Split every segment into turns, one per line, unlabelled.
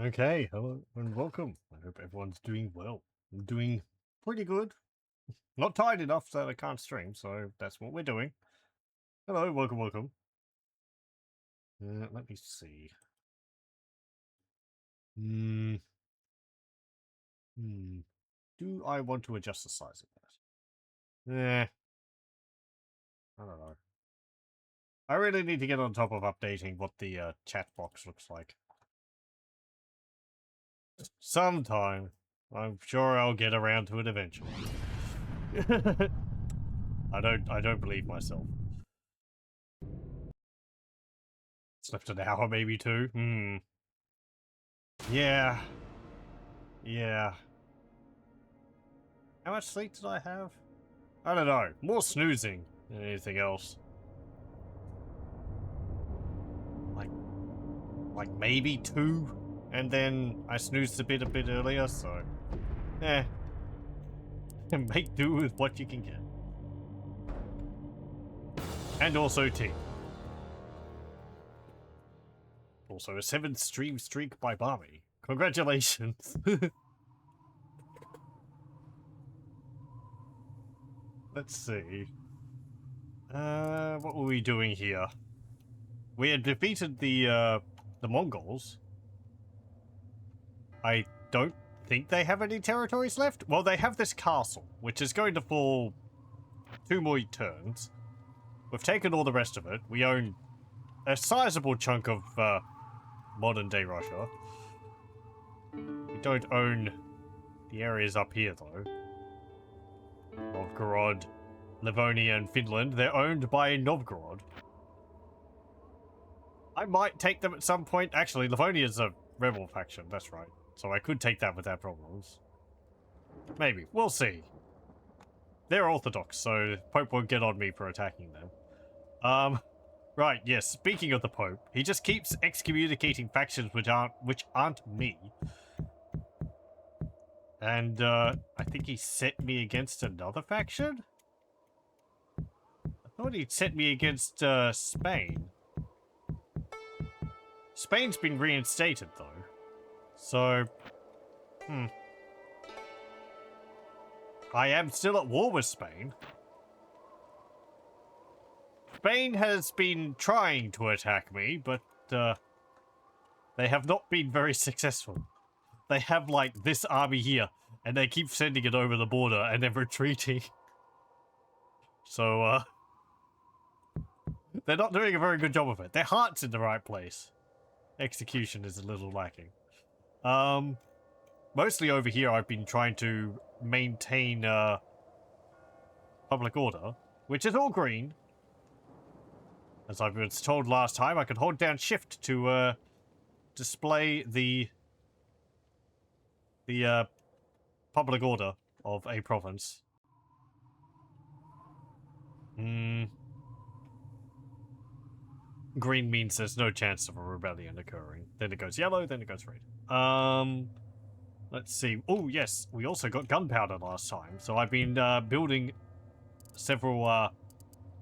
Okay, hello and welcome. I hope everyone's doing well. I'm doing pretty good. Not tired enough that I can't stream, so that's what we're doing. Hello, welcome. Let me see. Hmm. Hmm. Do I want to adjust the size of that? I don't know. I really need to get on top of updating what the chat box looks like. Sometime. I'm sure I'll get around to it eventually. I don't believe myself. Slept an hour, maybe two. Yeah. Yeah. How much sleep did I have? I don't know. More snoozing than anything else. Like maybe two? And then I snoozed a bit earlier, so... Eh. Make do with what you can get. And also tea. Also a 7-stream streak by Barmy. Congratulations. Let's see. What were we doing here? We had defeated the Mongols. I don't think they have any territories left. Well, they have this castle, which is going to fall 2 more turns. We've taken all the rest of it. We own a sizable chunk of modern-day Russia. We don't own the areas up here, though. Novgorod, Livonia, and Finland. They're owned by Novgorod. I might take them at some point. Actually, Livonia's a rebel faction, that's right. So I could take that without problems. Maybe. We'll see. They're Orthodox, so Pope won't get on me for attacking them. Right, yes, speaking of the Pope, he just keeps excommunicating factions which aren't me. And, I think he set me against another faction? I thought he'd set me against, Spain. Spain's been reinstated, though. So, I am still at war with Spain. Spain has been trying to attack me, but, they have not been very successful. They have, like, this army here, and they keep sending it over the border and then retreating. So, they're not doing a very good job of it. Their heart's in the right place. Execution is a little lacking. Mostly over here I've been trying to maintain, public order, which is all green. As I was told last time, I could hold down shift to, display the public order of a province. Green means there's no chance of a rebellion occurring. Then it goes yellow, then it goes red. Let's see. Oh, yes, we also got gunpowder last time. So I've been building several,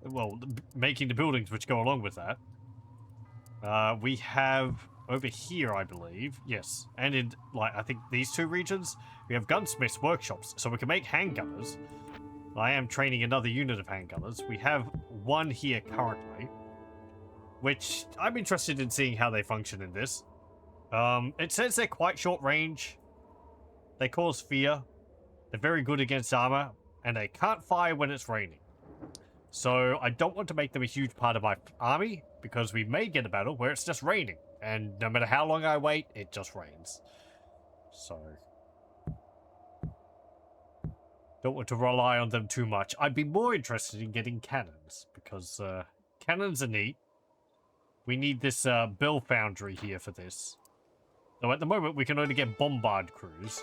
well, making the buildings which go along with that. We have over here, I believe, yes, and in, like, I think these two regions, we have gunsmiths workshops, so we can make handgunners. I am training another unit of handgunners. We have one here currently, which I'm interested in seeing how they function in this. It says they're quite short range. They cause fear. They're very good against armor, and they can't fire when it's raining. So I don't want to make them a huge part of my army, because we may get a battle where it's just raining, and no matter how long I wait, it just rains. So don't want to rely on them too much. I'd be more interested in getting cannons, because cannons are neat. We need this Bill Foundry here for this. Though at the moment, we can only get bombard crews.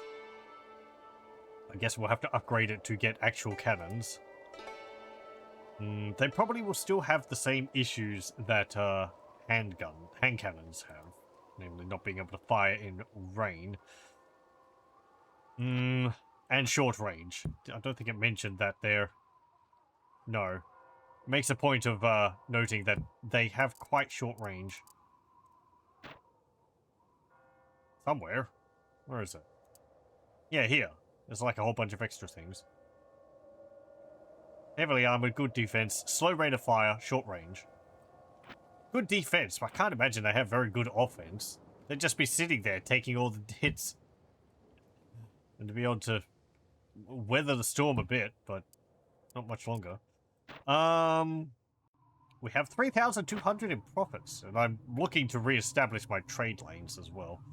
I guess we'll have to upgrade it to get actual cannons. They probably will still have the same issues that hand cannons have. Namely, not being able to fire in rain. And short range. I don't think it mentioned that there. No. Makes a point of noting that they have quite short range. Somewhere. Where is it? Yeah, here. There's like a whole bunch of extra things. Heavily armored, good defense, slow rate of fire, short range. Good defense, but I can't imagine they have very good offense. They'd just be sitting there taking all the hits. And to be able to weather the storm a bit, but not much longer. We have 3,200 in profits, and I'm looking to re-establish my trade lanes as well.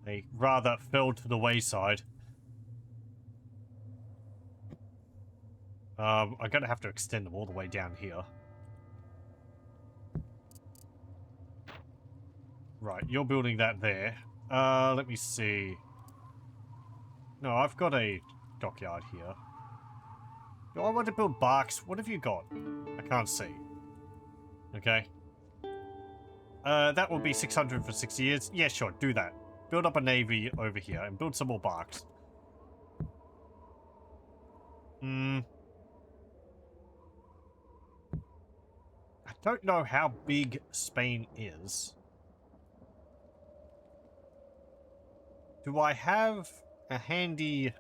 They rather fell to the wayside. I'm gonna have to extend them all the way down here. Right, you're building that there. Let me see. No, I've got a dockyard here. Do I want to build barks? What have you got? I can't see. Okay. That will be 600 for 6 years. Yeah, sure, do that. Build up a navy over here and build some more barks. I don't know how big Spain is. Do I have a handy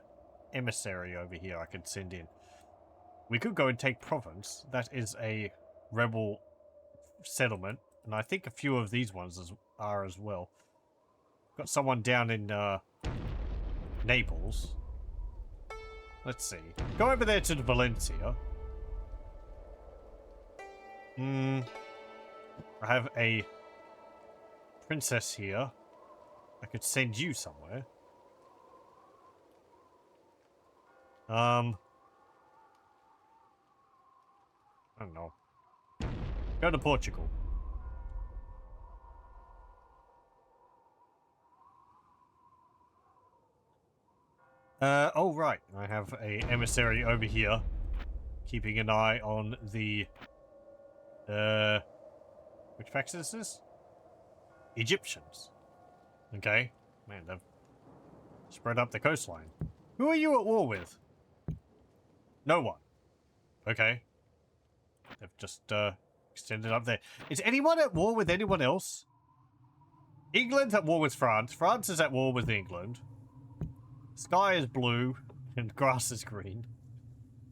emissary over here I could send in? We could go and take Provence. That is a rebel settlement. And I think a few of these ones are as well. Got someone down in Naples. Let's see. Go over there to Valencia. I have a princess here. I could send you somewhere. I don't know. Go to Portugal. Oh right. I have a emissary over here. Keeping an eye on the... which faction is this? Egyptians. Okay. Man, they've spread up the coastline. Who are you at war with? No one. Okay. They've just, extended up there. Is anyone at war with anyone else? England's at war with France. France is at war with England. Sky is blue, and grass is green.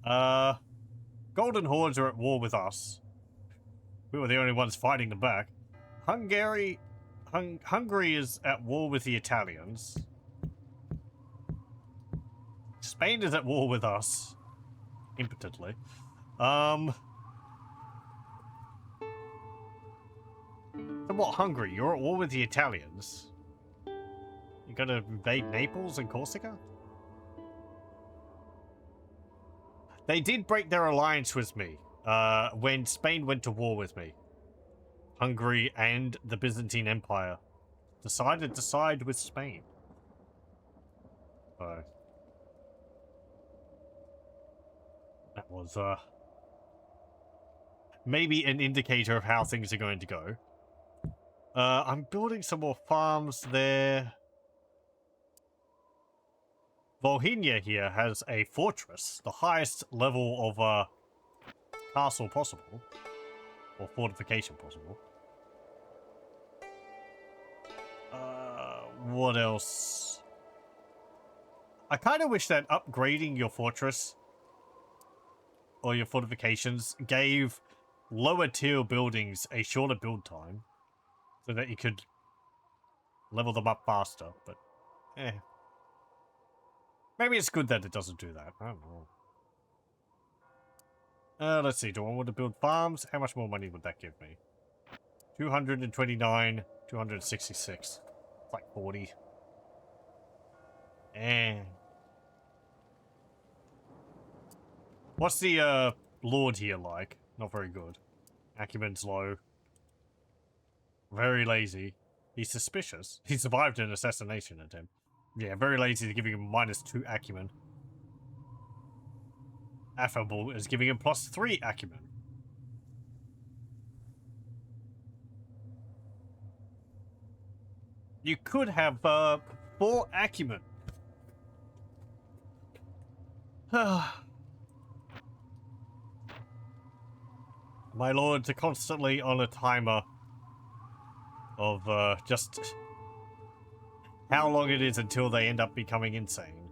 Golden Hordes are at war with us. We were the only ones fighting them back. Hungary is at war with the Italians. Spain is at war with us. Impotently. So what, Hungary? You're at war with the Italians? You gonna invade Naples and Corsica? They did break their alliance with me when Spain went to war with me. Hungary and the Byzantine Empire decided to side with Spain. So that was maybe an indicator of how things are going to go. I'm building some more farms there. Volhynia here has a fortress, the highest level of castle possible, or fortification possible. What else? I kind of wish that upgrading your fortress or your fortifications gave lower tier buildings a shorter build time so that you could level them up faster, but maybe it's good that it doesn't do that. I don't know. Let's see. Do I want to build farms? How much more money would that give me? 229, 266. It's like 40. What's the lord here like? Not very good. Acumen's low. Very lazy. He's suspicious. He survived an assassination attempt. Yeah, very lazy is giving him -2 acumen. Affable is giving him +3 acumen. You could have 4 acumen. My lords are constantly on a timer of just how long it is until they end up becoming insane.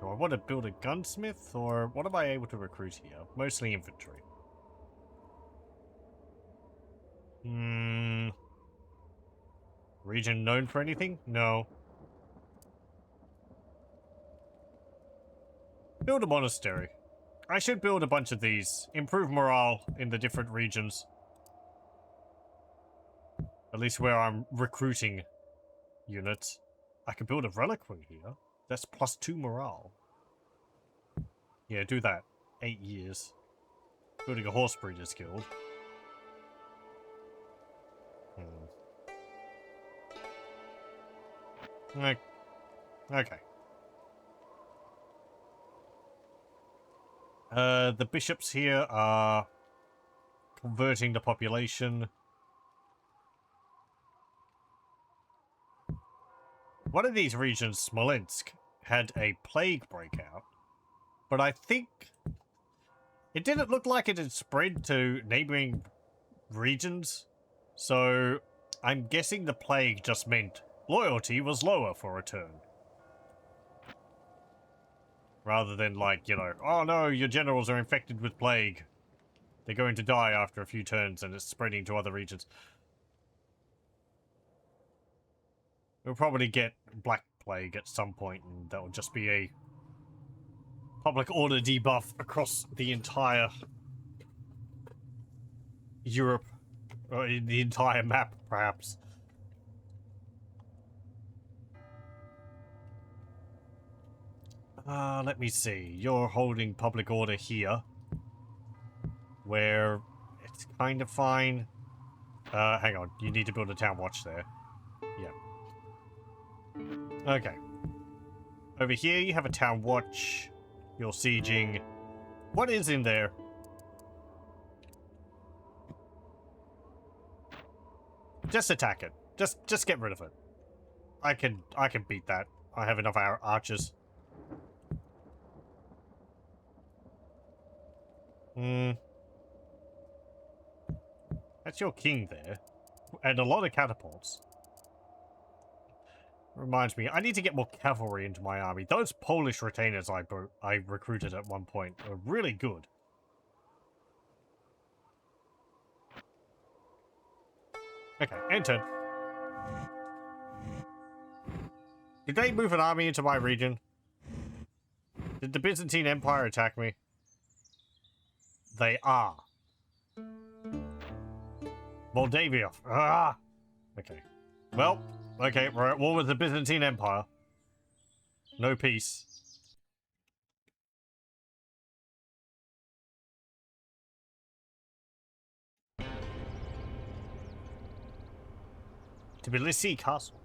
Do I want to build a gunsmith, or what am I able to recruit here? Mostly infantry. Region known for anything? No. Build a monastery. I should build a bunch of these. Improve morale in the different regions. At least where I'm recruiting units. I could build a reliquary here. That's +2 morale. Yeah, do that. 8 years. Building a horse breeders guild. Okay. The bishops here are converting the population. One of these regions, Smolensk, had a plague breakout, but I think it didn't look like it had spread to neighboring regions, so I'm guessing the plague just meant loyalty was lower for a turn. Rather than like, you know, oh no, your generals are infected with plague. They're going to die after a few turns and it's spreading to other regions. We'll probably get Black Plague at some point, and that will just be a public order debuff across the entire Europe, or the entire map, perhaps. Let me see. You're holding public order here, where it's kind of fine. Hang on. You need to build a town watch there. Yeah. Okay. Over here, you have a town watch. You're sieging. What is in there? Just attack it. Just get rid of it. I can beat that. I have enough archers. That's your king there. And a lot of catapults. Reminds me, I need to get more cavalry into my army. Those Polish retainers I recruited at one point are really good. Okay, end turn. Did they move an army into my region? Did the Byzantine Empire attack me? They are. Moldavia. Ah! Okay. Well, okay, we're at war with the Byzantine Empire. No peace. Tbilisi Castle.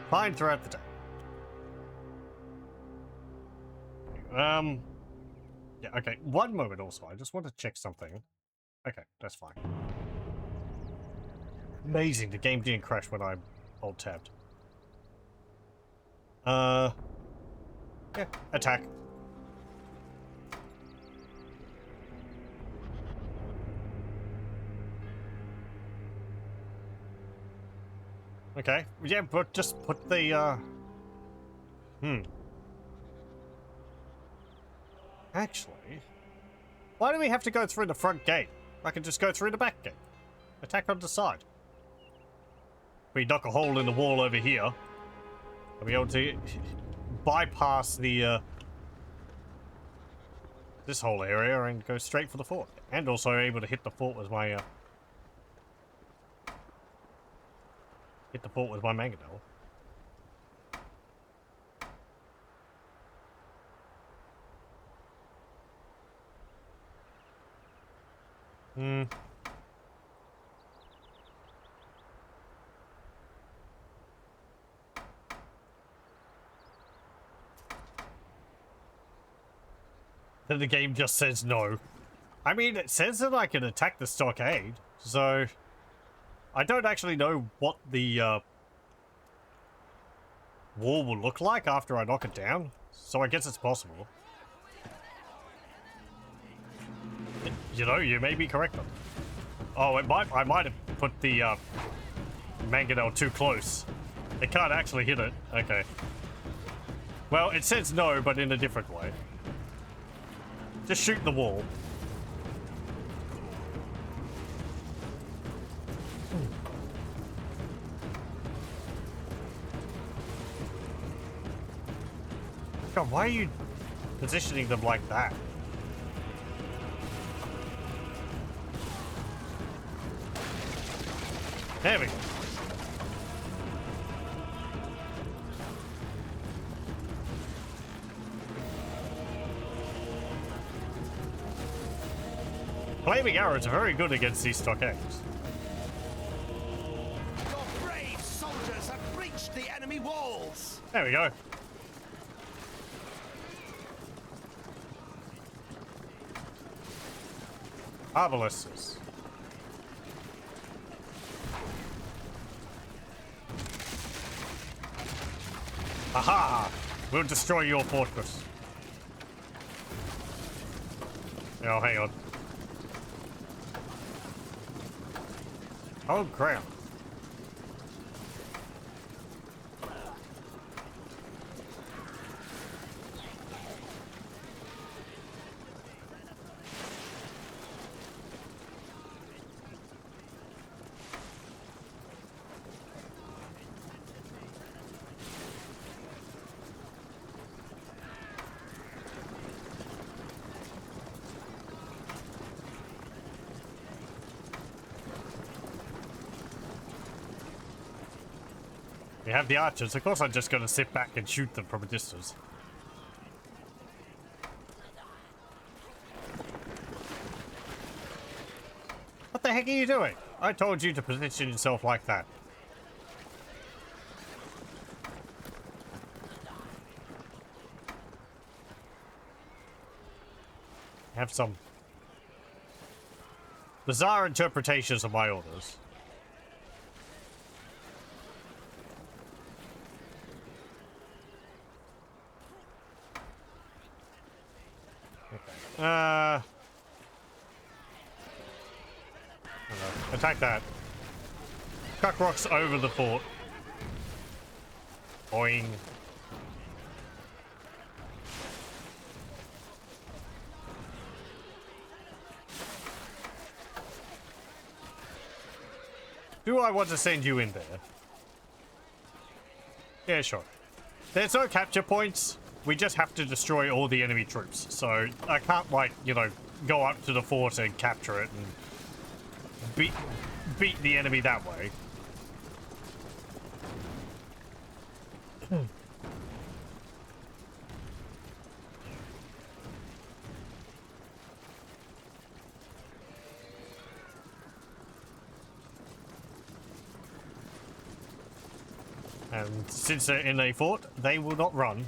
Fine throughout the day. Yeah, okay. One moment also. I just want to check something. Okay, that's fine. Amazing, the game didn't crash when I alt-tabbed. Yeah, attack. Okay, yeah, but just put the, Actually, why do we have to go through the front gate? I can just go through the back gate. Attack on the side. We knock a hole in the wall over here. I'll be able to bypass the, this whole area and go straight for the fort. And also able to hit the fort with my, hit the fort with my mangonel. Then the game just says no. I mean, it says that I can attack the stockade, so I don't actually know what the wall will look like after I knock it down, so I guess it's possible. You know, you may be correct on that. Oh, I might have put the mangonel too close. It can't actually hit it. Okay. Well, it says no, but in a different way. Just shoot the wall. God, why are you positioning them like that? There we go. Flaming arrows are very good against these stockades.
Your brave soldiers have breached the enemy walls.
There we go. Marvelous. Aha! We'll destroy your fortress. Oh, hang on. Oh, crap. We have the archers. Of course I'm just going to sit back and shoot them from a distance. What the heck are you doing? I told you to position yourself like that. Have some bizarre interpretations of my orders. Attack that. Chuck rocks over the fort. Boing. Do I want to send you in there? Yeah, sure. There's no capture points. We just have to destroy all the enemy troops. So I can't, like, you know, go up to the fort and capture it and beat the enemy that way. And since they're in a fort, they will not run.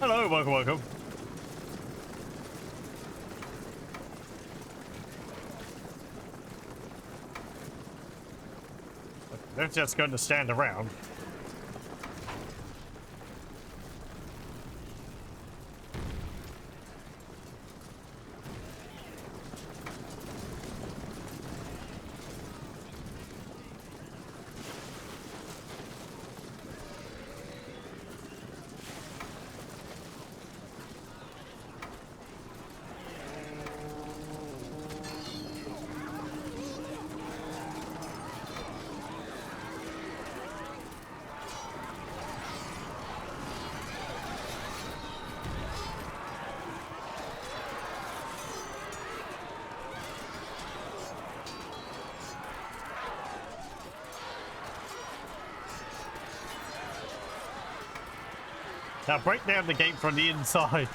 Hello, welcome. They're just going to stand around. Now break down the gate from the inside.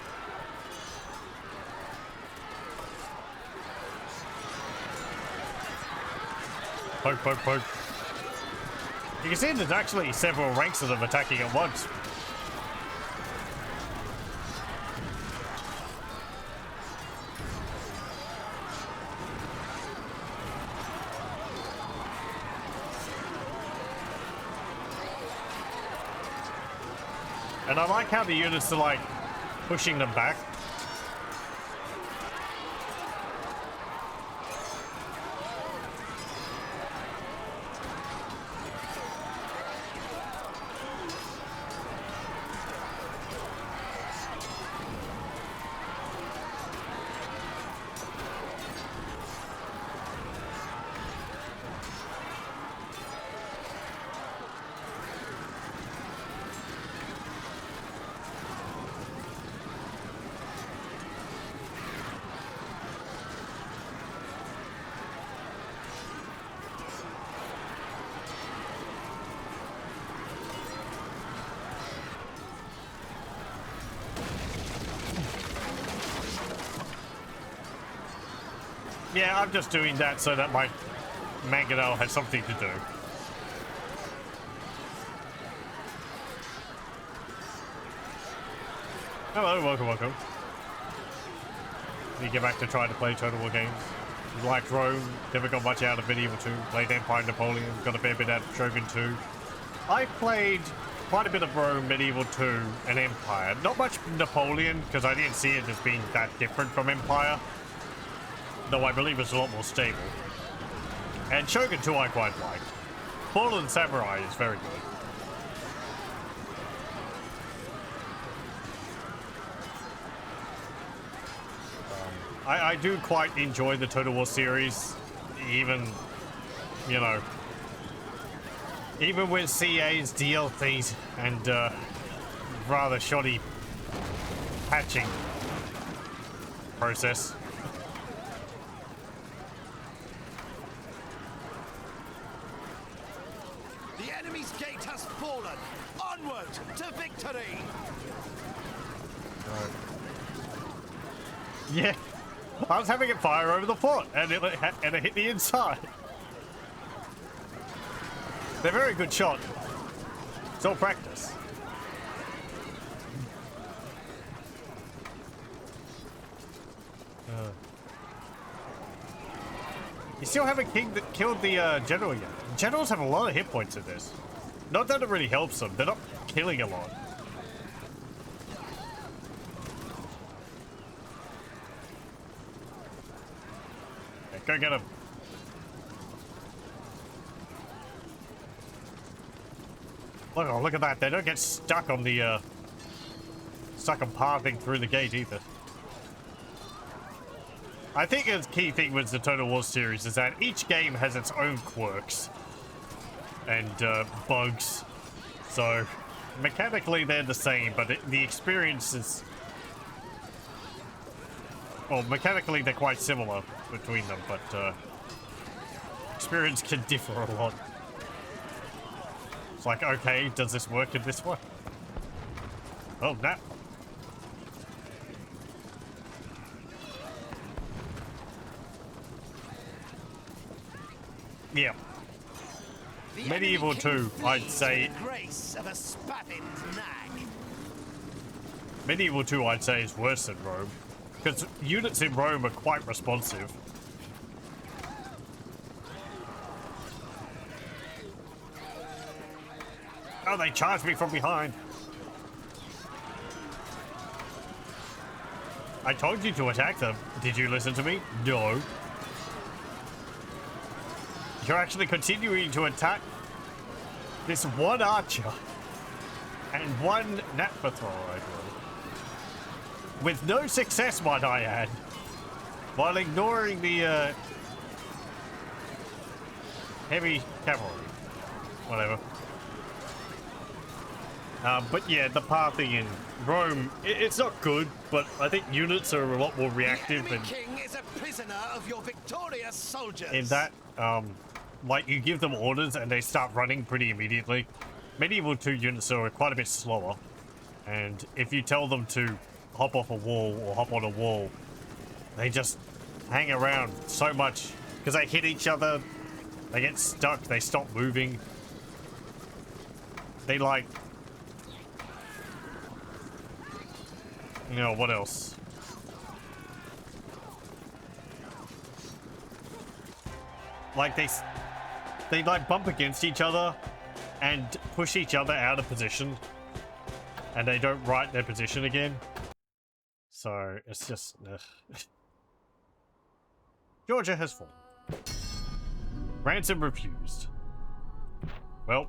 Poke. You can see there's actually several ranks of them attacking at once. And I like how the units are like pushing them back. Yeah, I'm just doing that so that my mangonel has something to do. Hello, welcome, welcome. You get back to trying to play Total War games. Liked Rome, never got much out of Medieval 2. Played Empire and Napoleon, got a fair bit out of Shogun 2. I played quite a bit of Rome, Medieval 2, and Empire. Not much Napoleon, because I didn't see it as being that different from Empire. Though I believe it's a lot more stable. And Shogun 2 I quite liked. Fallen Samurai is very good. I do quite enjoy the Total War series, even, you know, even with CA's DLCs and rather shoddy patching process.
The enemy's gate has fallen. Onward to victory.
Yeah. I was having it fire over the fort, and it hit the inside. They're very good shot. It's all practice. You still have a king that killed the general yet. Generals have a lot of hit points in this. Not that it really helps them. They're not killing a lot. Go get him. Look, oh, look at that. They don't get stuck on the, stuck on pathing through the gate either. I think a key thing with the Total War series is that each game has its own quirks and bugs. So mechanically they're the same, but the experience is... Well, mechanically they're quite similar between them, but experience can differ a lot. It's like, okay, does this work in this one? Oh, nah. Yeah. Medieval 2, I'd say.
Grace of a spatted nag.
Medieval 2, I'd say, is worse than Rome. Because units in Rome are quite responsive. Oh, they charged me from behind. I told you to attack them. Did you listen to me? No. You're actually continuing to attack this one archer and one Nappa thrower, I believe. With no success, might I add, while ignoring the heavy cavalry. Whatever. But yeah, the pathing in Rome, it's not good, but I think units are a lot more reactive.
The enemy king is a prisoner of your victorious soldiers.
In that, like, you give them orders and they start running pretty immediately. Medieval 2 units are quite a bit slower, and if you tell them to hop off a wall or hop on a wall, they just hang around so much because they hit each other, they get stuck, they stop moving. They like... You know, what else? Like, they like bump against each other and push each other out of position. And they don't right their position again. So, it's just... Georgia has fallen. Ransom refused. Well,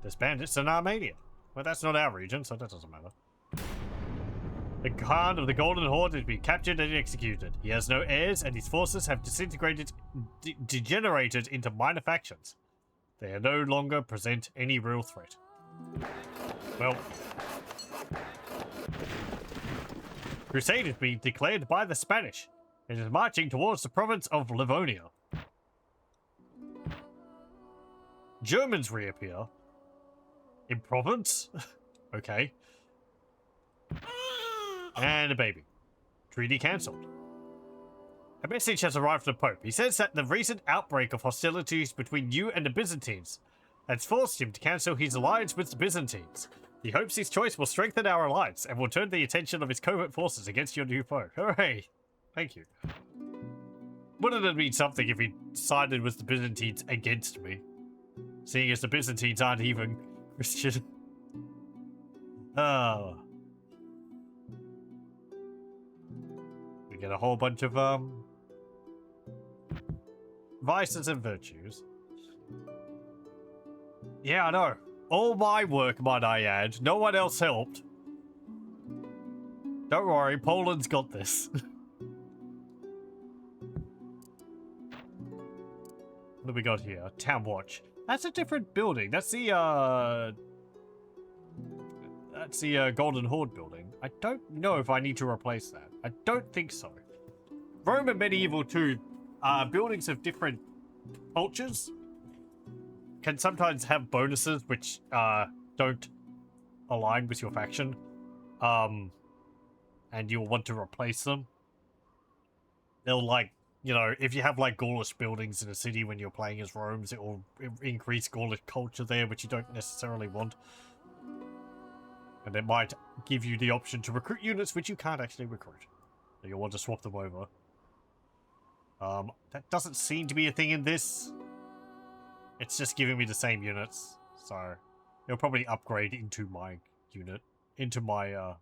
there's bandits in Armenia. Well, that's not our region, so that doesn't matter. The Khan of the Golden Horde has been captured and executed. He has no heirs, and his forces have degenerated into minor factions. They no longer present any real threat. Well... Crusade has been declared by the Spanish. It is marching towards the province of Livonia. Germans reappear. In province? Okay. And a baby. Treaty cancelled. A message has arrived from the Pope. He says that the recent outbreak of hostilities between you and the Byzantines has forced him to cancel his alliance with the Byzantines. He hopes his choice will strengthen our alliance and will turn the attention of his covert forces against your new foe. Hooray! Thank you. Wouldn't it mean something if he sided with the Byzantines against me? Seeing as the Byzantines aren't even Christian. Oh. We get a whole bunch of, vices and virtues. Yeah, I know. All my work, might I add. No one else helped. Don't worry, Poland's got this. What do we got here? Town Watch. That's a different building. That's the Golden Horde building. I don't know if I need to replace that. I don't think so. Rome and Medieval 2, buildings of different cultures can sometimes have bonuses which don't align with your faction. And you'll want to replace them. They'll like, you know, if you have like Gaulish buildings in a city when you're playing as Rome's, it will increase Gaulish culture there, which you don't necessarily want. And it might give you the option to recruit units which you can't actually recruit. So you'll want to swap them over. That doesn't seem to be a thing in this. It's just giving me the same units. So it'll probably upgrade into my unit, into my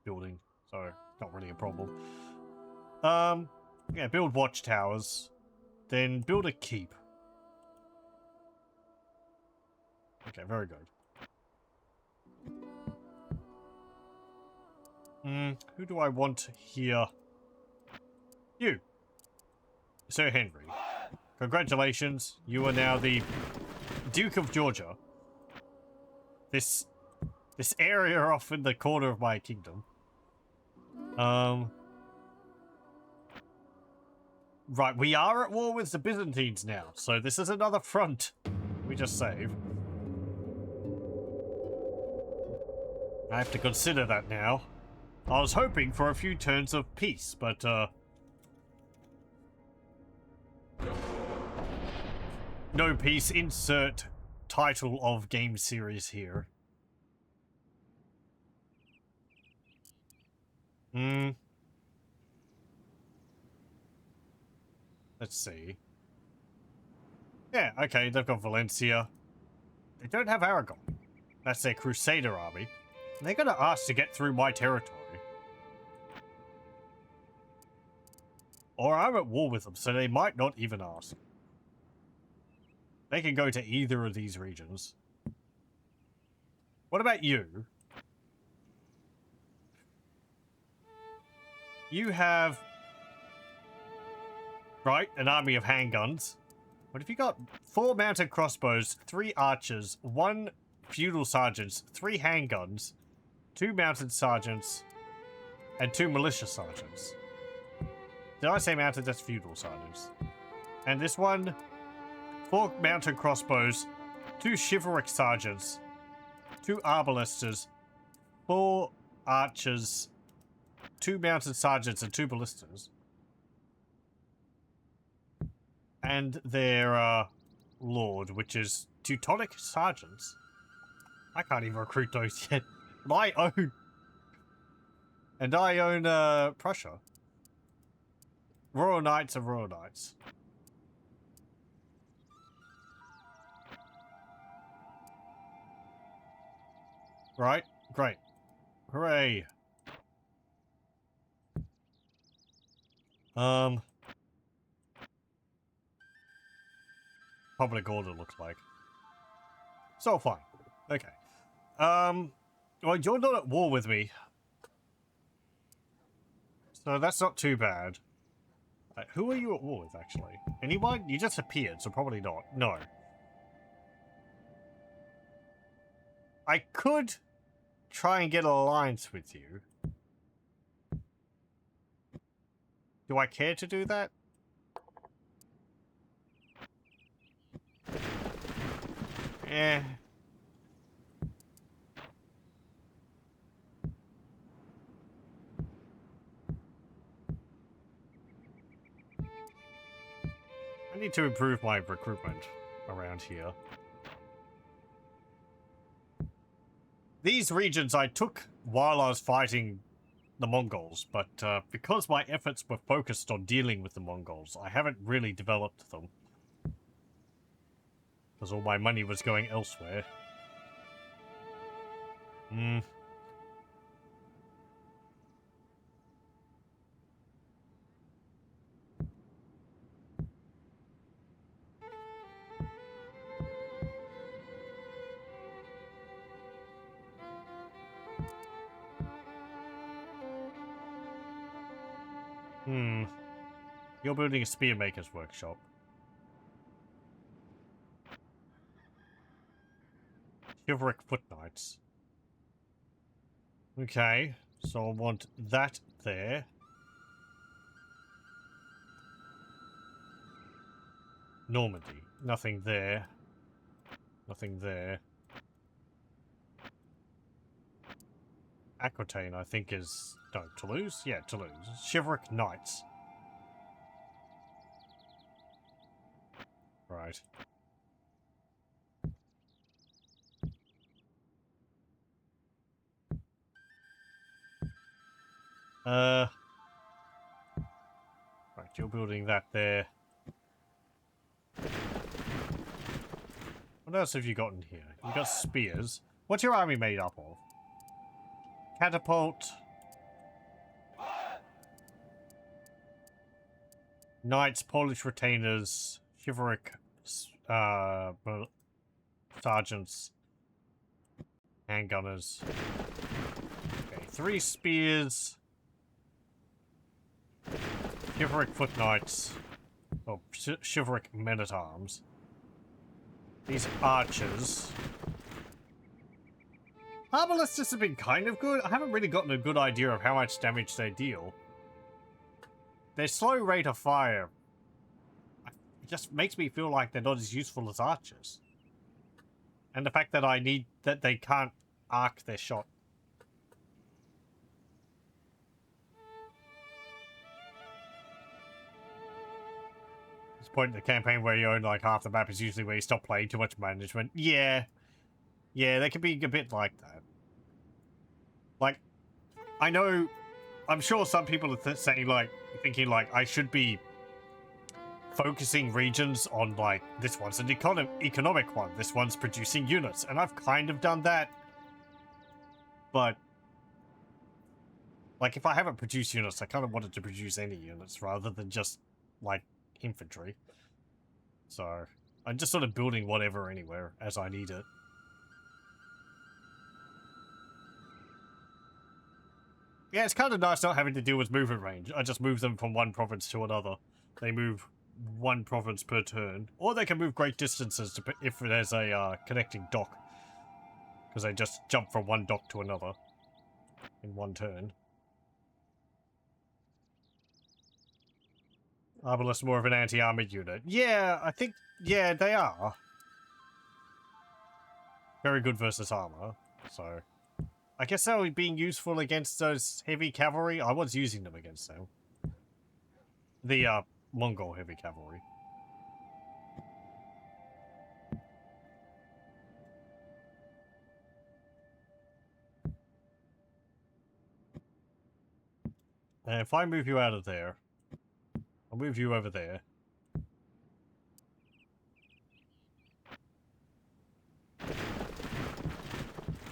building. So not really a problem. Yeah, build watchtowers. Then build a keep. Okay, very good. Who do I want here? You. Sir Henry. Congratulations. You are now the Duke of Georgia. This area off in the corner of my kingdom. Right, we are at war with the Byzantines now, so this is another front we just saved. I have to consider that now. I was hoping for a few turns of peace, but, no peace, insert title of game series here. Let's see. Yeah, okay, they've got Valencia. They don't have Aragon. That's their Crusader army. They're gonna ask to get through my territory. Or I'm at war with them, so they might not even ask. They can go to either of these regions. What about you? You have... right, an army of handguns. What have you got? 4 mounted crossbows, 3 archers, 1 feudal sergeants, 3 handguns, 2 mounted sergeants, and 2 militia sergeants. Did I say mounted? That's feudal sergeants. And this one, 4 mounted crossbows, 2 chivalric sergeants, 2 arbalesters, 4 archers, 2 mounted sergeants, and 2 ballistas. And their lord, which is Teutonic sergeants. I can't even recruit those yet. And I own Prussia. Royal Knights are Royal Knights. Right? Great. Hooray. Public order looks like. So fine. Okay. Well, you're not at war with me. So that's not too bad. Who are you at war with, actually? Anyone? You just appeared, so probably not. No. I could try and get an alliance with you. Do I care to do that? Eh. I need to improve my recruitment around here. These regions I took while I was fighting the Mongols, but because my efforts were focused on dealing with the Mongols, I haven't really developed them. Because all my money was going elsewhere. You're building a spearmaker's workshop. Chivalric Foot Knights. Okay, so I want that there. Normandy. Nothing there. Nothing there. Aquitaine, I think, is... No, Toulouse? Yeah, Toulouse. Chivalric Knights. Right. Right, you're building that there. What else have you got in here? You got spears. What's your army made up of? Catapult. Knights, Polish retainers, chivalric sergeants, handgunners. Okay, 3 spears. Chivalric foot knights. Oh, chivalric men-at-arms. These archers. Arballists have been kind of good. I haven't really gotten a good idea of how much damage they deal. Their slow rate of fire just makes me feel like they're not as useful as archers. And the fact that they can't arc their shot. This point in the campaign where you own like half the map is usually where you stop playing too much management. Yeah. Yeah, they can be a bit like that. Like, I know, I'm sure some people are thinking like, I should be focusing regions on like, this one's an economic one, this one's producing units, and I've kind of done that. But, like, if I haven't produced units, I kind of wanted to produce any units rather than just, like, infantry. So, I'm just sort of building whatever anywhere as I need it. Yeah, it's kind of nice not having to deal with movement range. I just move them from one province to another. They move one province per turn. Or they can move great distances if there's a connecting dock. Because they just jump from one dock to another in one turn. Arbalest more of an anti-armored unit. Yeah, I think... Yeah, they are. Very good versus armor, so... I guess they were being useful against those heavy cavalry. I was using them against them. The, Mongol heavy cavalry. And if I move you out of there, I'll move you over there.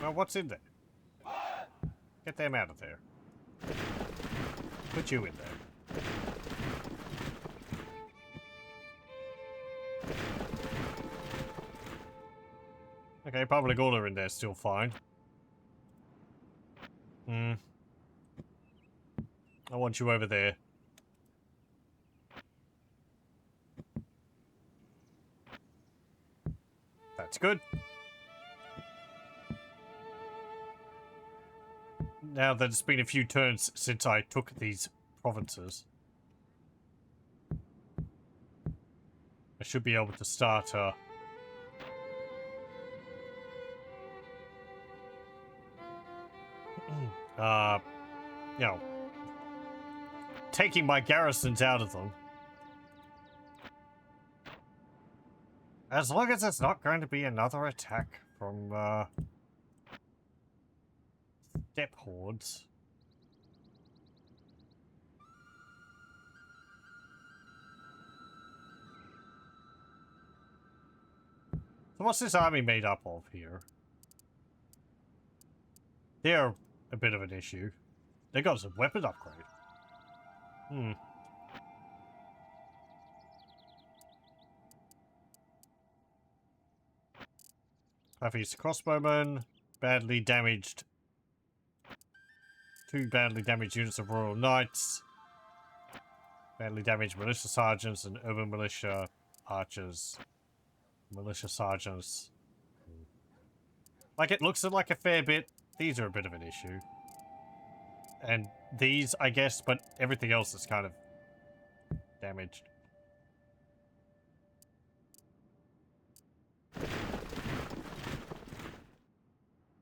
Well, what's in there? Get them out of there. Put you in there. Okay, public order in there still fine. I want you over there. That's good. Now that it's been a few turns since I took these provinces, I should be able to start, you know, taking my garrisons out of them. As long as it's not going to be another attack from, steppe hordes. So what's this army made up of here? They're a bit of an issue. They got some weapon upgrade. Puffy's crossbowmen, badly damaged. 2 badly damaged units of Royal Knights. Badly damaged militia sergeants and urban militia archers. Militia sergeants. Like, it looks like a fair bit. These are a bit of an issue. And these, I guess, but everything else is kind of damaged.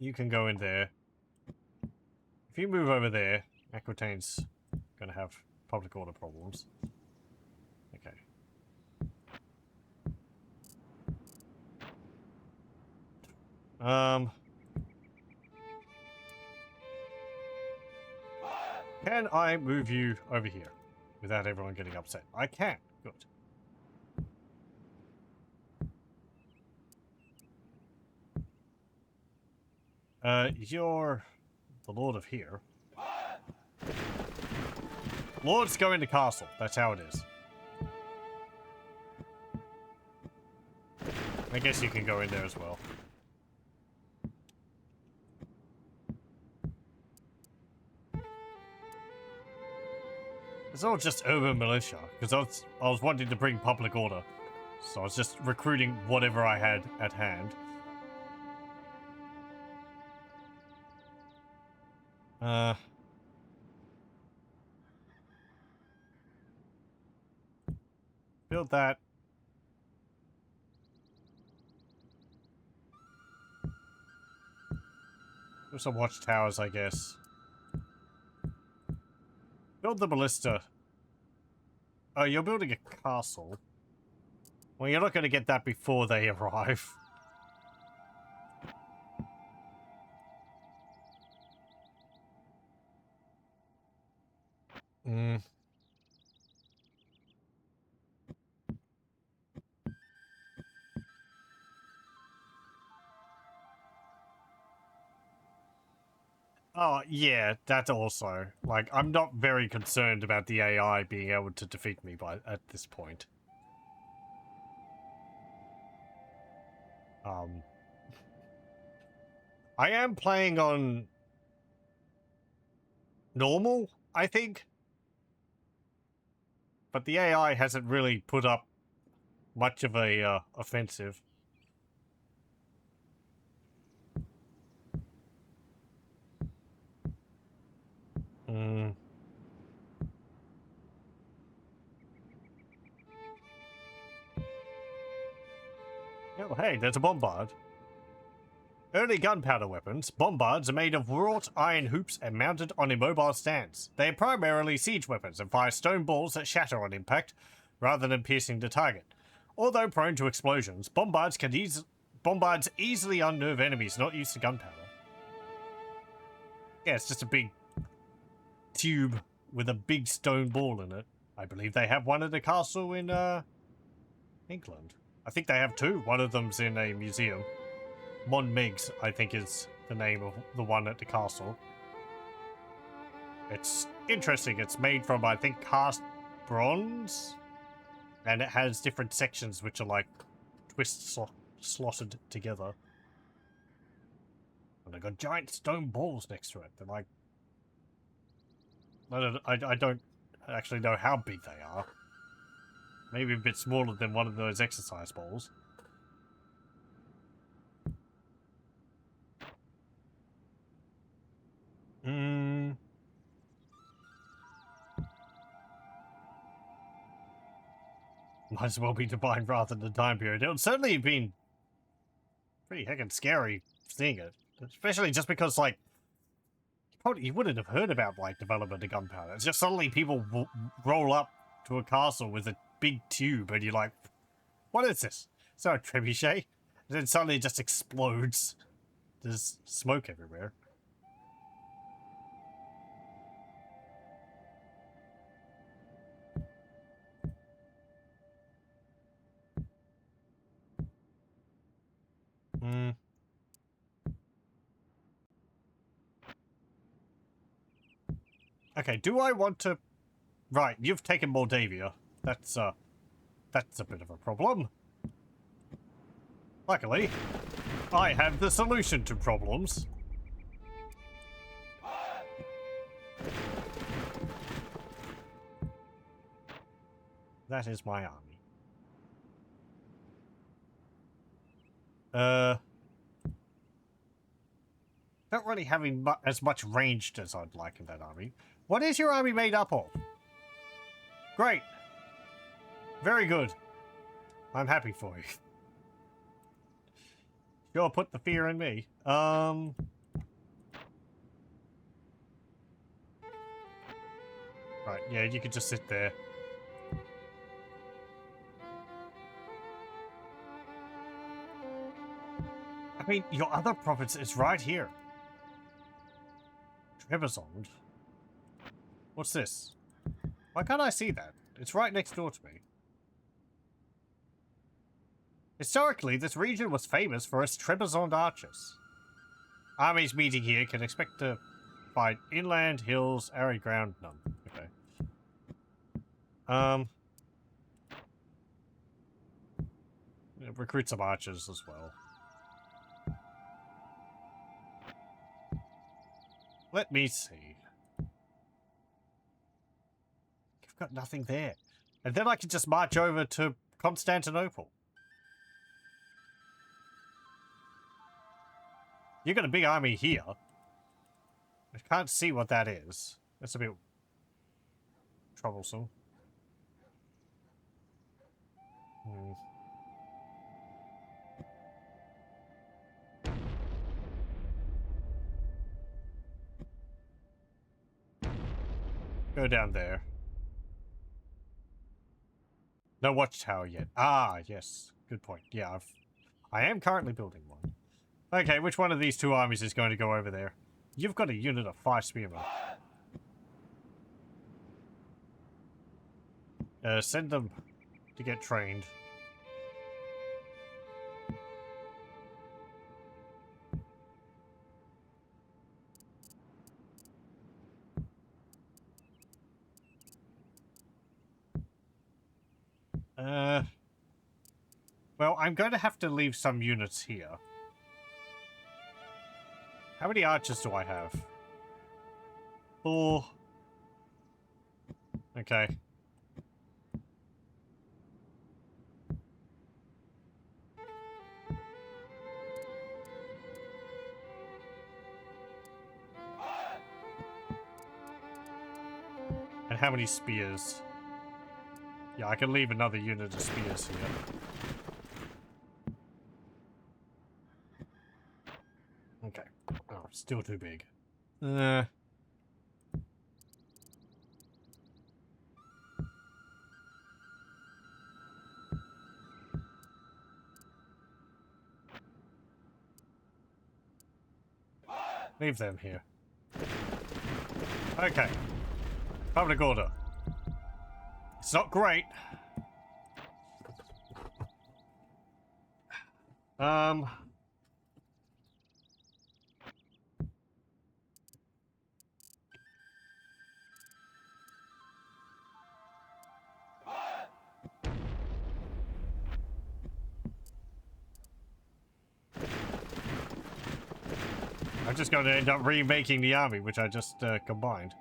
You can go in there. If you move over there, Aquitaine's gonna have public order problems. Okay. Can I move you over here without everyone getting upset? I can. Good. You're the lord of here. Lords go into castle. That's how it is. I guess you can go in there as well. It's all just urban militia, because I was wanting to bring public order. So I was just recruiting whatever I had at hand. Build that. There's some watchtowers, I guess. Build the ballista. Oh, you're building a castle. Well, you're not going to get that before they arrive. Oh, yeah, that also. Like, I'm not very concerned about the AI being able to defeat me at this point. I am playing on normal, I think. But the AI hasn't really put up much of a offensive. Oh, hey, there's a bombard. Early gunpowder weapons, bombards are made of wrought iron hoops and mounted on immobile stands. They are primarily siege weapons and fire stone balls that shatter on impact, rather than piercing the target. Although prone to explosions, bombards easily unnerve enemies not used to gunpowder. Yeah, it's just a big tube with a big stone ball in it. I believe they have one at the castle in England. I think they have two. One of them's in a museum. Mon Megs, I think, is the name of the one at the castle. It's interesting. It's made from, I think, cast bronze. And it has different sections which are like slotted together. And they've got giant stone balls next to it. They're like... I don't actually know how big they are. Maybe a bit smaller than one of those exercise balls. Might as well be Divine rather than Time Period. It would certainly have been pretty heckin' scary seeing it. Especially just because, like, you wouldn't have heard about, like, development of gunpowder. It's just suddenly people roll up to a castle with a big tube and you're like, what is this? It's not a trebuchet. And then suddenly it just explodes. There's smoke everywhere. Okay, do I want to... Right, you've taken Moldavia. That's a bit of a problem. Luckily, I have the solution to problems. That is my army. Not really having as much ranged as I'd like in that army. What is your army made up of? Great. Very good. I'm happy for you. Sure, put the fear in me. Right, yeah, you could just sit there. I mean, your other province is right here. Trebizond. What's this? Why can't I see that? It's right next door to me. Historically, this region was famous for its Trebizond archers. Armies meeting here can expect to find inland, hills, arid ground, none. Okay. Recruit some archers as well. Let me see. You've got nothing there. And then I can just march over to Constantinople. You got a big army here. I can't see what that is. That's a bit troublesome. Go down there. No watchtower yet. Ah, yes. Good point. Yeah, I am currently building one. Okay, which one of these two armies is going to go over there? You've got a unit of 5 spearmen. Send them to get trained. Well, I'm going to have to leave some units here. How many archers do I have? 4. Okay. And how many spears? Yeah, I can leave another unit of spears here. Okay. Oh, still too big. Leave them here. Okay. Public order. It's not great. I'm just going to end up remaking the army, which I just combined.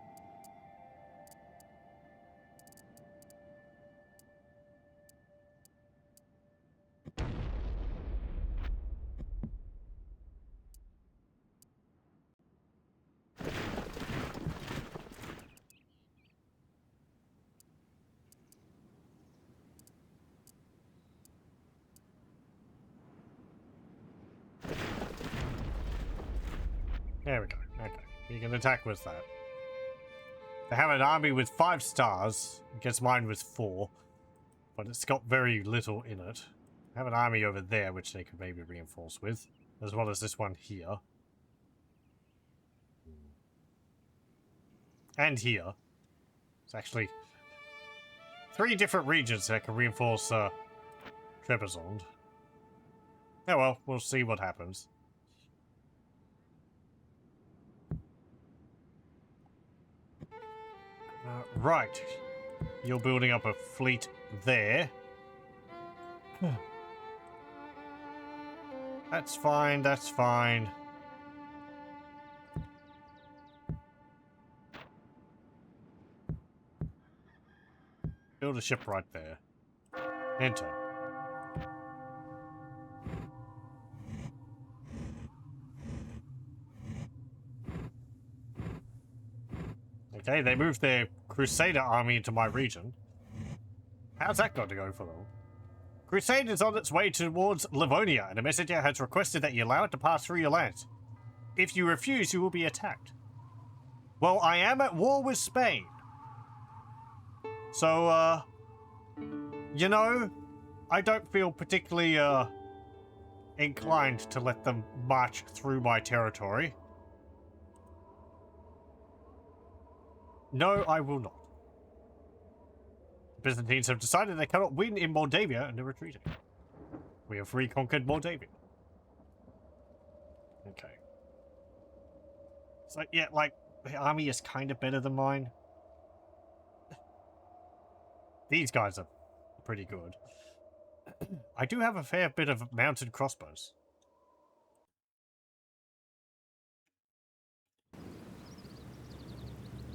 There we go. Okay. You can attack with that. They have an army with 5 stars against mine with 4. But it's got very little in it. I have an army over there which they could maybe reinforce with. As well as this one here. And here. It's actually 3 different regions that can reinforce Trebizond. Oh well, we'll see what happens. Right. You're building up a fleet there. That's fine, that's fine. Build a ship right there. Enter. Okay, they moved their Crusader army into my region. How's that got to go for them? Crusade is on its way towards Livonia, and a messenger has requested that you allow it to pass through your lands. If you refuse, you will be attacked. Well, I am at war with Spain. So, you know, I don't feel particularly, inclined to let them march through my territory. No, I will not. The Byzantines have decided they cannot win in Moldavia and are retreating. We have reconquered Moldavia. Okay. So, yeah, like, the army is kind of better than mine. These guys are pretty good. I do have a fair bit of mounted crossbows.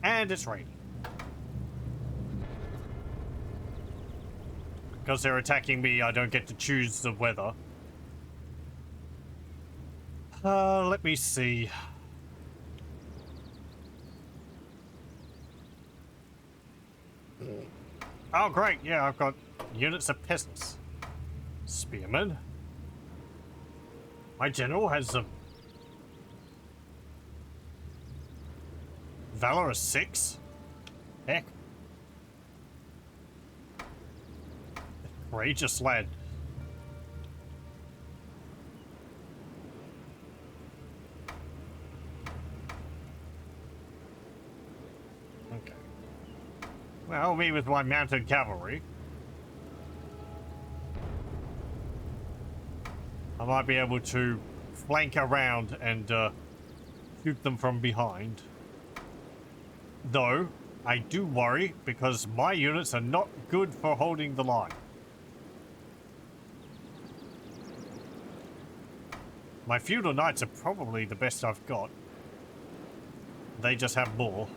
And it's raining. Because they're attacking me, I don't get to choose the weather. Let me see. Oh, great. Yeah, I've got units of peasants. Spearmen. My general has a Valor of 6? Heck. Courageous lad. Okay. Well, me with my mounted cavalry. I might be able to flank around and shoot them from behind. Though, I do worry because my units are not good for holding the line. My feudal knights are probably the best I've got. They just have more.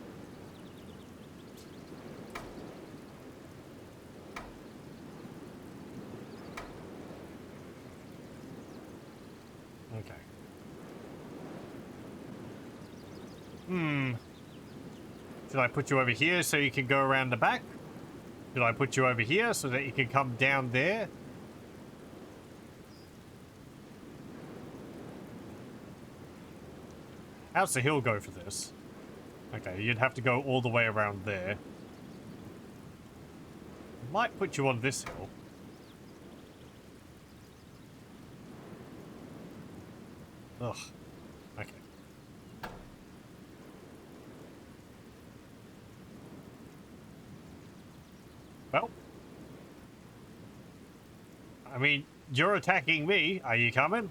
Okay. Should I put you over here so you can go around the back? Should I put you over here so that you can come down there? How's the hill go for this? Okay, you'd have to go all the way around there. Might put you on this hill. Ugh. Okay. Well, I mean, you're attacking me. Are you coming?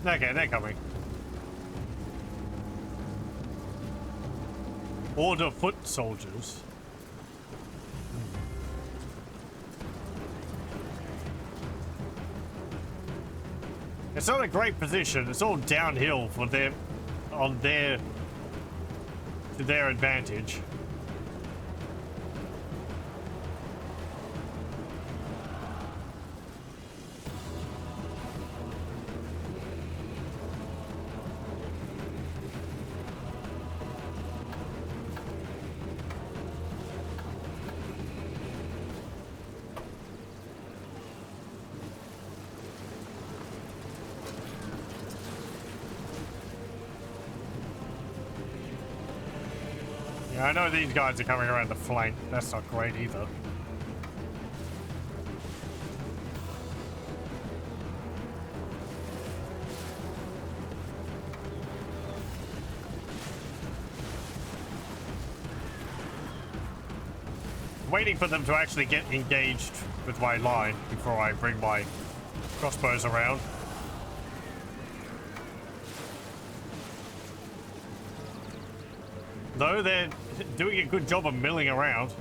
Okay, they're coming. Order foot soldiers. It's not a great position. It's all downhill for them, to their advantage. Yeah, I know these guys are coming around the flank. That's not great either. Waiting for them to actually get engaged with my line before I bring my crossbows around. Though they're doing a good job of milling around.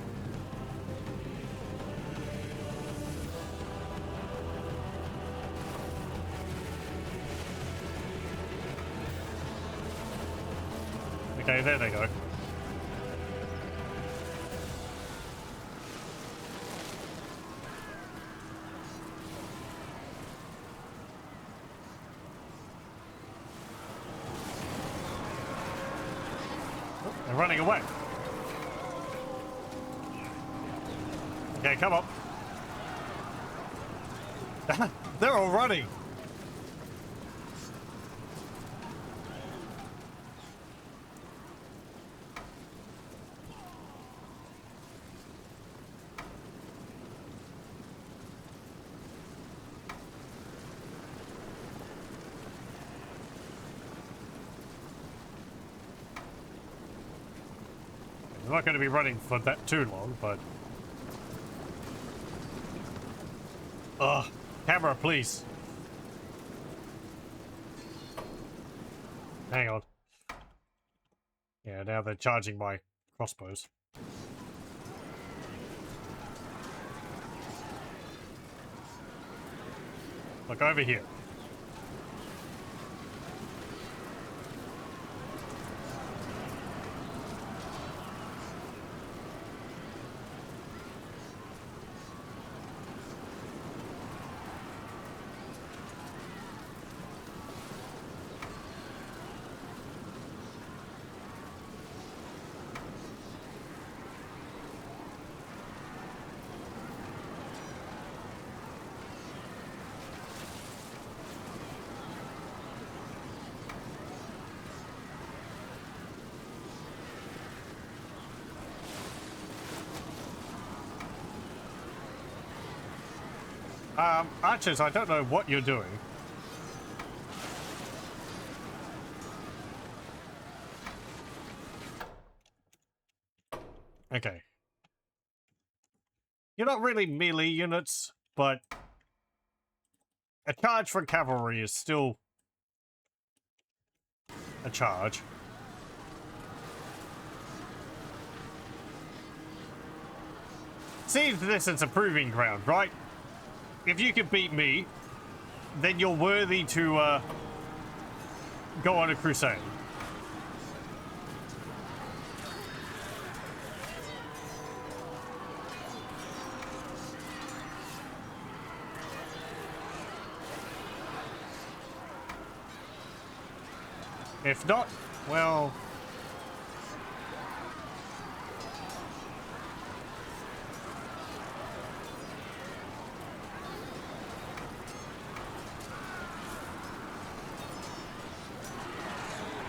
Okay, there they go. They're running away. Okay, come on. They're all running. I'm not going to be running for that too long, but... Ugh. Camera, please. Hang on. Yeah, now they're charging my crossbows. Look over here. Archers, I don't know what you're doing. Okay. You're not really melee units, but a charge for cavalry is still a charge. See this as a proving ground, right? If you can beat me, then you're worthy to go on a crusade. If not, well...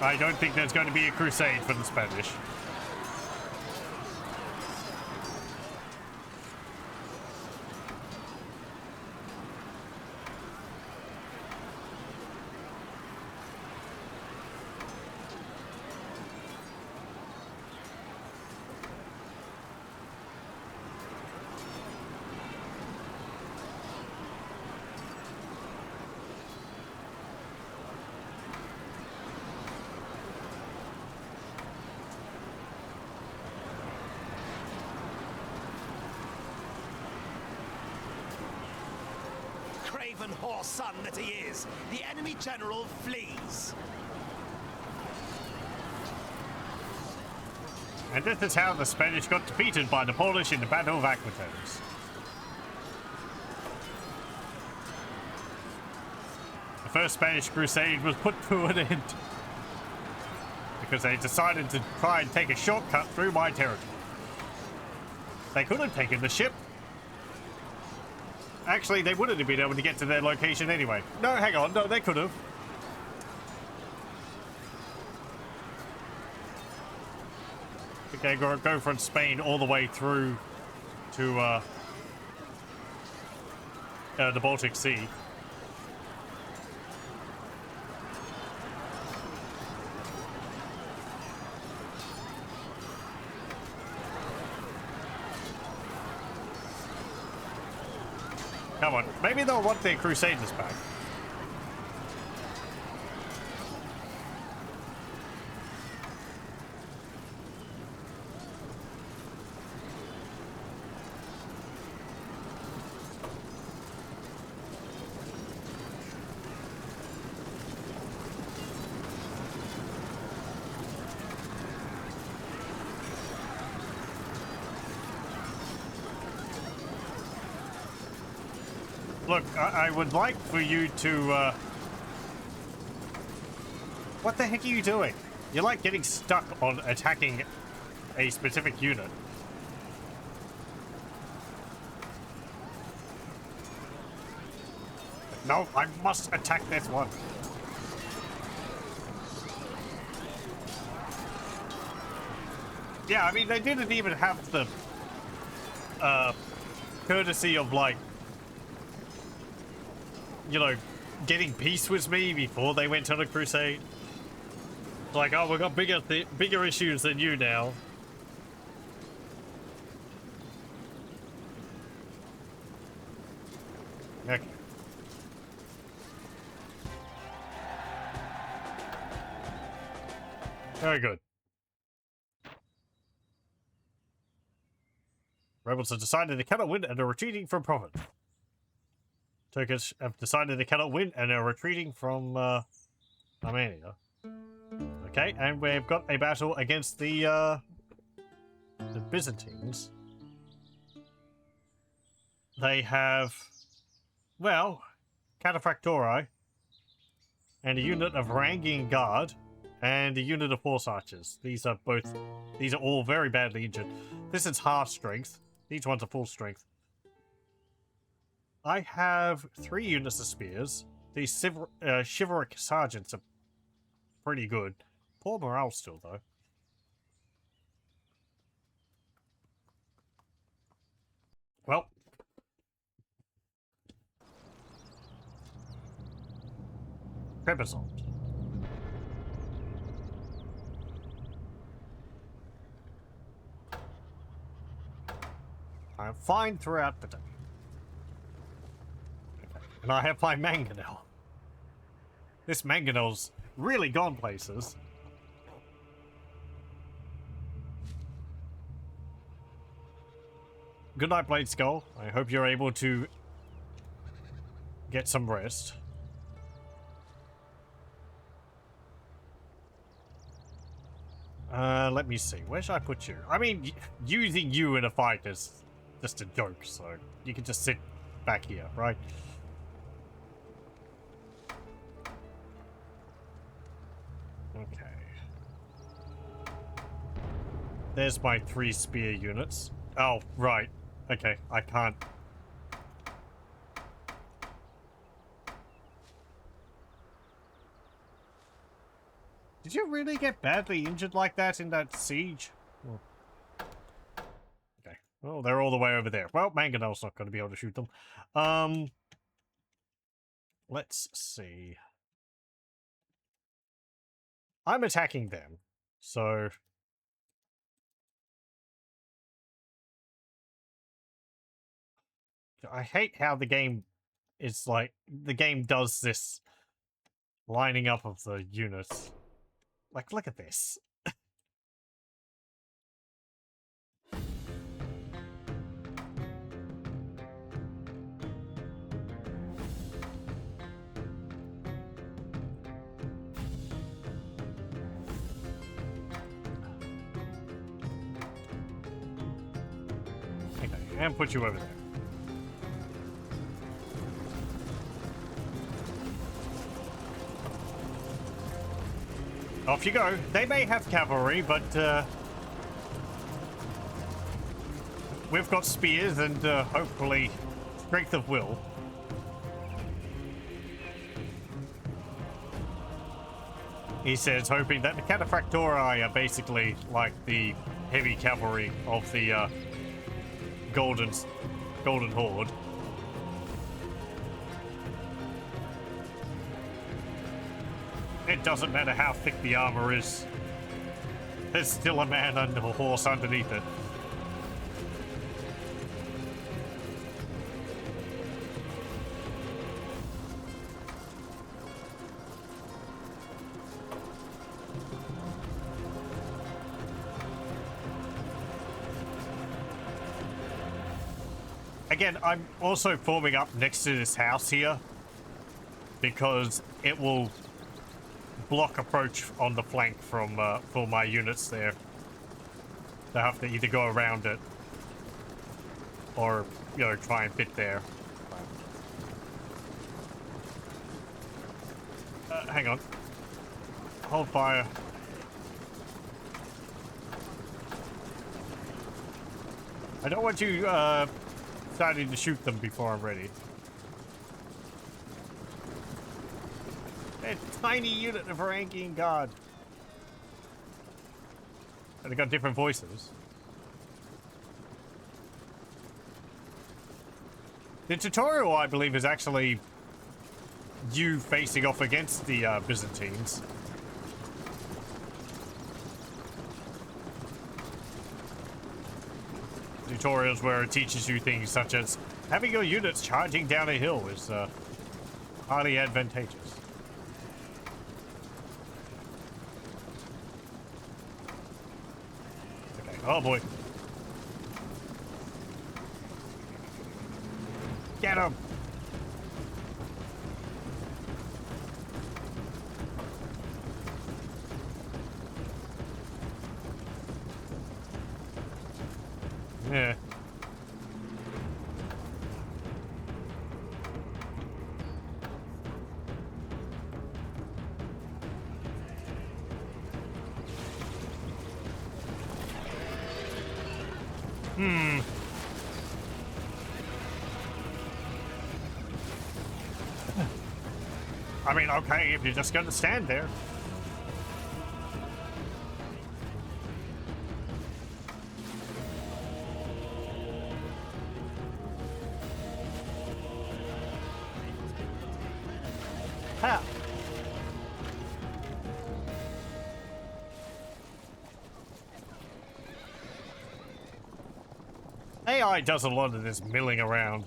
I don't think there's going to be a crusade for the Spanish.
Craven whore son that he is, the enemy general flees.
And this is how the Spanish got defeated by the Polish in the Battle of Aquitaine. The First Spanish Crusade was put to an end because they decided to try and take a shortcut through my territory. They could have taken the ship. Actually, they wouldn't have been able to get to their location anyway. No, hang on. No, they could have. Okay, go from Spain all the way through to the Baltic Sea. Come on, maybe they'll want their Crusaders back. Look, I would like for you to, what the heck are you doing? You're like getting stuck on attacking a specific unit. No, I must attack this one. Yeah, I mean, they didn't even have the, courtesy of, like, you know, getting peace with me before they went on a crusade. Like, oh, we've got bigger issues than you now. Okay. Very good. Rebels have decided they cannot win and are retreating from Provence. Turkish have decided they cannot win and are retreating from Armenia. Okay, and we've got a battle against the Byzantines. They have, well, Cataphractori and a unit of Varangian Guard and a unit of Horse Archers. These are all very badly injured. This is half strength. These ones are full strength. I have 3 units of spears. These chivalric sergeants are pretty good. Poor morale still, though. Well. Trebizond. I'm fine throughout the day. And I have my mangonel. This mangonel's really gone places. Good night, Blade Skull. I hope you're able to get some rest. Let me see. Where should I put you? I mean, using you in a fight is just a joke, so you can just sit back here, right? Okay. There's my 3 spear units. Oh, right. Okay, I can't. Did you really get badly injured like that in that siege? Oh. Okay. Well, they're all the way over there. Well, Mangonel's not going to be able to shoot them. Let's see. I'm attacking them, so... I hate how the game is like... The game does this lining up of the units. Like, look at this. Okay, and put you over there. Off you go. They may have cavalry, but we've got spears and hopefully strength of will. He says, hoping that the Cataphractori are basically like the heavy cavalry of the Golden Horde. It doesn't matter how thick the armor is. There's still a man and a horse underneath it. Again, I'm also forming up next to this house here because it will block approach on the flank from for my units there. They have to either go around it or, you know, try and fit there. Hang on. Hold fire. I don't want you starting to shoot them before I'm ready. A tiny unit of Varangian Guard. And they got different voices. The tutorial, I believe, is actually you facing off against the Byzantines. Tutorials where it teaches you things such as having your units charging down a hill is highly advantageous. Oh boy. Get him! Yeah. I mean, okay, if you're just gonna stand there. Ha! AI does a lot of this milling around.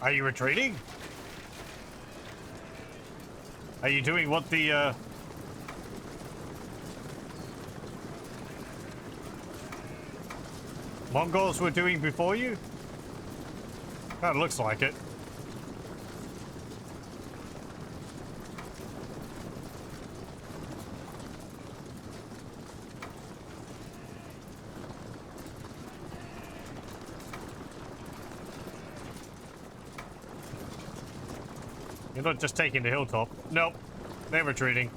Are you retreating? Are you doing what the Mongols were doing before you? That looks like it. You're not just taking the hilltop. Nope. They're retreating.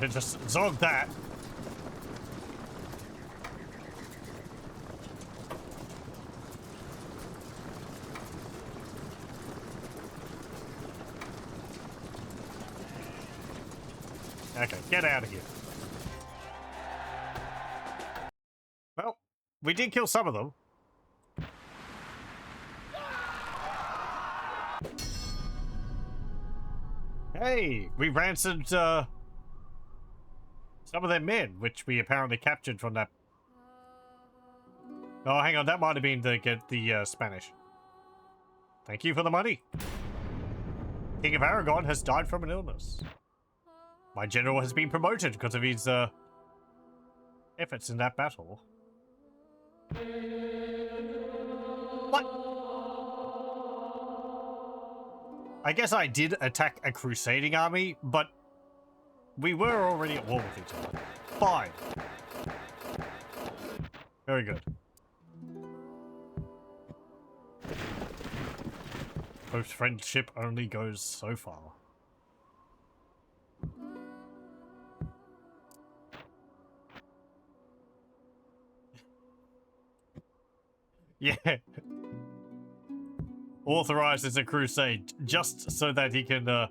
They just zog that. Okay, get out of here. Well, we did kill some of them. Hey, we ransomed some of their men, which we apparently captured from that. Oh, hang on, that might have been to get the Spanish. Thank you for the money. King of Aragon has died from an illness. My general has been promoted because of his efforts in that battle. What? I guess I did attack a crusading army, but we were already at war with each other. Fine. Very good. Close friendship only goes so far. Yeah. Authorizes a crusade just so that he can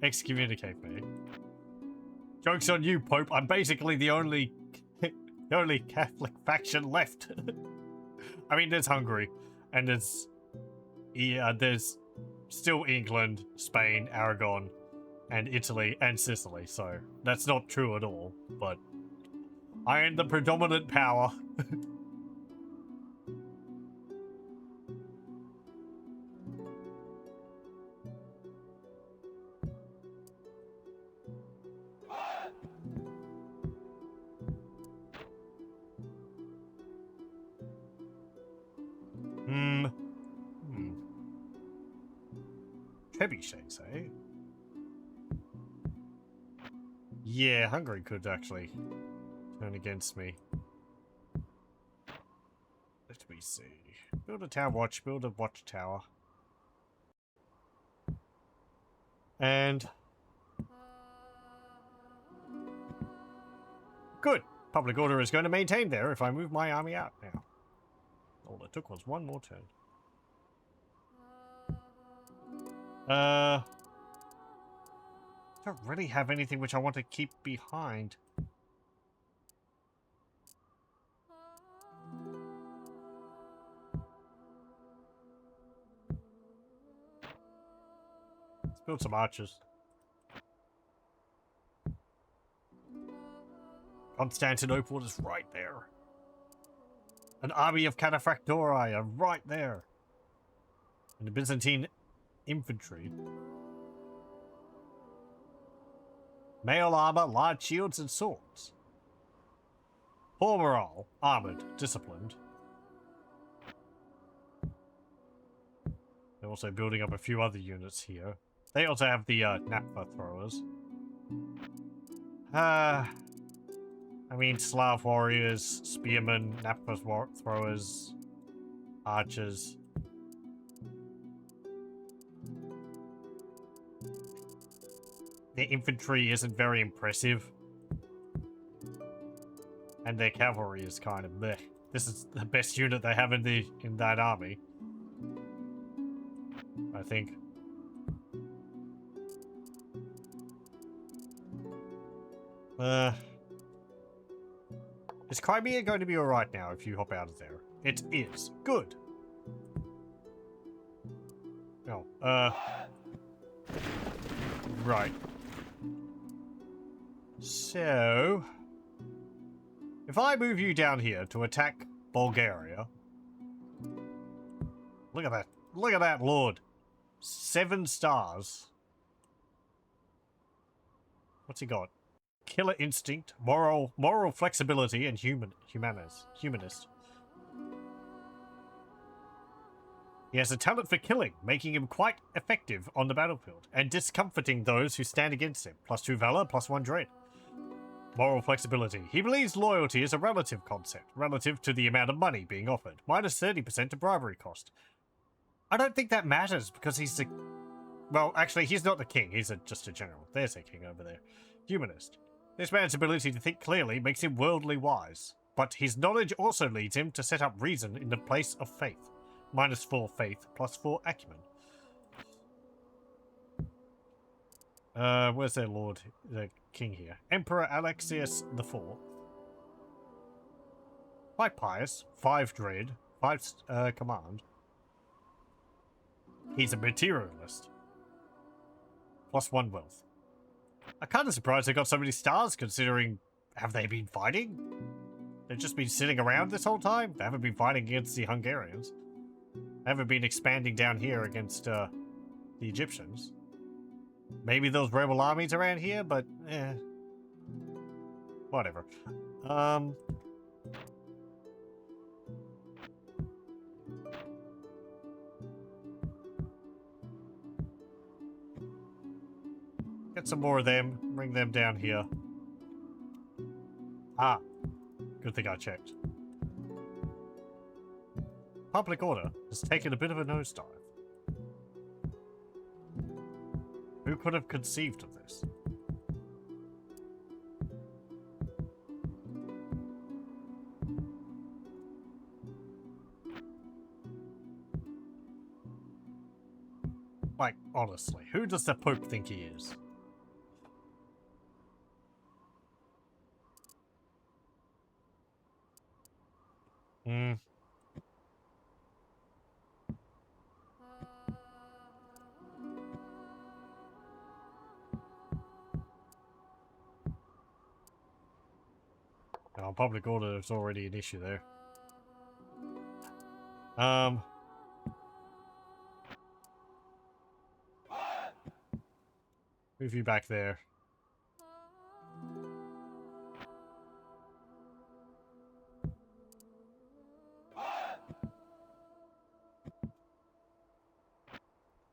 excommunicate me. Joke's on you, Pope. I'm basically the only Catholic faction left. I mean, there's Hungary, and there's still England, Spain, Aragon, and Italy, and Sicily. So that's not true at all. But I am the predominant power. Trebuchets, eh? Yeah, Hungary could actually turn against me. Let me see. Build a town watch, build a watchtower. And... good! Public order is going to maintain there if I move my army out now. All it took was one more turn. Don't really have anything which I want to keep behind. Let's build some archers. Constantinople is right there. An army of cataphractori are right there. And the Byzantine infantry. Mail armor, large shields, and swords. Poor morale, armored, disciplined. They're also building up a few other units here. They also have the naphtha throwers. I mean, Slav warriors, spearmen, naphtha throwers, archers. Their infantry isn't very impressive. And their cavalry is kind of meh. This is the best unit they have in that army. I think. Is Crimea going to be alright now if you hop out of there? It is. Good. Oh, right. So, if I move you down here to attack Bulgaria, look at that, Lord. 7 stars. What's he got? Killer instinct, moral flexibility, and humanist. He has a talent for killing, making him quite effective on the battlefield, and discomforting those who stand against him. +2 valor, +1 dread. Moral flexibility. He believes loyalty is a relative concept, relative to the amount of money being offered, minus 30% to bribery cost. I don't think that matters, because he's the... Well, actually, he's not the king. He's just a general. There's a king over there. Humanist. This man's ability to think clearly makes him worldly wise, but his knowledge also leads him to set up reason in the place of faith. Minus 4 faith, plus 4 acumen. Where's their lord, the king here? Emperor Alexius IV. Quite pious. 5 dread. 5 command. He's a materialist. Plus 1 wealth. I'm kind of surprised they got so many stars, considering... Have they been fighting? They've just been sitting around this whole time? They haven't been fighting against the Hungarians. They haven't been expanding down here against the Egyptians. Maybe those rebel armies around here, but whatever. Get some more of them. Bring them down here. Ah, good thing I checked. Public order has taken a bit of a nosedive. Who could have conceived of this? Like, honestly, who does the Pope think he is? Public order is already an issue there. Move you back there.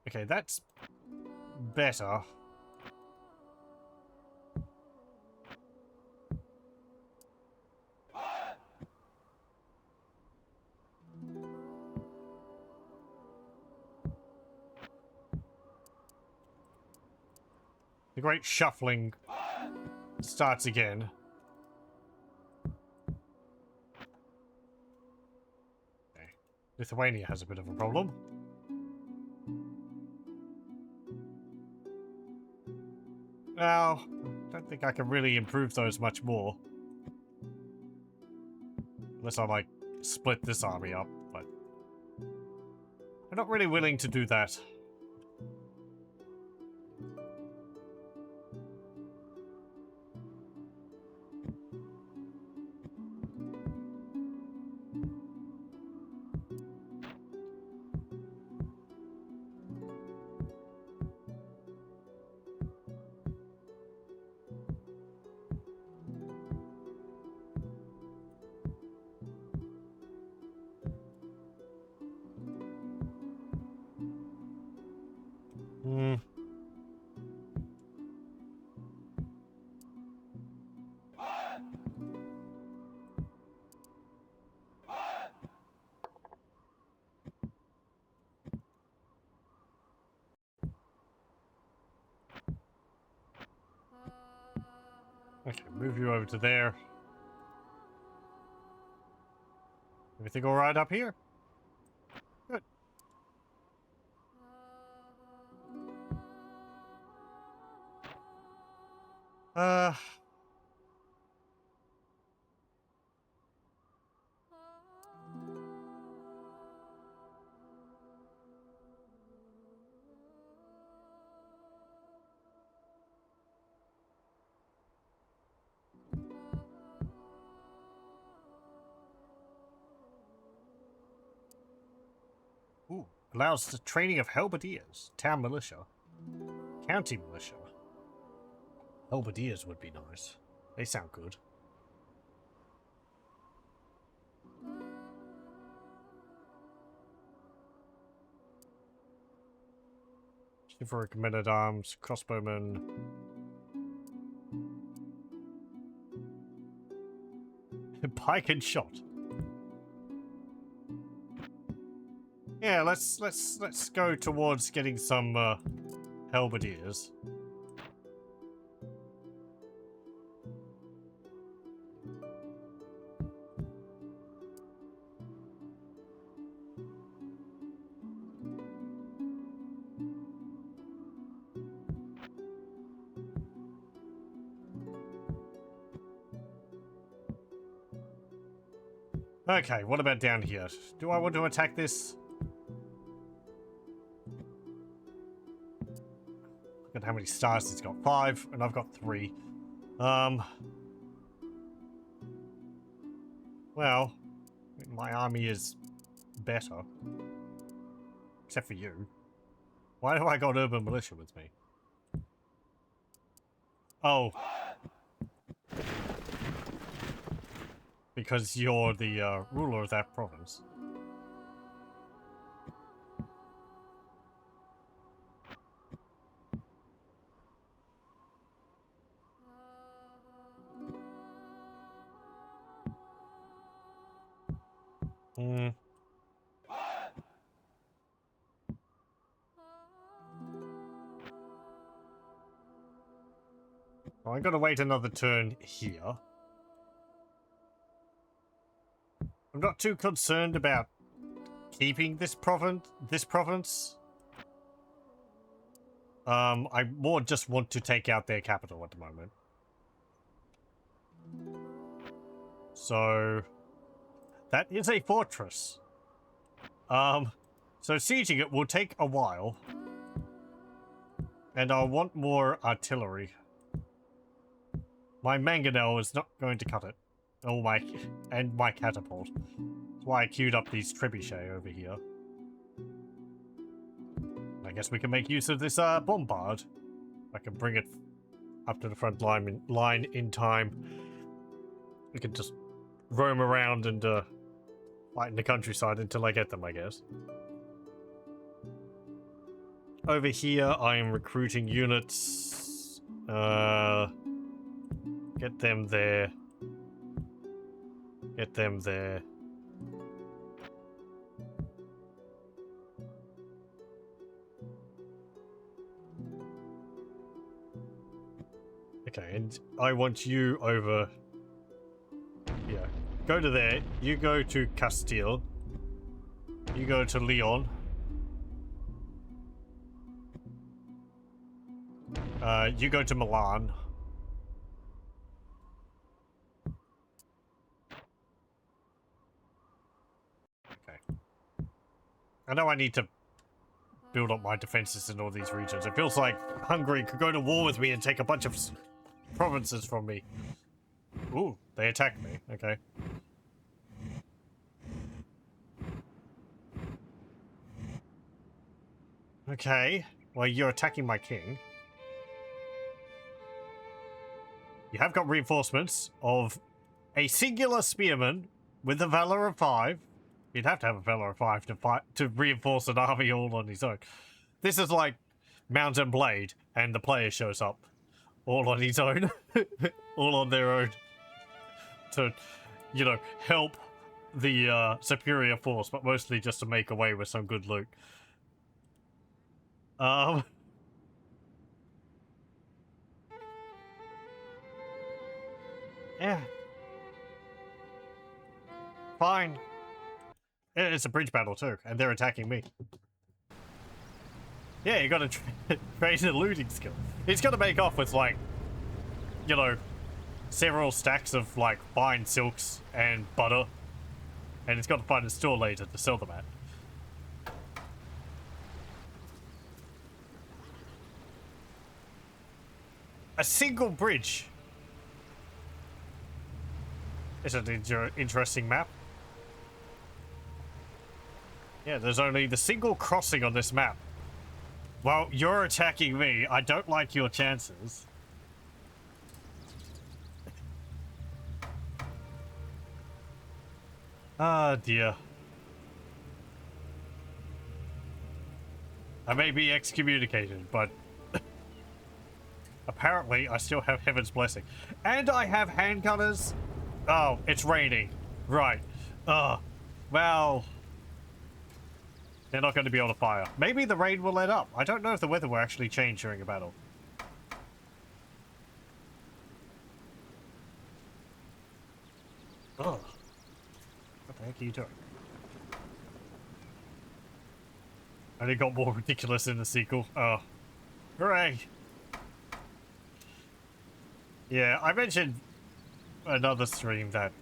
Okay, that's better. The great shuffling starts again. Okay. Lithuania has a bit of a problem. Well, don't think I can really improve those much more. Unless I, like, split this army up, but... I'm not really willing to do that. Okay, move you over to there. Everything all right up here? Good. Ooh, allows the training of halberdiers, town militia, county militia. Halberdiers would be nice. They sound good. Chivalric men-at-arms, crossbowmen. Pike and shot. Yeah, let's go towards getting some halberdiers. Okay, what about down here? Do I want to attack this? Look at how many stars it's got. 5, and I've got 3. Well, my army is better. Except for you. Why do I got urban militia with me? Oh. Because you're the ruler of that province. Hmm. Well, I'm gonna wait another turn here. I'm not too concerned about keeping this province. I more just want to take out their capital at the moment. So that is a fortress. So sieging it will take a while. And I'll want more artillery. My mangonel is not going to cut it. Oh my, and my catapult. That's why I queued up these trebuchet over here. I guess we can make use of this bombard. I can bring it up to the front line in time. We can just roam around and fight in the countryside until I get them, I guess. Over here, I am recruiting units. Get them there. Get them there. Okay, and I want you over... Yeah. Go to there. You go to Castile. You go to Leon. You go to Milan. Okay. I know I need to build up my defenses in all these regions. It feels like Hungary could go to war with me and take a bunch of provinces from me. Ooh, they attacked me. Okay. Okay. Well, you're attacking my king. You have got reinforcements of a singular spearman with a valor of 5. You'd have to have a valor of 5 to fight to reinforce an army all on his own. This is like Mount and Blade, and the player shows up all on his own, all on their own, to, you know, help the superior force, but mostly just to make away with some good loot. Yeah. Fine. It's a bridge battle too, and they're attacking me. Yeah, you gotta train a looting skill. He's gonna make off with, like, you know, several stacks of, like, fine silks and butter. And he's got to find a store later to sell them at. A single bridge. It's an interesting map. Yeah, there's only the single crossing on this map. Well, you're attacking me. I don't like your chances. Ah, dear. I may be excommunicated, but apparently I still have Heaven's Blessing. And I have handgunners Oh, it's raining. Right. Well, they're not going to be able to fire. Maybe the rain will let up. I don't know if the weather will actually change during a battle. Oh. What the heck are you doing? And it got more ridiculous in the sequel. Oh. Hooray! Yeah, I mentioned another stream that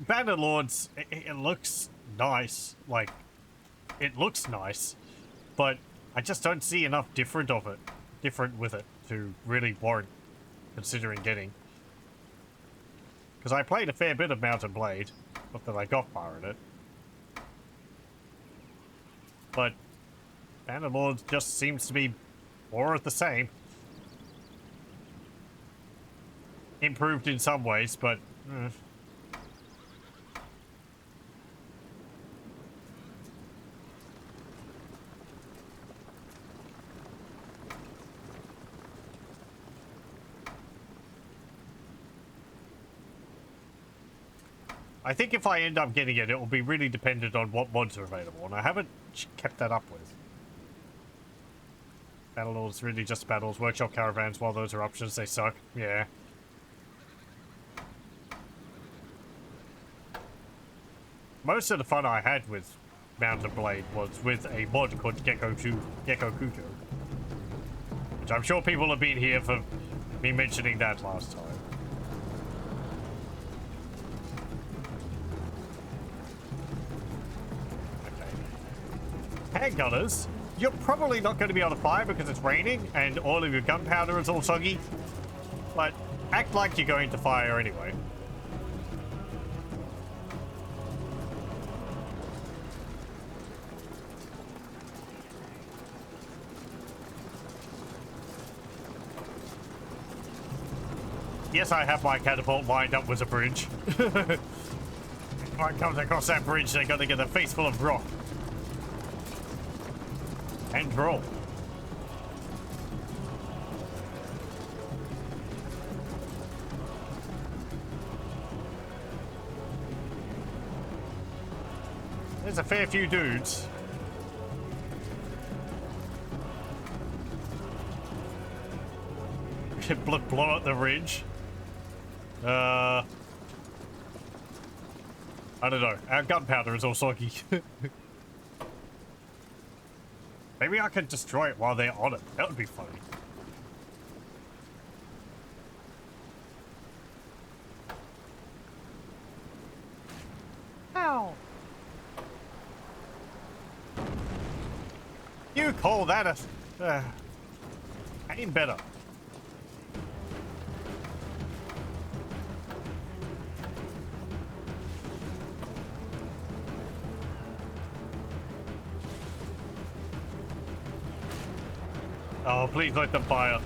Bannerlords, it looks nice. Like, it looks nice, but I just don't see enough different with it to really warrant considering getting. Because I played a fair bit of Mountain Blade, not that I got far in it. But Bannerlords just seems to be more of the same. Improved in some ways, but... I think if I end up getting it, it will be really dependent on what mods are available, and I haven't kept that up with. Battlelords really just battles. Workshop caravans, while those are options, they suck. Yeah. Most of the fun I had with Mountain Blade was with a mod called Gecko Kujo. Which I'm sure people have been here for me mentioning that last time. Handgunners, you're probably not going to be able to fire because it's raining and all of your gunpowder is all soggy. But act like you're going to fire anyway. Yes, I have my catapult lined up with a bridge. If one comes across that bridge, they're going to get a face full of rock. And roll. There's a fair few dudes. Blow up the ridge. I don't know. Our gunpowder is all soggy. Maybe I could destroy it while they're on it. That would be funny. Ow. You call that a... aim better. Oh, please let them fire.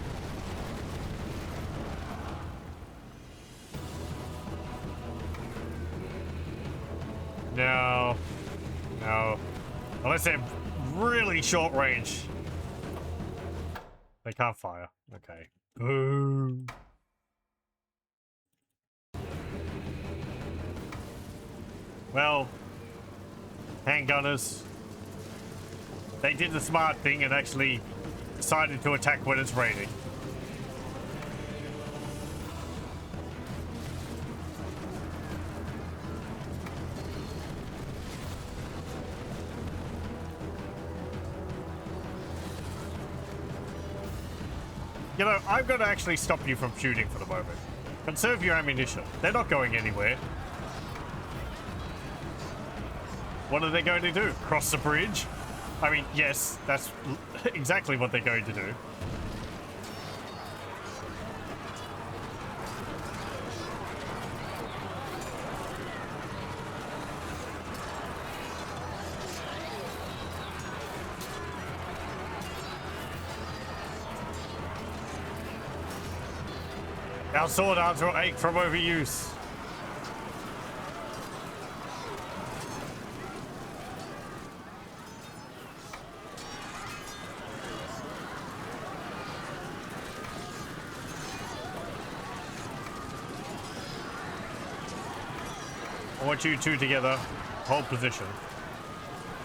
No. No. Unless they're really short range. They can't fire. Okay. Boo. Well, handgunners. They did the smart thing and actually decided to attack when it's raining. You know, I'm going to actually stop you from shooting for the moment. Conserve your ammunition. They're not going anywhere. What are they going to do? Cross the bridge? I mean, yes, that's exactly what they're going to do. Our sword arms will ache from overuse. I want you two together. Hold position.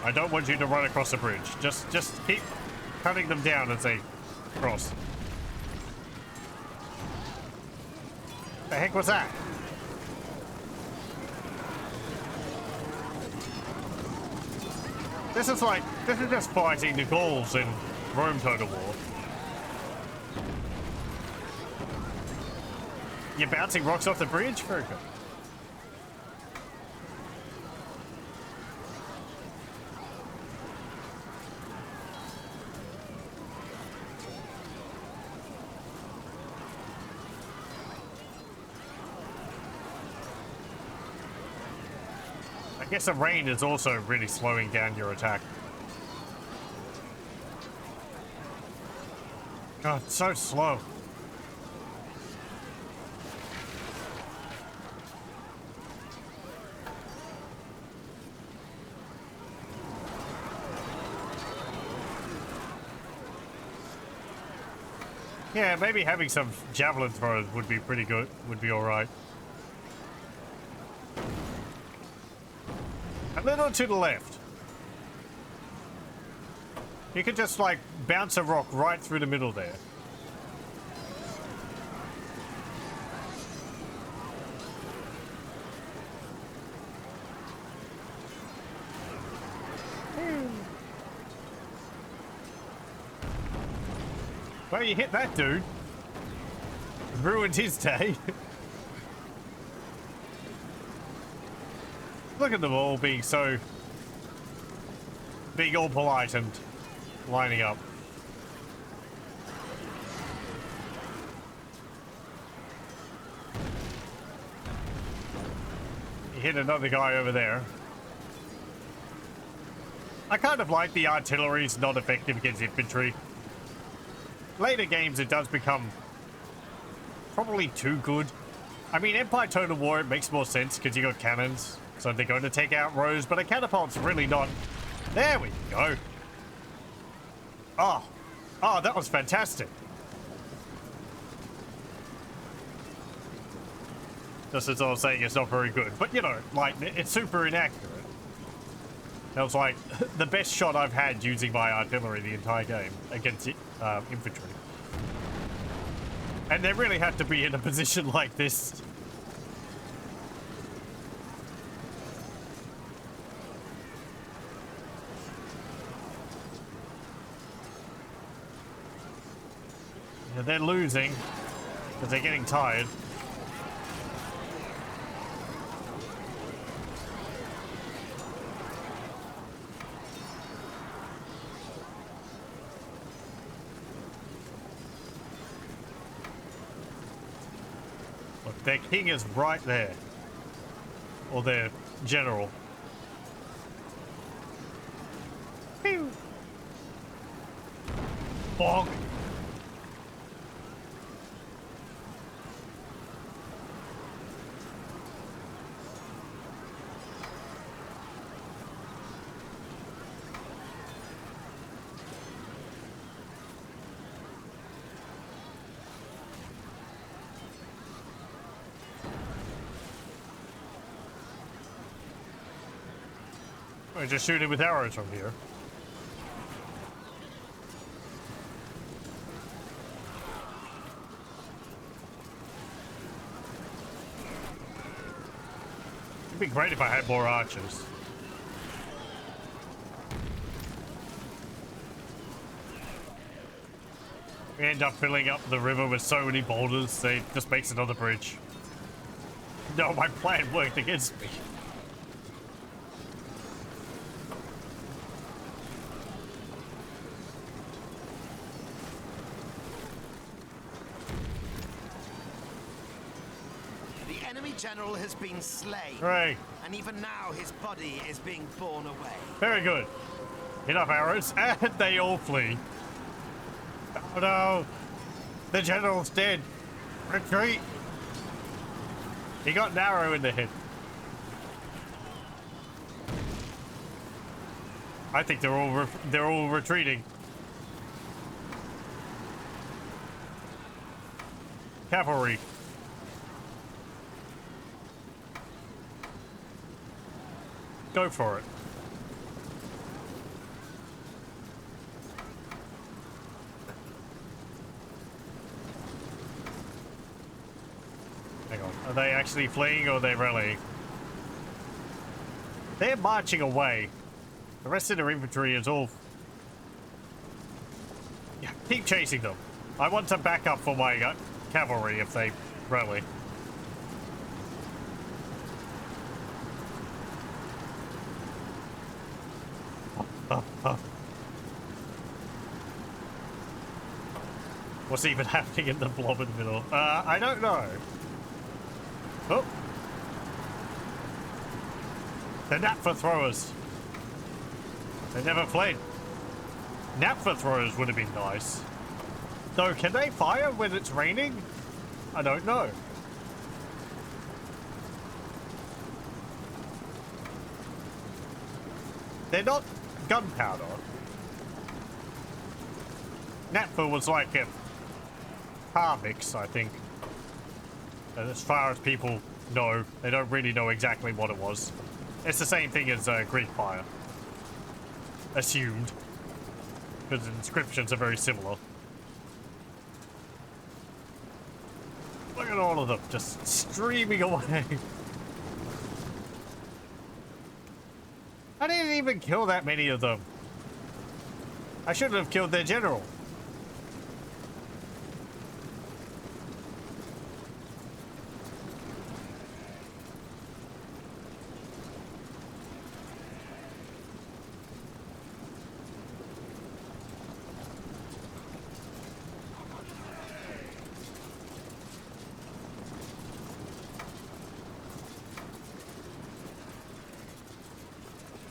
I don't want you to run across the bridge. Just keep cutting them down and say, cross. The heck was that? This is just fighting the Gauls in Rome Total War. You're bouncing rocks off the bridge? Very good. I guess the rain is also really slowing down your attack. God, it's so slow. Yeah, maybe having some javelin throwers would be pretty good. Would be alright. A little to the left. You could just, like, bounce a rock right through the middle there. Well, you hit that dude. Ruined his day. Look at them all being all polite and lining up. You hit another guy over there. I kind of like the artillery's not effective against infantry. Later games it does become probably too good. I mean, Empire Total War, it makes more sense because you got cannons. So they're going to take out rows, but a catapult's really not. There we go. Oh, that was fantastic. Just as I was saying, it's not very good. But, you know, like, it's super inaccurate. That was, like, the best shot I've had using my artillery the entire game against infantry. And they really have to be in a position like this. Yeah, they're losing because they're getting tired. Look, their king is right there. Or their general. Pew! Bonk! I just shoot it with arrows from here. It'd be great if I had more archers. We end up filling up the river with so many boulders, they just makes another bridge. No, my plan worked against me.
General has been slain.
Right.
And even now his body is being borne away.
Very good. Enough arrows, and they all flee. Oh no! The general's dead. Retreat. He got an arrow in the head. I think they're all retreating. Cavalry. Go for it. Hang on. Are they actually fleeing or are they rallying? They're marching away. The rest of their infantry is all... Yeah, keep chasing them. I want to back up for my cavalry if they rally. What's even happening in the blob in the middle? I don't know. Oh. They're naphtha throwers. They never fled. Naphtha throwers would have been nice. Though, can they fire when it's raining? I don't know. They're not gunpowder. Naphtha was like a tar mix, I think. And as far as people know, they don't really know exactly what it was. It's the same thing as Greek fire. Assumed. Because the inscriptions are very similar. Look at all of them just streaming away. I didn't even kill that many of them. I shouldn't have killed their general.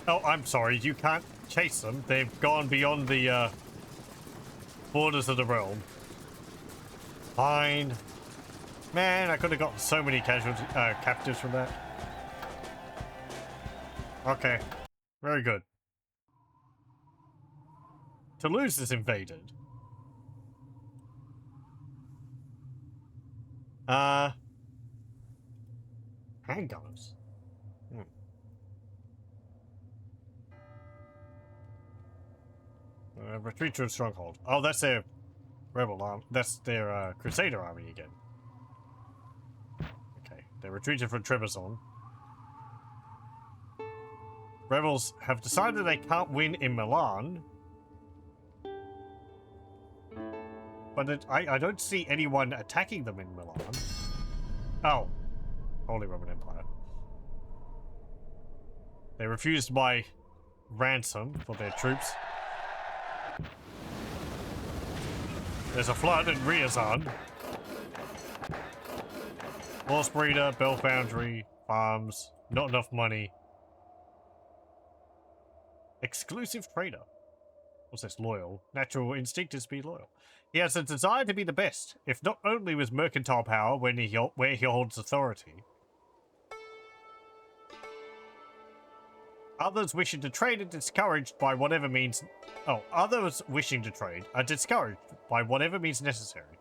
Oh, I'm sorry, you can't chase them. They've gone beyond the borders of the realm. Fine. Man, I could have gotten so many captives from that. Okay. Very good. Toulouse is invaded. Handgunners. Retreat to a stronghold. Oh, that's their rebel arm. That's their crusader army again. Okay, they retreated from Trebizond. Rebels have decided they can't win in Milan. But I don't see anyone attacking them in Milan. Oh. Holy Roman Empire. They refused my ransom for their troops. There's a flood in Ryazan. Horse breeder, bell foundry, farms, not enough money. Exclusive trader. What's this? Loyal. Natural instinct is to be loyal. He has a desire to be the best, if not only with mercantile power where he holds authority. Others wishing to trade are discouraged by whatever means... Oh, others wishing to trade are discouraged by whatever means necessary.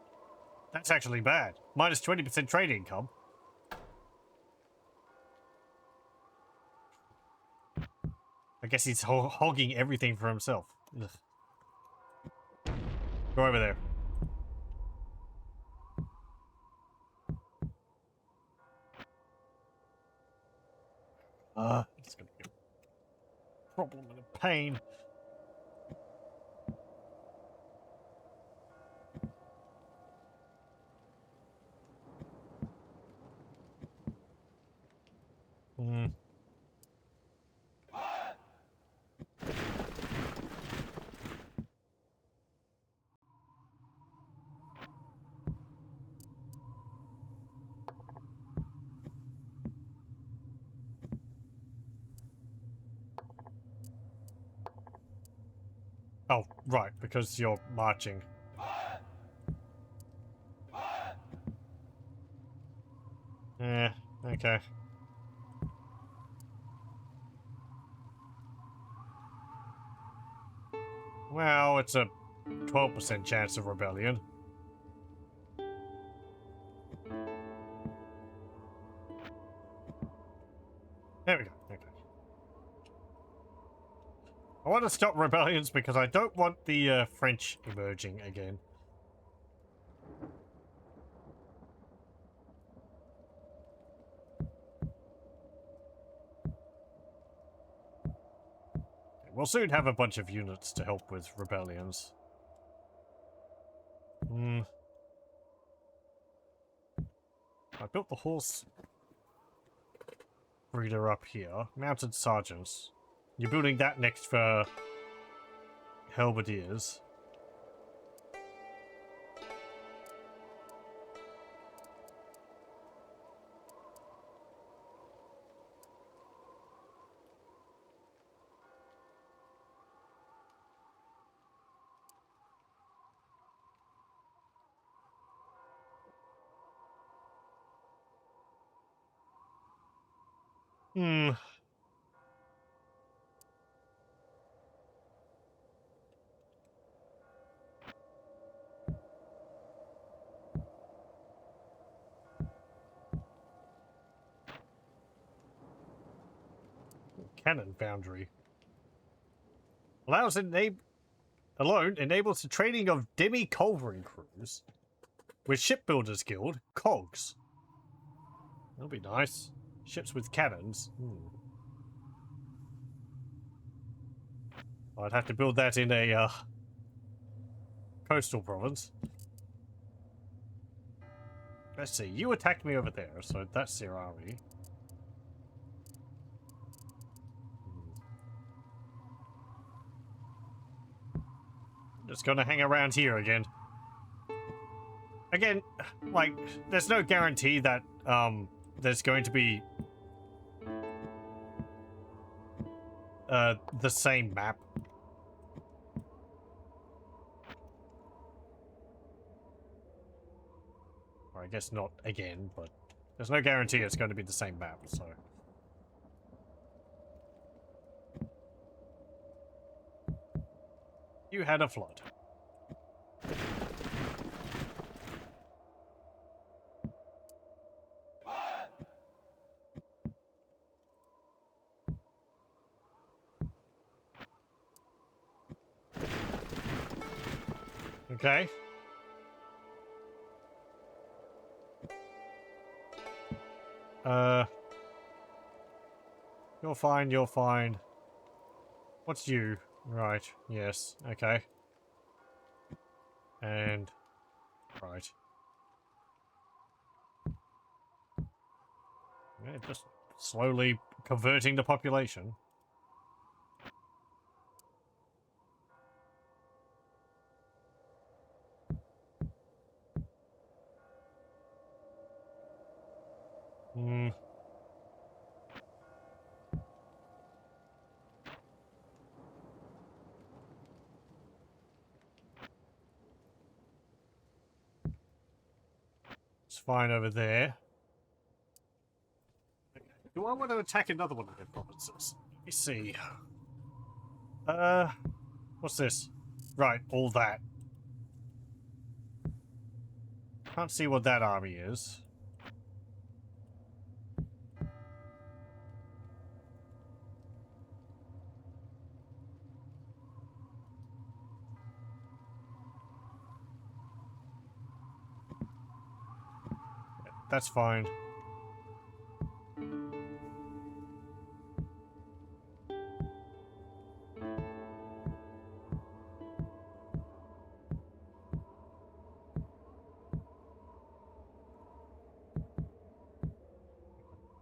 That's actually bad. Minus 20% trade income. I guess he's hogging everything for himself. Ugh. Go over there. It's gonna be a problem and a pain. Oh, right, because you're marching. Yeah, okay. Well, it's a 12% chance of rebellion. There we go. Okay. I want to stop rebellions because I don't want the French emerging again. We'll soon have a bunch of units to help with rebellions. I built the horse breeder up here. Mounted sergeants. You're building that next for halberdiers. Cannon foundry. Alone enables the training of demi-culverin crews with Shipbuilders Guild cogs. That'll be nice. Ships with cannons. I'd have to build that in a coastal province. Let's see. You attacked me over there, so that's your army. Just gonna hang around here again. Again, like, there's no guarantee that there's going to be the same map. Or I guess not again, but there's no guarantee it's going to be the same map, so. You had a flood. Okay. You're fine, you're fine. What's you? Right, yes, okay. And... right. Yeah, just slowly converting the population. It's fine over there. Do I want to attack another one of their provinces? Let me see. What's this? Right, all that. Can't see what that army is. That's fine.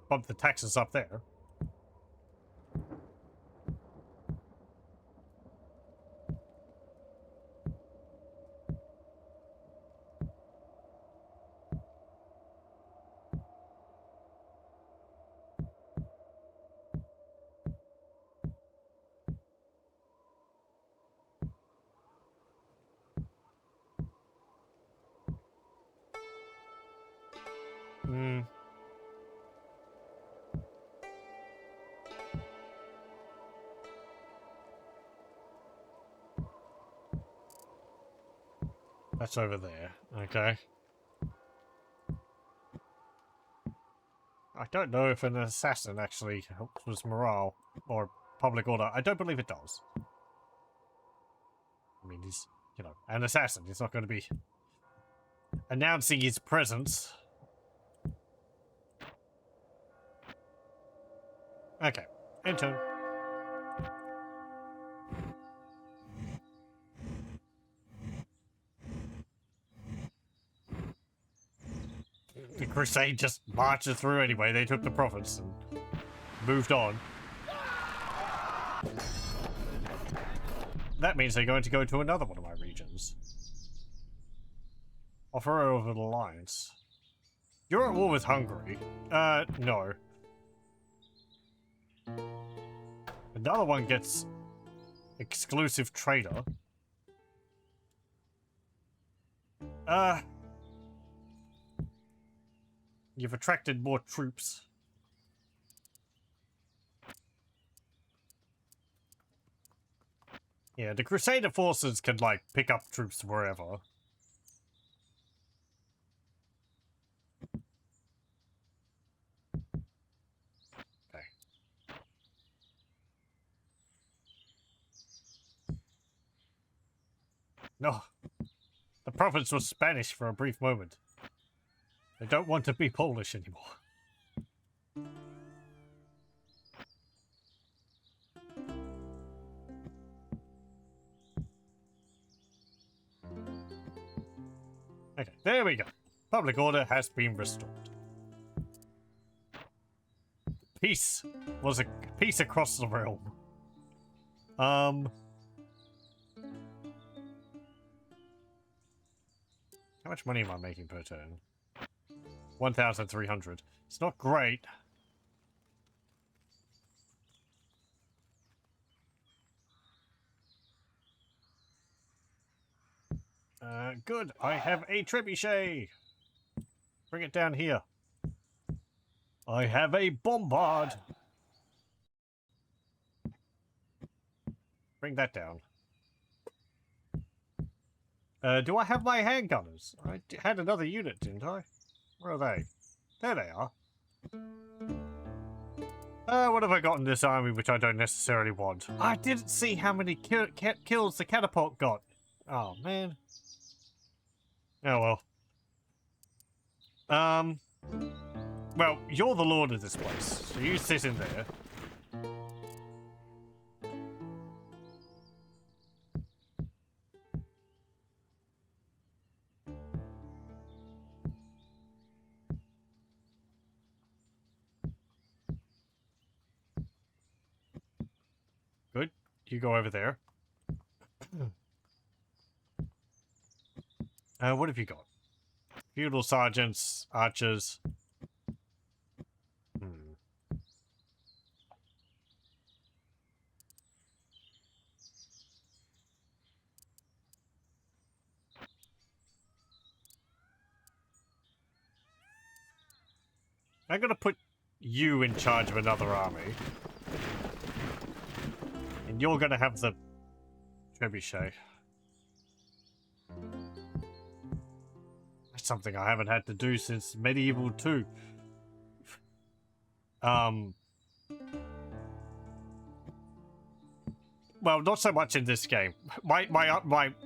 Bump the taxes up there. That's over there. Okay. I don't know if an assassin actually helps with morale or public order. I don't believe it does. mean, he's, you know, an assassin. He's not going to be announcing his presence. Okay, end turn. The Crusade just marches through anyway. They took the province and moved on. That means they're going to go to another one of my regions. Offer over an alliance. You're at war with Hungary. No. Another one gets exclusive trader. You've attracted more troops. Yeah, the Crusader forces can, like, pick up troops wherever. Okay. No. The province was Spanish for a brief moment. They don't want to be Polish anymore. Okay, there we go. Public order has been restored. Peace was a peace across the realm. How much money am I making per turn? 1,300. It's not great. Good. I have a trebuchet. Bring it down here. I have a bombard. Bring that down. Do I have my handgunners? I had another unit, didn't I? Where are they? There they are. What have I got in this army which I don't necessarily want? I didn't see how many kills the catapult got. Oh, man. Oh, well. Well, you're the lord of this place, so you sit in there. Good. You go over there. What have you got? Feudal sergeants, archers. I'm gonna put you in charge of another army. And you're gonna have the trebuchet. That's something I haven't had to do since Medieval 2. Well, not so much in this game. My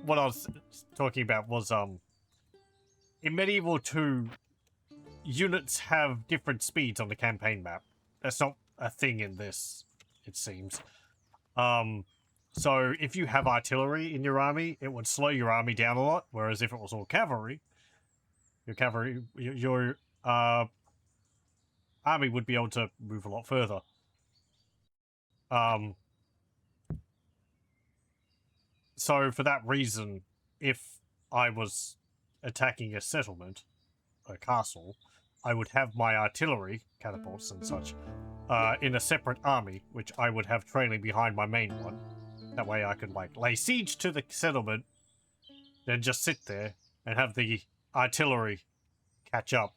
what I was talking about was in Medieval 2, units have different speeds on the campaign map. That's not a thing in this, it seems. So if you have artillery in your army, it would slow your army down a lot. Whereas if it was all cavalry, your army would be able to move a lot further. So for that reason, if I was attacking a settlement, a castle, I would have my artillery, catapults and such, in a separate army, which I would have trailing behind my main one. That way I could, like, lay siege to the settlement, then just sit there and have the artillery catch up,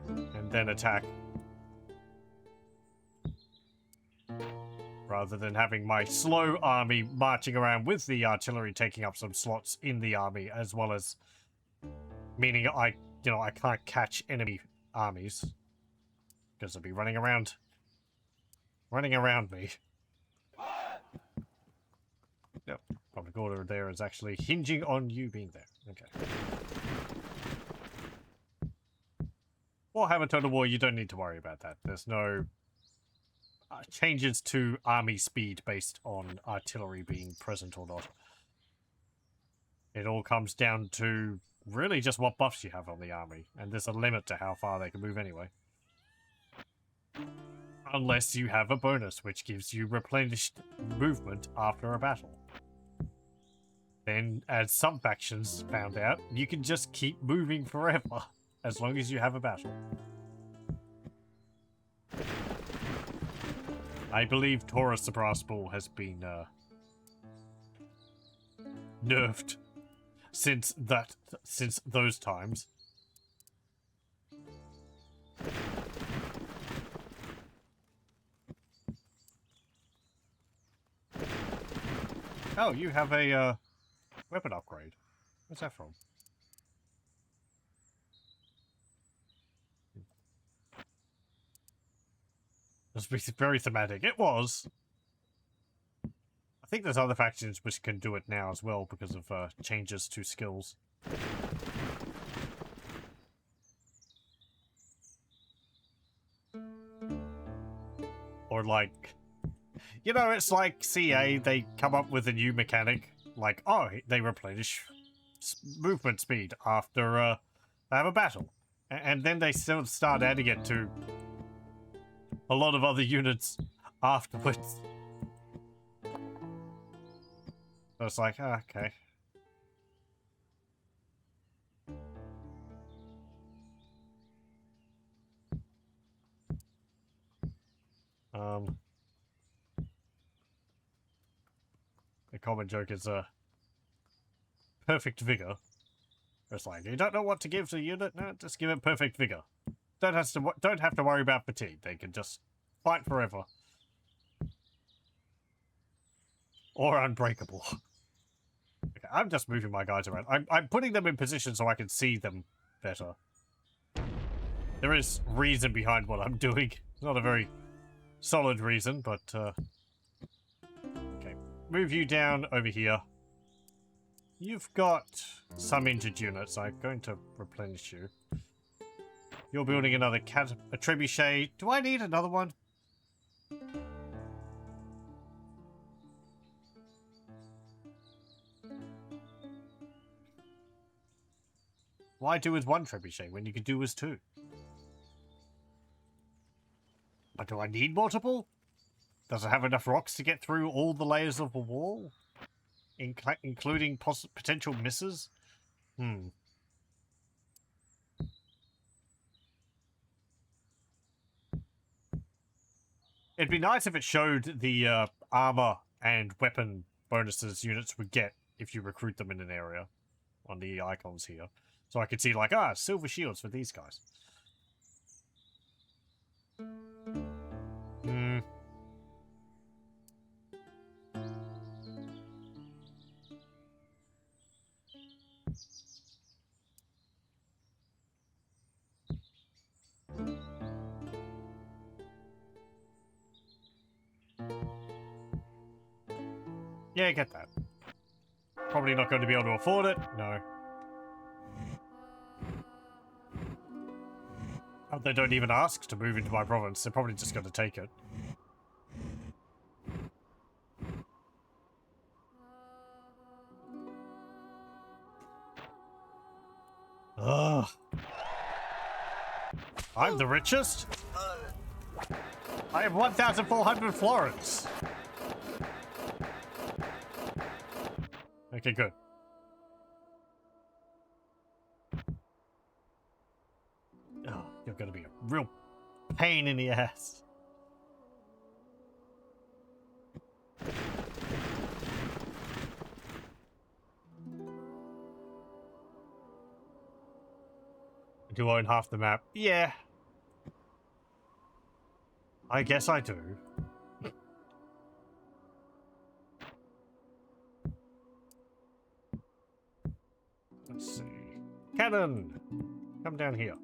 and then attack. Rather than having my slow army marching around with the artillery taking up some slots in the army, as well as meaning I can't catch enemy armies because they'll be running around me. Yep, probably economic order there is actually hinging on you being there. Okay. Warhammer Total War, you don't need to worry about that. There's no changes to army speed based on artillery being present or not. It all comes down to really just what buffs you have on the army, and there's a limit to how far they can move anyway. Unless you have a bonus, which gives you replenished movement after a battle. Then, as some factions found out, you can just keep moving forever, as long as you have a battle. I believe Taurus the Brass Bull has been nerfed since those times. Oh, you have a weapon upgrade. Where's that from? This was very thematic. It was. I think there's other factions which can do it now as well because of changes to skills. Or like, you know, it's like CA, they come up with a new mechanic, like, oh, they replenish movement speed after they have a battle. And then they still start adding it to a lot of other units afterwards. So it's like, oh, okay. The common joke is perfect vigor. It's like, you don't know what to give to the unit? No, just give it perfect vigor. Don't have to worry about fatigue. They can just fight forever. Or unbreakable. Okay, I'm just moving my guys around. I'm putting them in position so I can see them better. There is reason behind what I'm doing. It's not a very solid reason, but okay. Move you down over here. You've got some injured units. I'm going to replenish you. You're building another a trebuchet. Do I need another one? Why do with one trebuchet when you could do with two? But do I need multiple? Does it have enough rocks to get through all the layers of the wall? Including potential misses? It'd be nice if it showed the armor and weapon bonuses units would get if you recruit them in an area on the icons here. So I could see like, silver shields for these guys. Yeah, get that. Probably not going to be able to afford it. No. Oh, they don't even ask to move into my province. They're probably just going to take it. Ugh. I'm the richest? I have 1,400 florins. Okay, good. Oh, you're gonna be a real pain in the ass. Do I own half the map? Yeah. I guess I do. Let's see. Cannon! Come down here.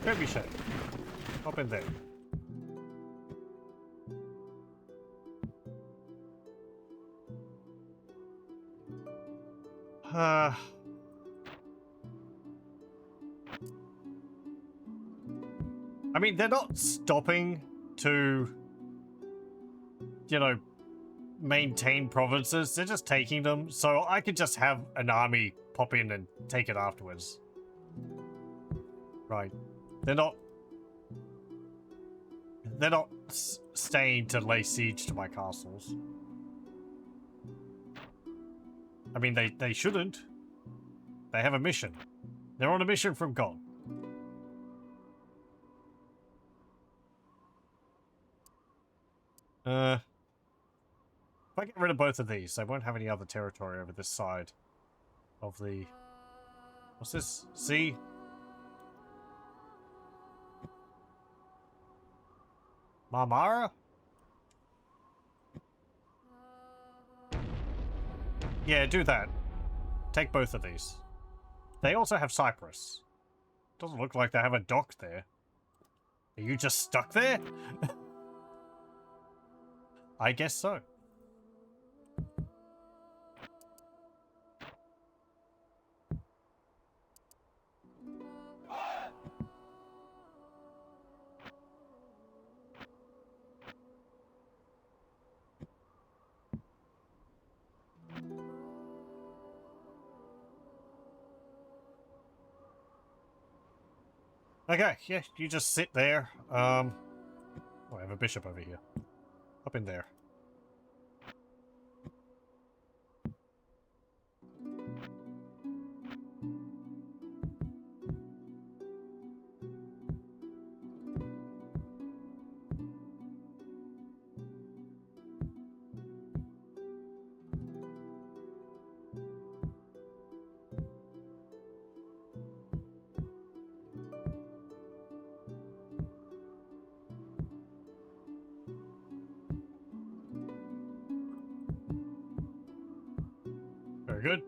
Trebuchet. Hop in there. I mean, they're not stopping to, you know, maintain provinces. They're just taking them. So I could just have an army pop in and take it afterwards. Right. They're not staying to lay siege to my castles. I mean, they shouldn't. They have a mission. They're on a mission from God. If I get rid of both of these, I won't have any other territory over this side of the... What's this? Sea? Marmara? Yeah, do that. Take both of these. They also have Cyprus. Doesn't look like they have a dock there. Are you just stuck there? I guess so. Okay, yeah, you just sit there. Oh, I have a bishop over here. Up in there. Very good.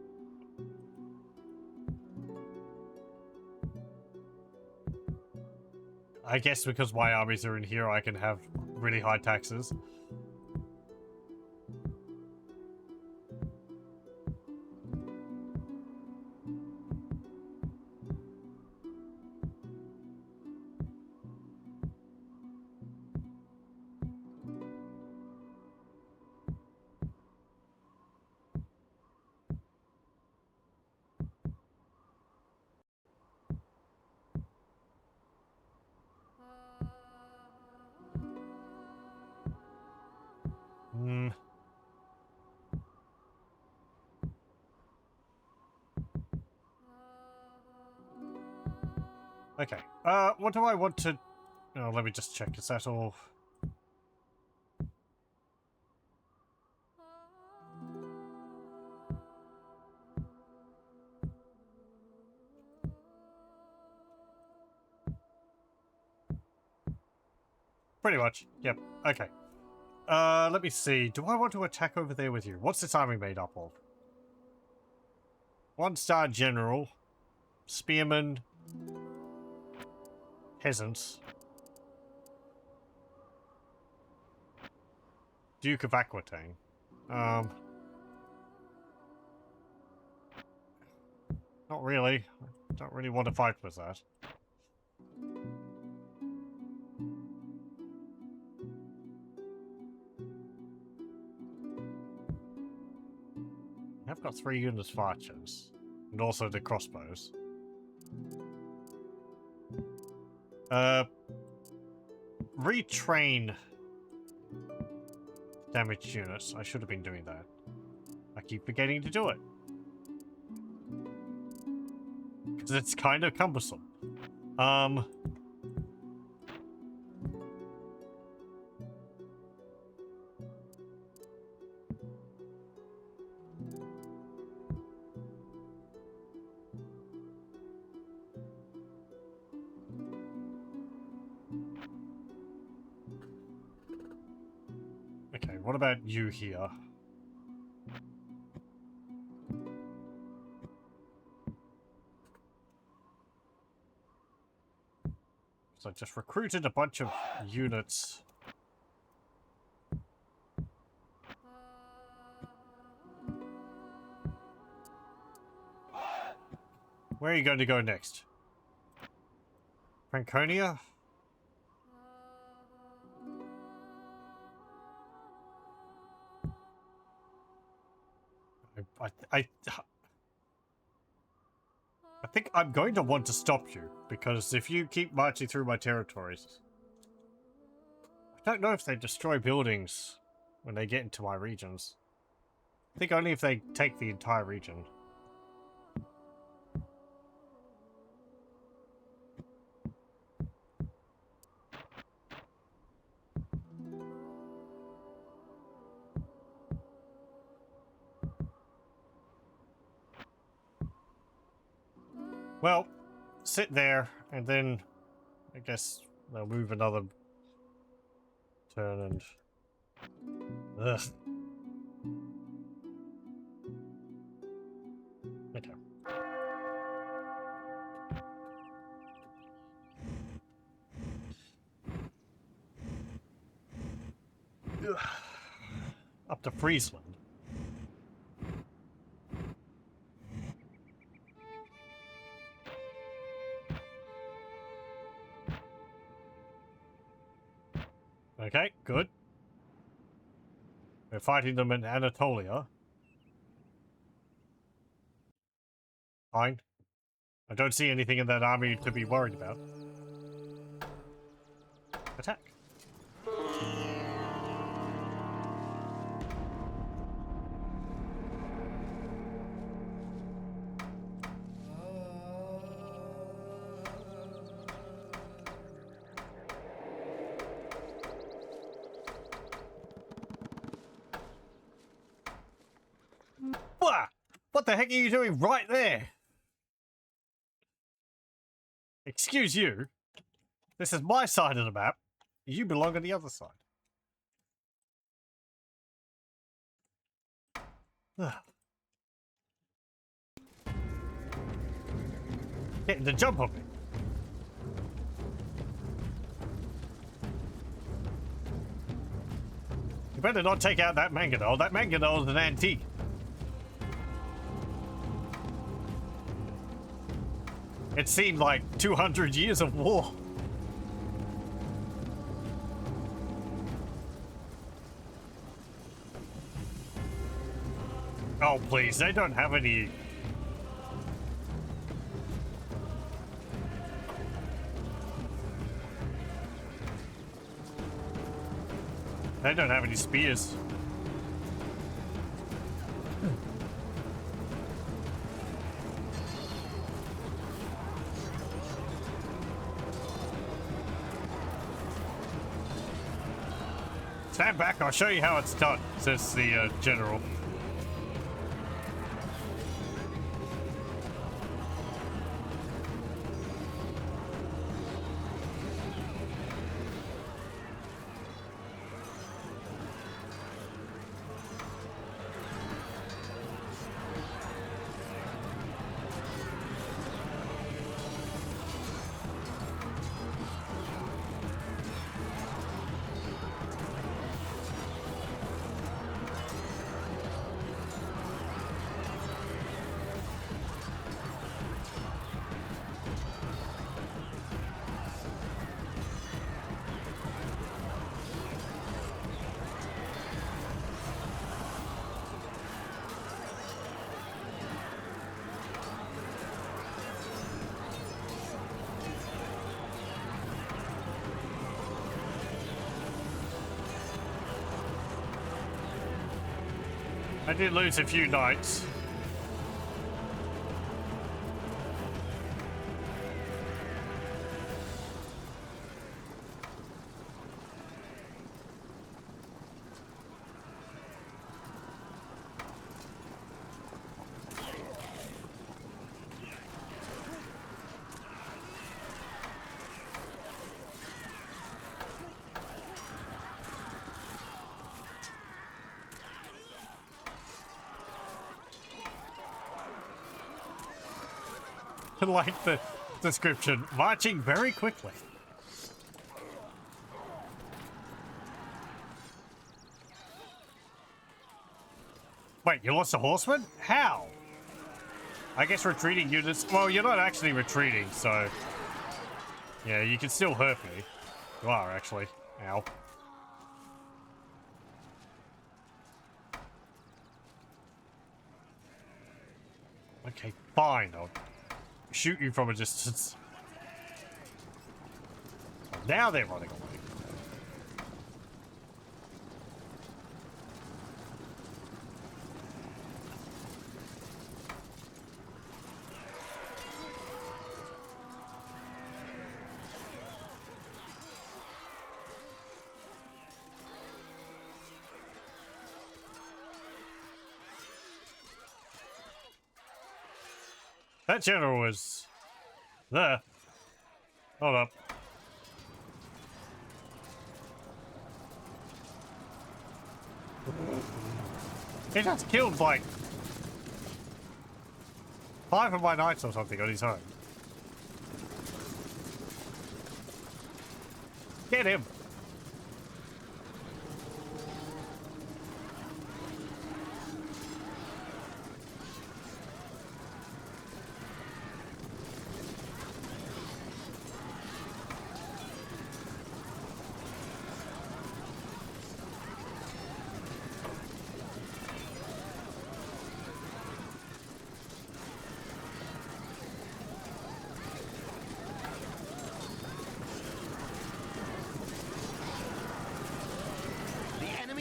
I guess because my armies are in here, I can have really high taxes. Hmm. Okay. What do I want to... Oh, let me just check. Is that all... Pretty much. Yep. Okay. Let me see. Do I want to attack over there with you? What's this army made up of? 1-star general. Spearmen. Peasants. Duke of Aquitaine. Not really. I don't really want to fight with that. I've got 3 units of archers. And also the crossbows. Retrain damaged units. I should have been doing that. I keep forgetting to do it. Because it's kind of cumbersome. Okay, what about you here? So I just recruited a bunch of units. Where are you going to go next? Franconia? I think I'm going to want to stop you, because if you keep marching through my territories... I don't know if they destroy buildings when they get into my regions. I think only if they take the entire region. Well, sit there, and then I guess they'll move another turn and... Ugh. Okay. Ugh. Up to Friesland. Okay, good. We're fighting them in Anatolia. Fine. I don't see anything in that army to be worried about. Attack. What the heck are you doing right there? Excuse you. This is my side of the map. You belong on the other side. Ugh. Getting the jump on me. You better not take out that mangonel. That mangonel is an antique. It seemed like 200 years of war. Oh, please, they don't have any... They don't have any spears. Stand back, I'll show you how it's done, says the general. I did lose a few knights. Like the description, marching very quickly. Wait, you lost a horseman? How? I guess retreating units... Well, you're not actually retreating, so... Yeah, you can still hurt me. You are, actually. Ow. Okay, fine. I'll shoot you from a distance. Now they're running away. That general was there. Hold up. He just killed like 5 of my knights or something on his own. Get him!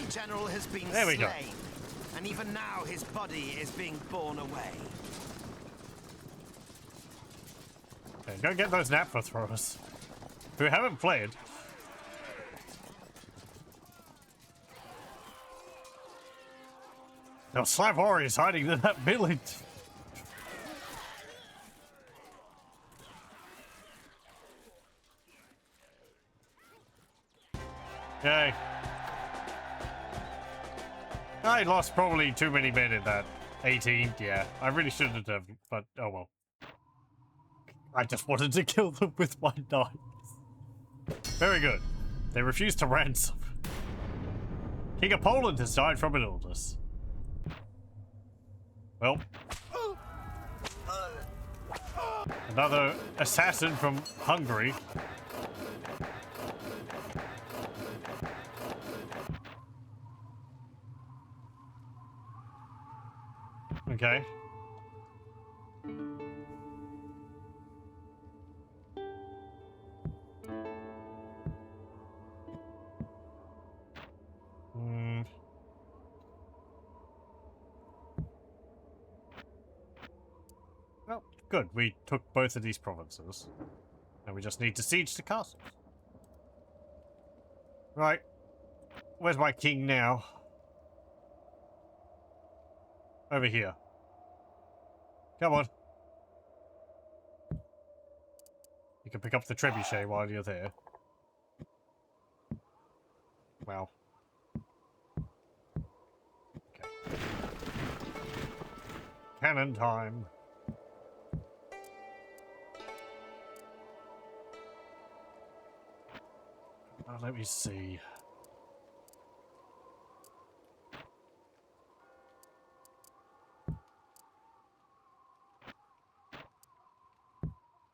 General has been
there we
slain,
go.
And even now his body is being borne away.
Okay, go get those naphtha throwers who haven't fled. Now Slav warriors hiding in that village. Yay. I lost probably too many men in that. 18, yeah. I really shouldn't have, but oh well. I just wanted to kill them with my knives. Very good. They refused to ransom. King of Poland has died from an illness. Well. Another assassin from Hungary. Okay. Well, good. We took both of these provinces. And we just need to siege the castles. Right. Where's my king now? Over here. Come on. You can pick up the trebuchet while you're there. Wow. Okay. Cannon time. Let me see.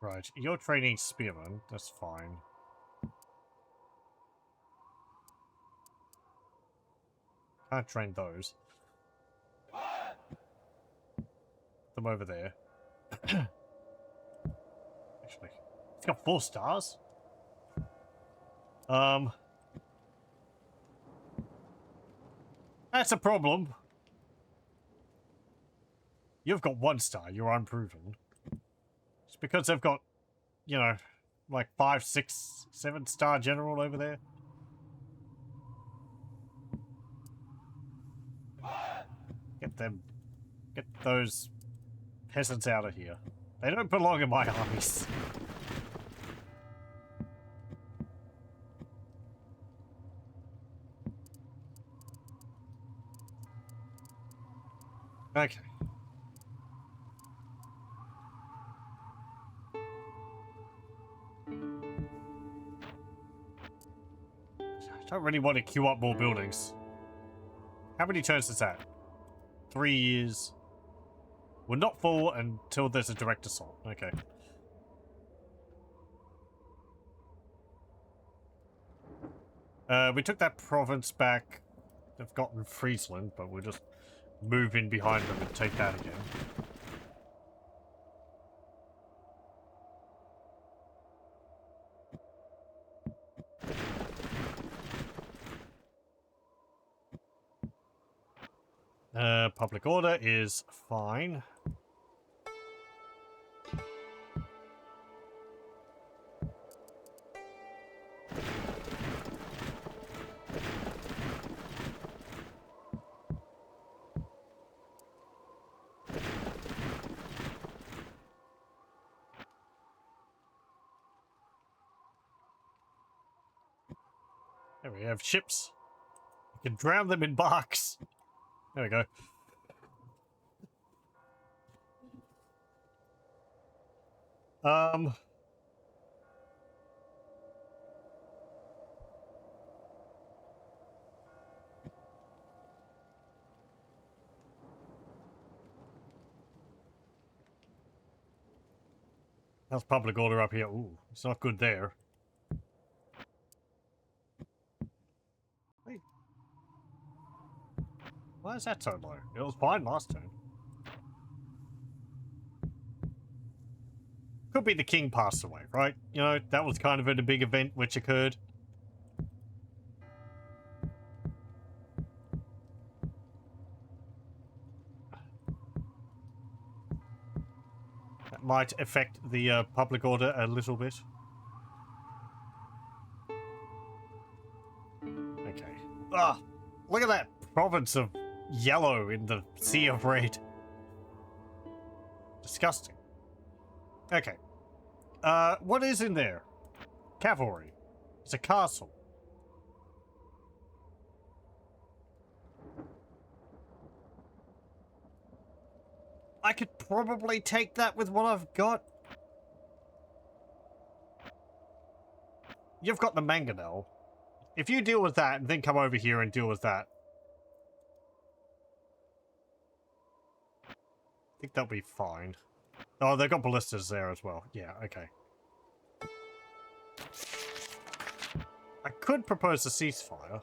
Right, you're training spearmen. That's fine. Can't train those. Put them over there. Actually, it's got 4 stars. That's a problem. You've got 1 star. You're unproven. It's because they've got, you know, like 5, 6, 7 star general over there. Get them. Get those peasants out of here. They don't belong in my armies. Okay. I don't really want to queue up more buildings. How many turns is that? 3 years. We're not full until there's a direct assault. Okay. We took that province back. They've gotten Friesland, but we'll just move in behind them and take that again. Public order is fine. There we have ships. You can drown them in barks. There we go. How's public order up here? Ooh, it's not good there. Wait. Why is that so low? It was fine last turn. Could be the king passed away, right? You know, that was kind of a big event which occurred. That might affect the public order a little bit. Okay. Ah, look at that province of yellow in the sea of red. Disgusting. Okay. What is in there? Cavalry. It's a castle. I could probably take that with what I've got. You've got the mangonel. If you deal with that and then come over here and deal with that, I think that'll be fine. Oh, they've got ballistas there as well. Yeah, okay. I could propose a ceasefire.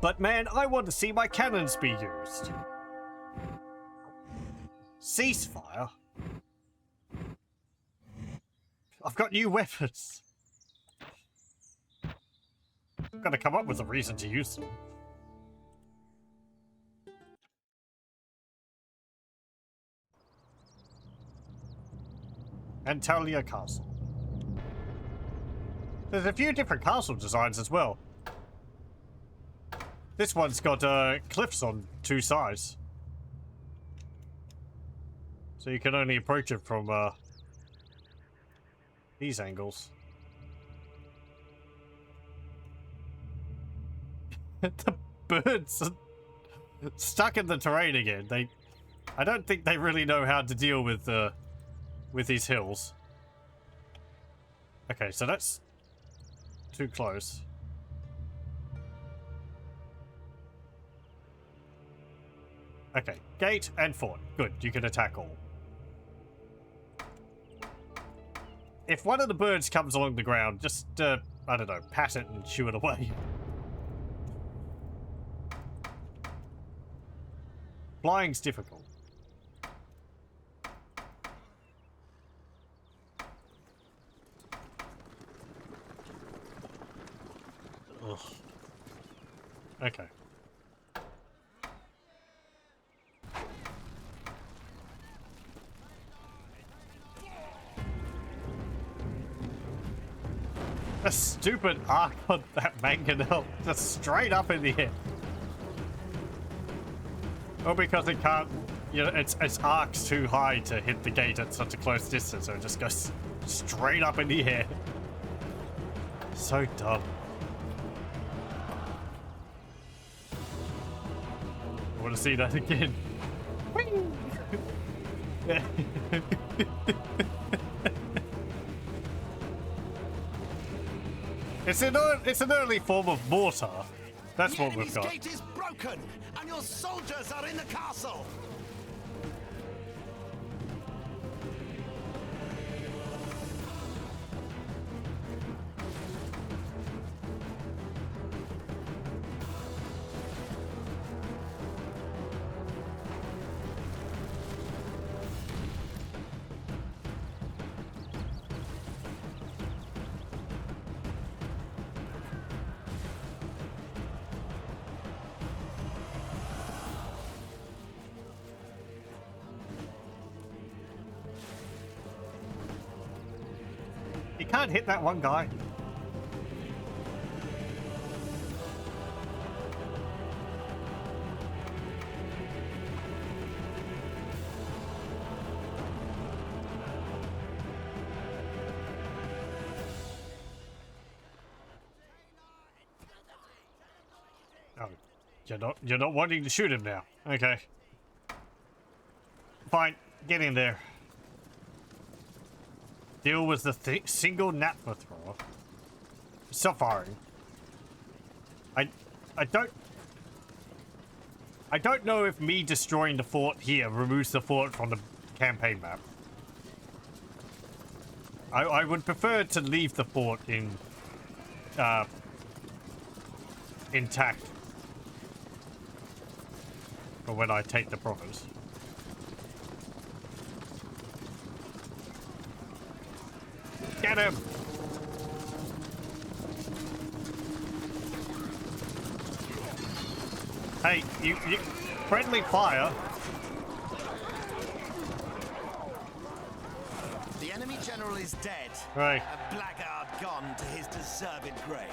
But man, I want to see my cannons be used. Ceasefire? I've got new weapons. I've got to come up with a reason to use them. Antalya Castle. There's a few different castle designs as well. This one's got cliffs on two sides. So you can only approach it from these angles. The birds are stuck in the terrain again. I don't think they really know how to deal with these hills. Okay, so that's too close. Okay, gate and fort. Good, you can attack all. If one of the birds comes along the ground, just, I don't know, pat it and shoo it away. Flying's difficult. Ugh. Okay. A stupid arc on that mangonel, just straight up in the air. Or because it can't, you know, its arc's too high to hit the gate at such a close distance, so it just goes straight up in the air. So dumb. I want to see that again. It's an early form of mortar, That's
the
what we've
enemy's
got.
gate is broken, and your soldiers are in the castle.
You can't hit that one guy. Oh, you're not wanting to shoot him now. Okay. Fine, get in there. Deal with the single naphtha thrower. Stop firing. I don't know if me destroying the fort here removes the fort from the campaign map. I would prefer to leave the fort in intact for when I take the province. Get him! Hey, you friendly fire.
The enemy general is dead.
Right.
A blackguard gone to his deserved grave.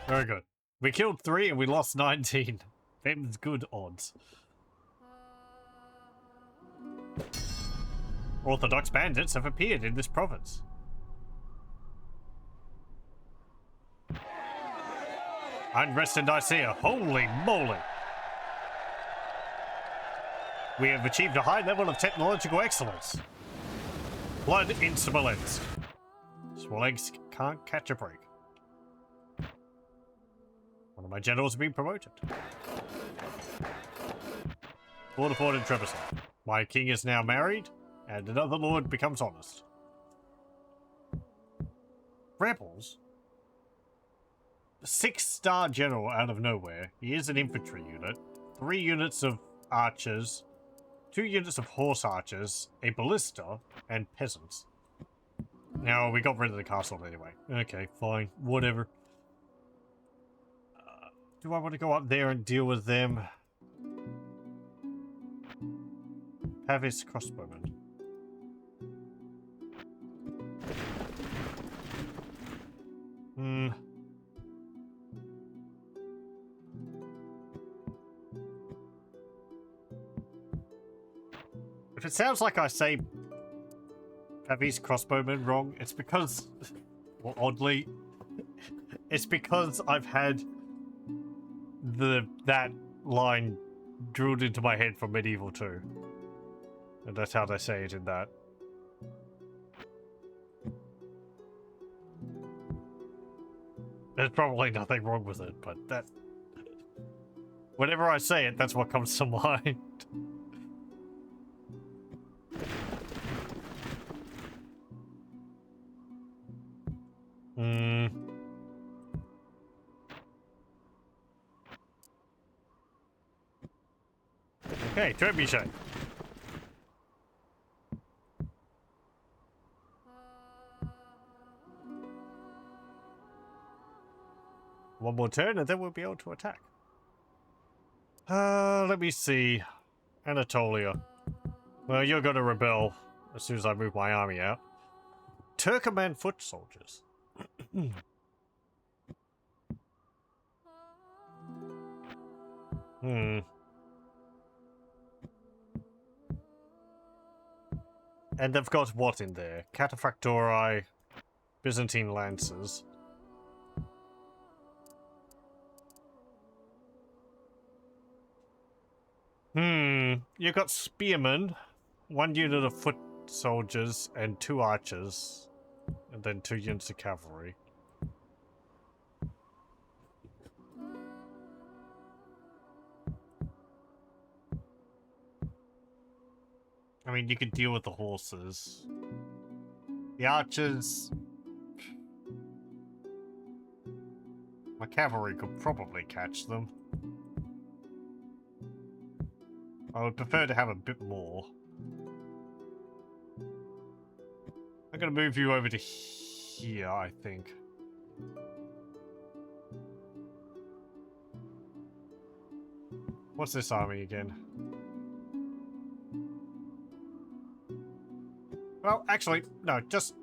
Very good. We killed 3 and we lost 19. Them's good odds. Orthodox bandits have appeared in this province. Unrest in Nicaea. Holy moly! We have achieved a high level of technological excellence. Blood in Smolensk. Smolensk can't catch a break. One of my generals has been promoted. Waterford and Trebizond. My king is now married, and another lord becomes honest. Rebels? 6-star general out of nowhere. He is an infantry unit. 3 units of archers. 2 units of horse archers. A ballista. And peasants. Now, we got rid of the castle anyway. Okay, fine. Whatever. Do I want to go up there and deal with them? Pavis crossbowmen. If it sounds like I say Pavis crossbowmen wrong, it's because, well, oddly, it's because I've had that line drilled into my head from Medieval 2. And that's how they say it in that. There's probably nothing wrong with it, but that... Whenever I say it, that's what comes to mind. Okay, trebuchet. One more turn and then we'll be able to attack. Let me see. Anatolia. Well, you're gonna rebel as soon as I move my army out. Turkoman foot soldiers. And they've got what in there? Cataphractori, Byzantine lancers. You've got spearmen, 1 unit of foot soldiers, and 2 archers. And then 2 units of cavalry. I mean, you could deal with the horses. The archers... My cavalry could probably catch them. I would prefer to have a bit more. I'm gonna move you over to here, I think. What's this army again? Well, actually, no, just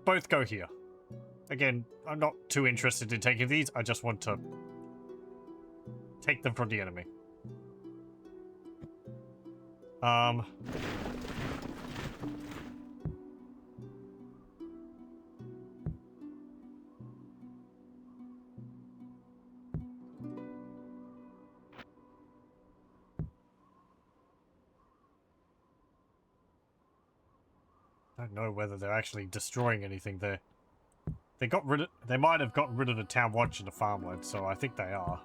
both go here. Again, I'm not too interested in taking these, I just want to take them from the enemy. I don't know whether they're actually destroying anything there. They might have gotten rid of the town watch and the farmland, so I think they are.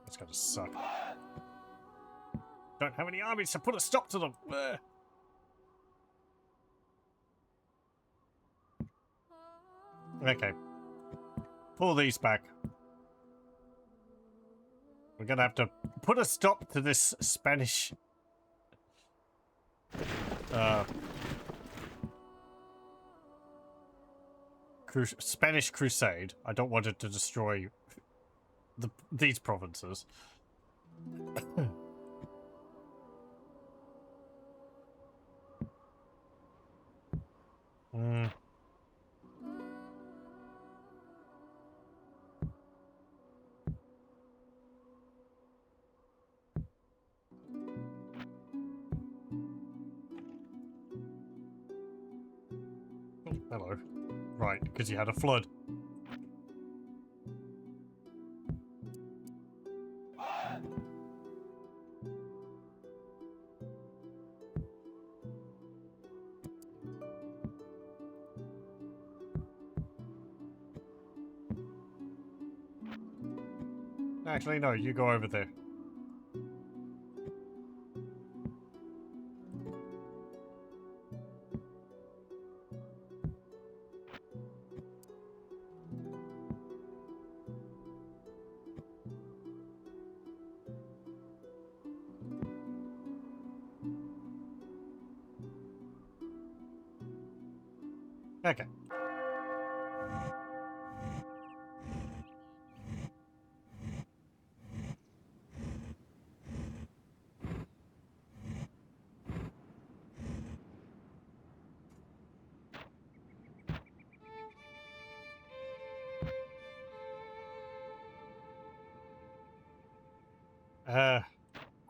That's gonna suck. Don't have any armies to put a stop to them. Okay. Pull these back. We're gonna have to put a stop to this Spanish... Spanish Crusade. I don't want it to destroy these provinces. Oh, hello. Right, because you had a flood. Actually, no, you go over there. Okay.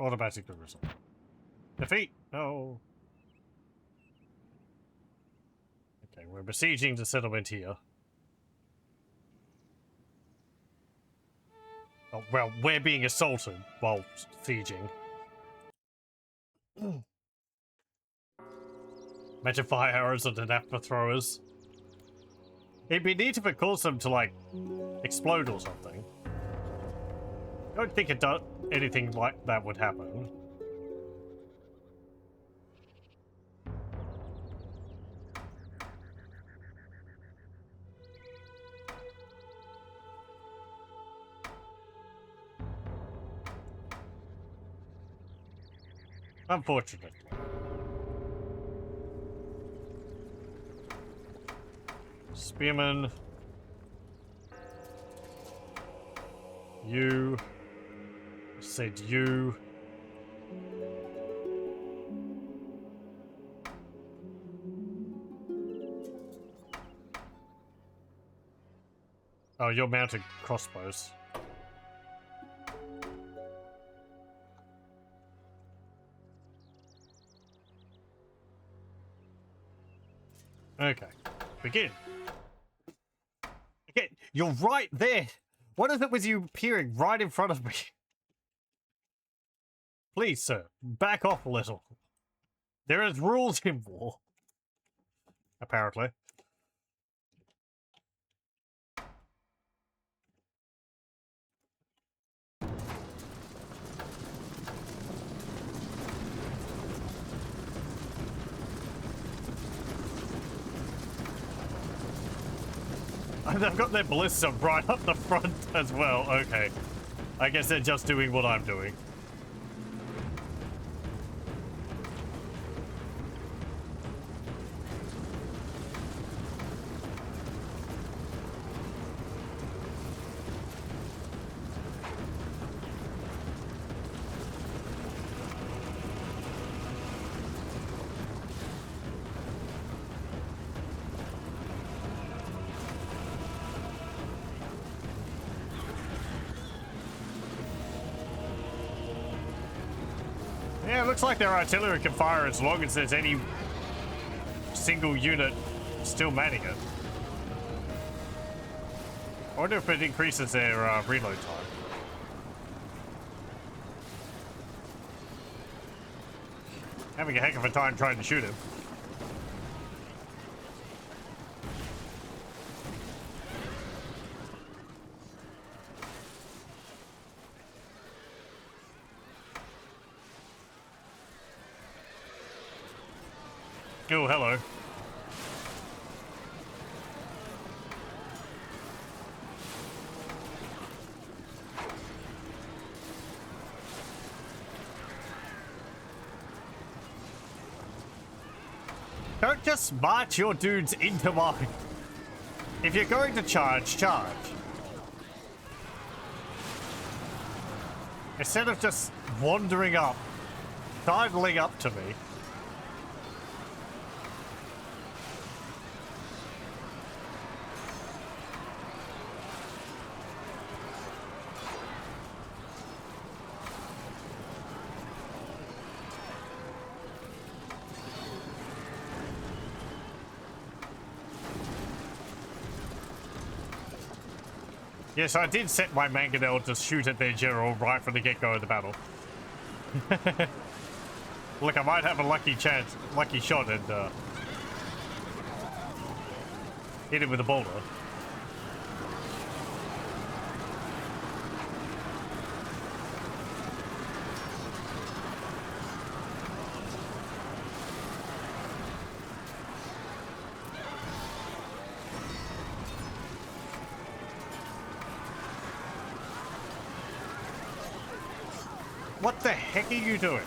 Automatic result. Defeat! No. Okay, we're besieging the settlement here. Oh, well, we're being assaulted while sieging. Imagine fire arrows and anathema throwers. It'd be neat if it caused them to, like, explode or something. I don't think anything like that would happen. Unfortunately. Spearman. You. Said you. Oh, you're mounted crossbows. Okay. Begin. Okay, you're right there. What is it with you appearing right in front of me? Please, sir, back off a little. There is rules in war. Apparently. They've got their ballista right up the front as well. Okay. I guess they're just doing what I'm doing. Yeah, it looks like their artillery can fire as long as there's any single unit still manning it. I wonder if it increases their reload time. Having a heck of a time trying to shoot him. Oh, hello. Don't just march your dudes into mine. If you're going to charge, charge. Instead of just wandering up, sidling up to me. Yes, I did set my mangonel to shoot at their general right from the get-go of the battle. Look, I might have a lucky shot and hit him with a boulder. What the heck are you doing?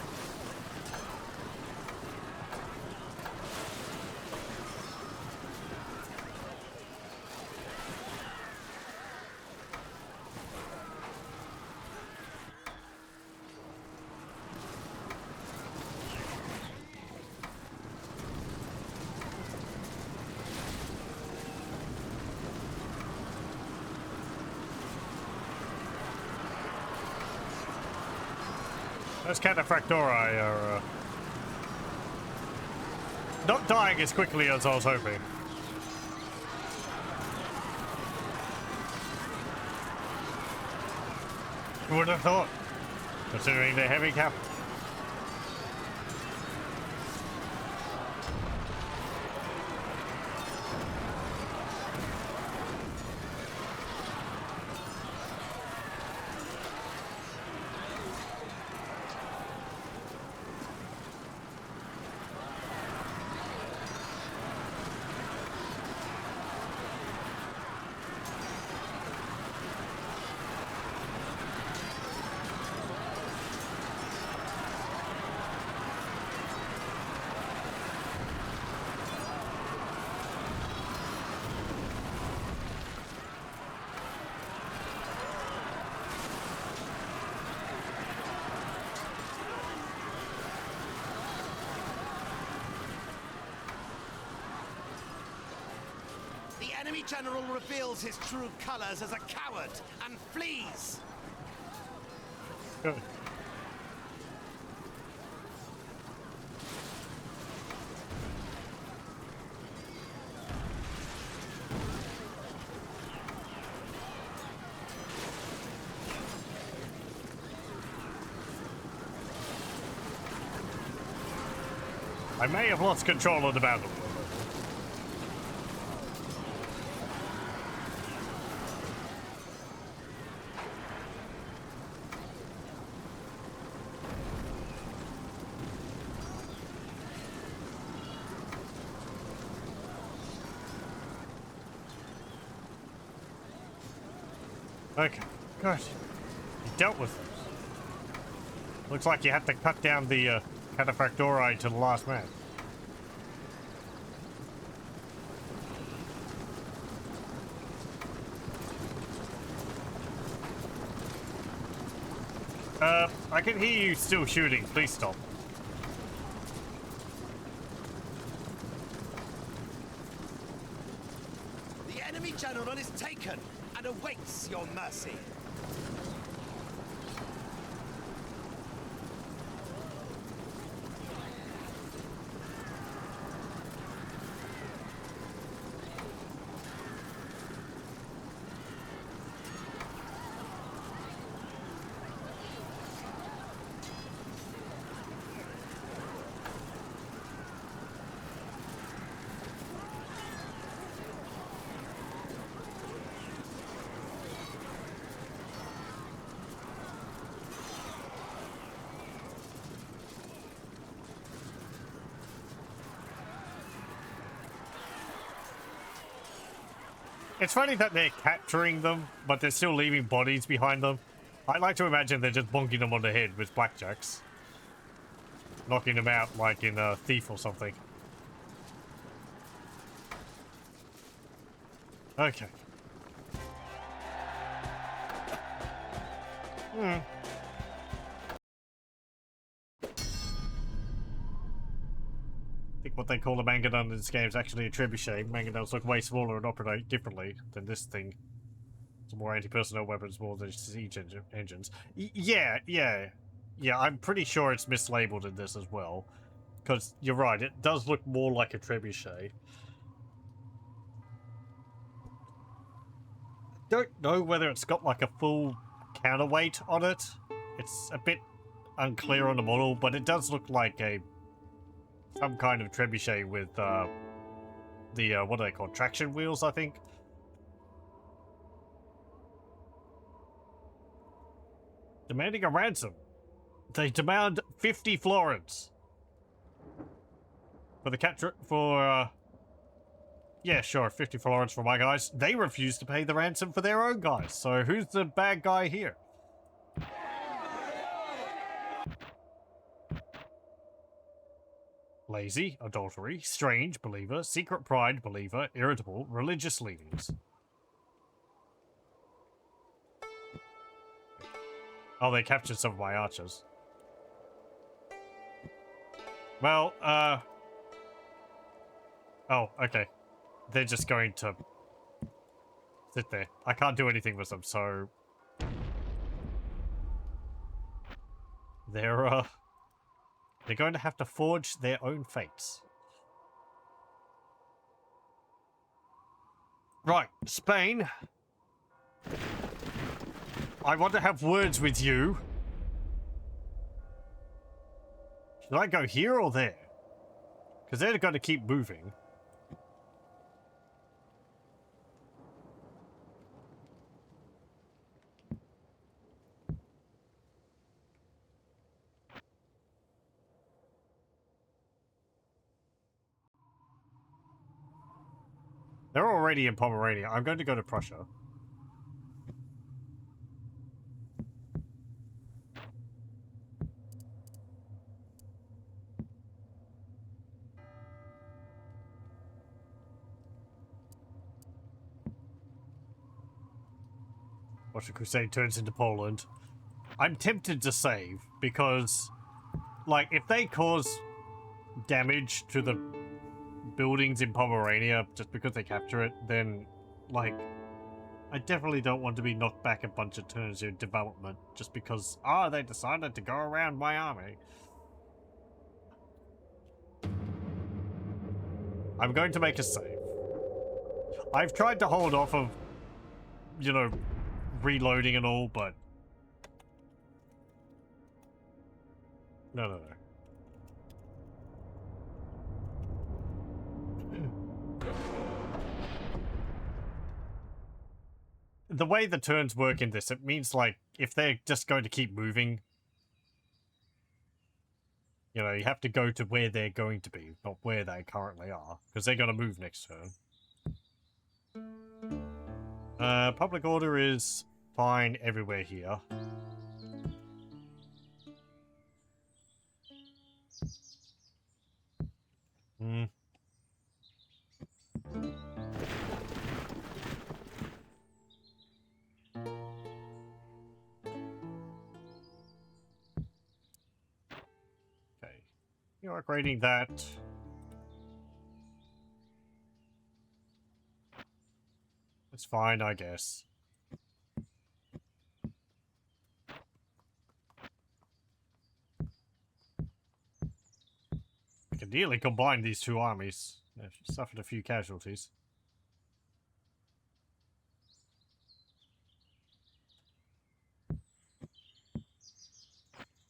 Those cataphractori are not dying as quickly as I was hoping. Who would have thought? Considering the heavy cap.
The enemy general reveals his true colors as a coward and flees.
Good. I may have lost control of the battle. Okay, good. You dealt with it. Looks like you had to cut down the Cataphractori to the last man. I can hear you still shooting. Please stop.
The enemy general is taken and awaits your mercy.
It's funny that they're capturing them, but they're still leaving bodies behind them. I like to imagine they're just bonking them on the head with blackjacks. Knocking them out like in a Thief or something. Okay. I think what they call a Mangadon in this game is actually a trebuchet. Mangadons look way smaller and operate differently than this thing. It's more anti-personnel weapons, more than siege engines. Yeah, I'm pretty sure it's mislabeled in this as well. Because you're right, it does look more like a trebuchet. Don't know whether it's got like a full counterweight on it. It's a bit unclear on the model, but it does look like some kind of trebuchet with what are they called? Traction wheels, I think. Demanding a ransom. They demand 50 florins for the capture yeah, sure, 50 florins for my guys. They refuse to pay the ransom for their own guys. So who's the bad guy here? Lazy, adultery, strange, believer, secret pride, believer, irritable, religious leanings. Oh, they captured some of my archers. Well, oh, okay. They're just going to sit there. I can't do anything with them, so they're going to have to forge their own fates. Right, Spain. I want to have words with you. Should I go here or there? Because they're going to keep moving. They're already in Pomerania. I'm going to go to Prussia. Watch the Crusade turns into Poland. I'm tempted to save because, like, if they cause damage to the buildings in Pomerania just because they capture it, then, like, I definitely don't want to be knocked back a bunch of turns in development just because, they decided to go around my army. I'm going to make a save. I've tried to hold off of, you know, reloading and all, but no. The way the turns work in this, it means, like, if they're just going to keep moving, you know, you have to go to where they're going to be, not where they currently are, because they're going to move next turn. Public order is fine everywhere here. Hmm. Okay. You're upgrading that. It's fine, I guess. I can nearly combine these two armies. They've suffered a few casualties.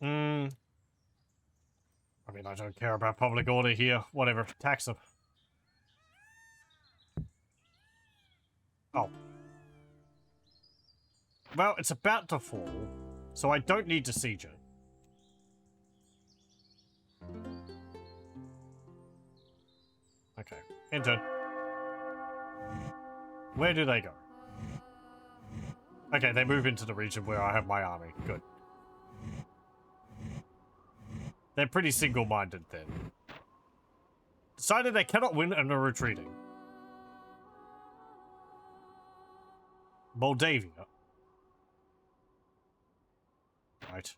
Hmm. I mean, I don't care about public order here. Whatever. Tax them. Oh. Well, it's about to fall, so I don't need to siege it. Okay. Enter. Where do they go? Okay, they move into the region where I have my army. Good. They're pretty single-minded then. Decided they cannot win and are retreating. Moldavia. Right.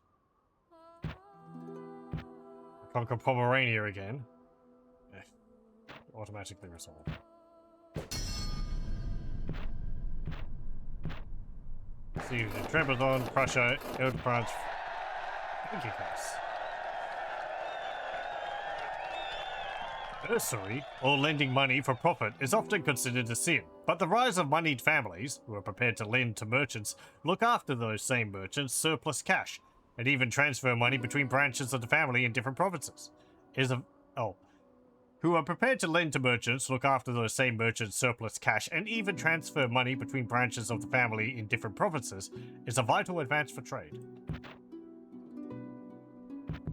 Conquer Pomerania again. Automatically resolved. See, Trebizond, Prussia, Hildebrand. Thank you, guys. Usury, or lending money for profit, is often considered a sin, but the rise of moneyed families, who are prepared to lend to merchants, look after those same merchants' surplus cash, and even transfer money between branches of the family in different provinces. Who are prepared to lend to merchants, look after those same merchants' surplus cash, and even transfer money between branches of the family in different provinces, is a vital advance for trade.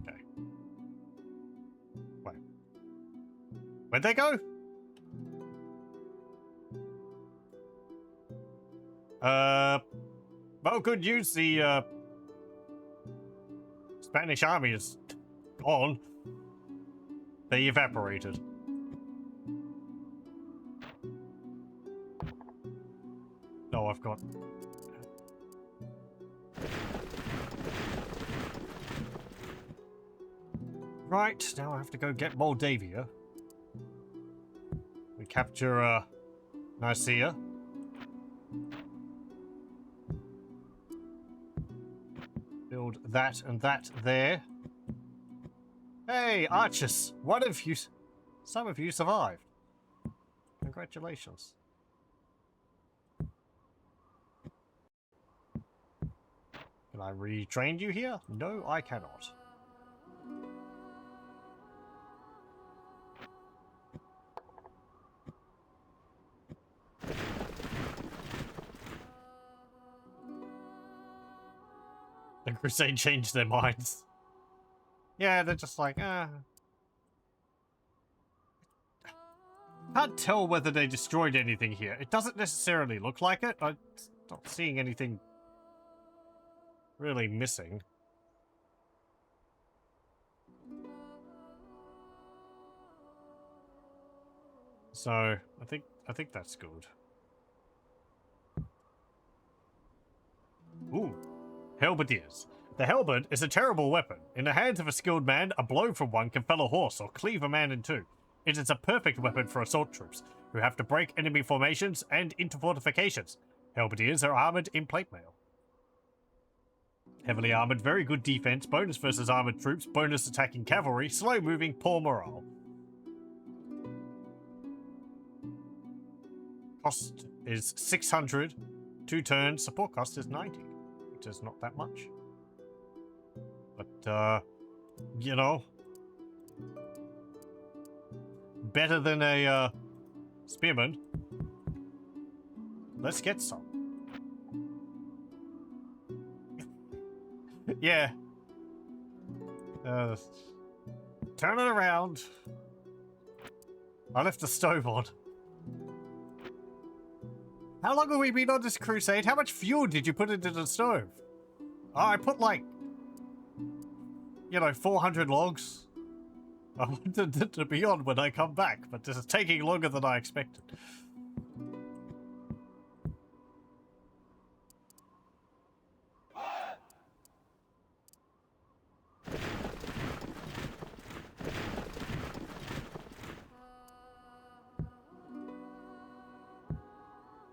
Okay. Wait. Where'd they go? Well, good news, the, Spanish army is gone. They evaporated. Oh, I've got... Right, now I have to go get Moldavia. We capture, Nicaea. Build that and that there. Hey, archers! Some of you survived. Congratulations. Can I retrain you here? No, I cannot. The Crusade changed their minds. Yeah, they're just like, Can't tell whether they destroyed anything here. It doesn't necessarily look like it. I'm not seeing anything really missing. So, I think that's good. Ooh. Halberdiers. The halberd is a terrible weapon. In the hands of a skilled man, a blow from one can fell a horse or cleave a man in two. It is a perfect weapon for assault troops, who have to break enemy formations and into fortifications. Halberdiers are armored in plate mail. Heavily armored, very good defense, bonus versus armored troops, bonus attacking cavalry, slow moving, poor morale. Cost is 600, 2 turns, support cost is 90, which is not that much. But, you know, better than a, spearman. Let's get some. Yeah. Turn it around. I left the stove on. How long have we been on this crusade? How much fuel did you put into the stove? Oh, I put like, you know, 400 logs. I wanted it to be on when I come back, but this is taking longer than I expected.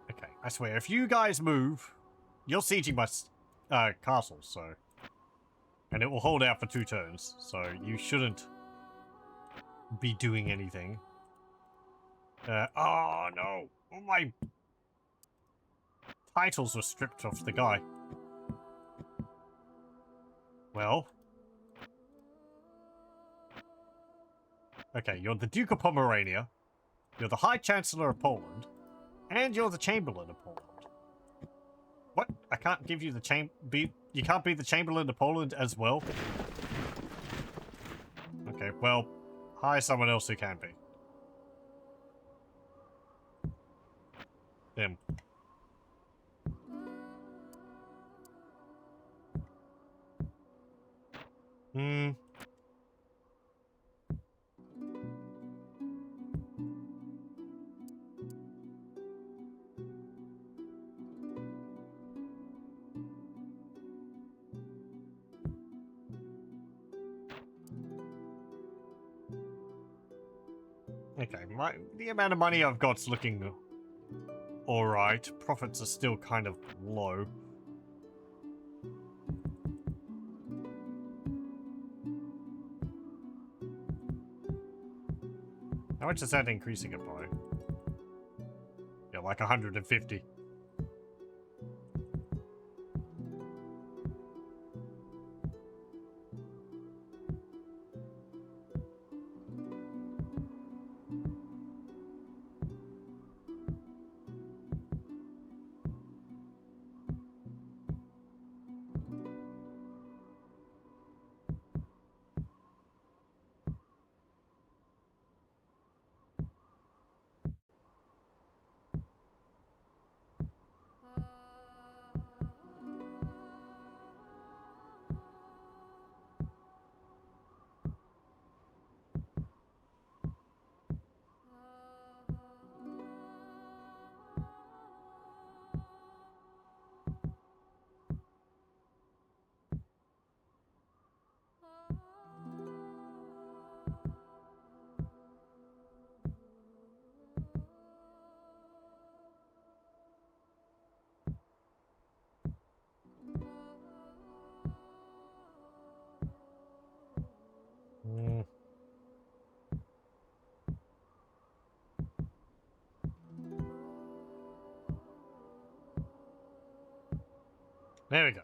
Okay, I swear, if you guys move, you're sieging my castle, so... And it will hold out for 2 turns, so you shouldn't be doing anything. Oh no! All my titles were stripped off the guy. Well... Okay, you're the Duke of Pomerania, you're the High Chancellor of Poland, and you're the Chamberlain of Poland. What? I can't give you the you can't be the Chamberlain of Poland as well? Okay, well, hire someone else who can be. Them. Hmm. Okay, the amount of money I've got's looking alright. Profits are still kind of low. How much is that increasing it by? Yeah, like 150. Mm. There we go.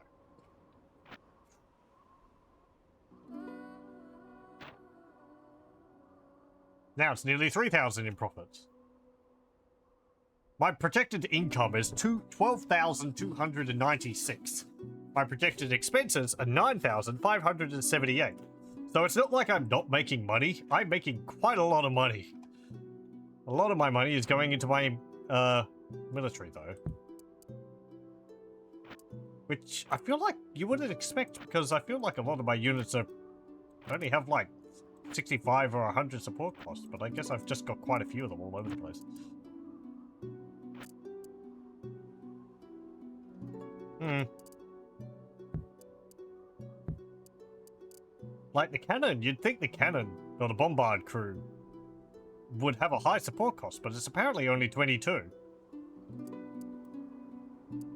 Now it's nearly 3,000 in profits. My projected income is 12,296. My projected expenses are 9,578. So it's not like I'm not making money. I'm making quite a lot of money. A lot of my money is going into my military though. Which I feel like you wouldn't expect, because I feel like a lot of my units only have like 65 or 100 support costs, but I guess I've just got quite a few of them all over the place. Like the cannon, you'd think the cannon, or the bombard crew, would have a high support cost, but it's apparently only 22.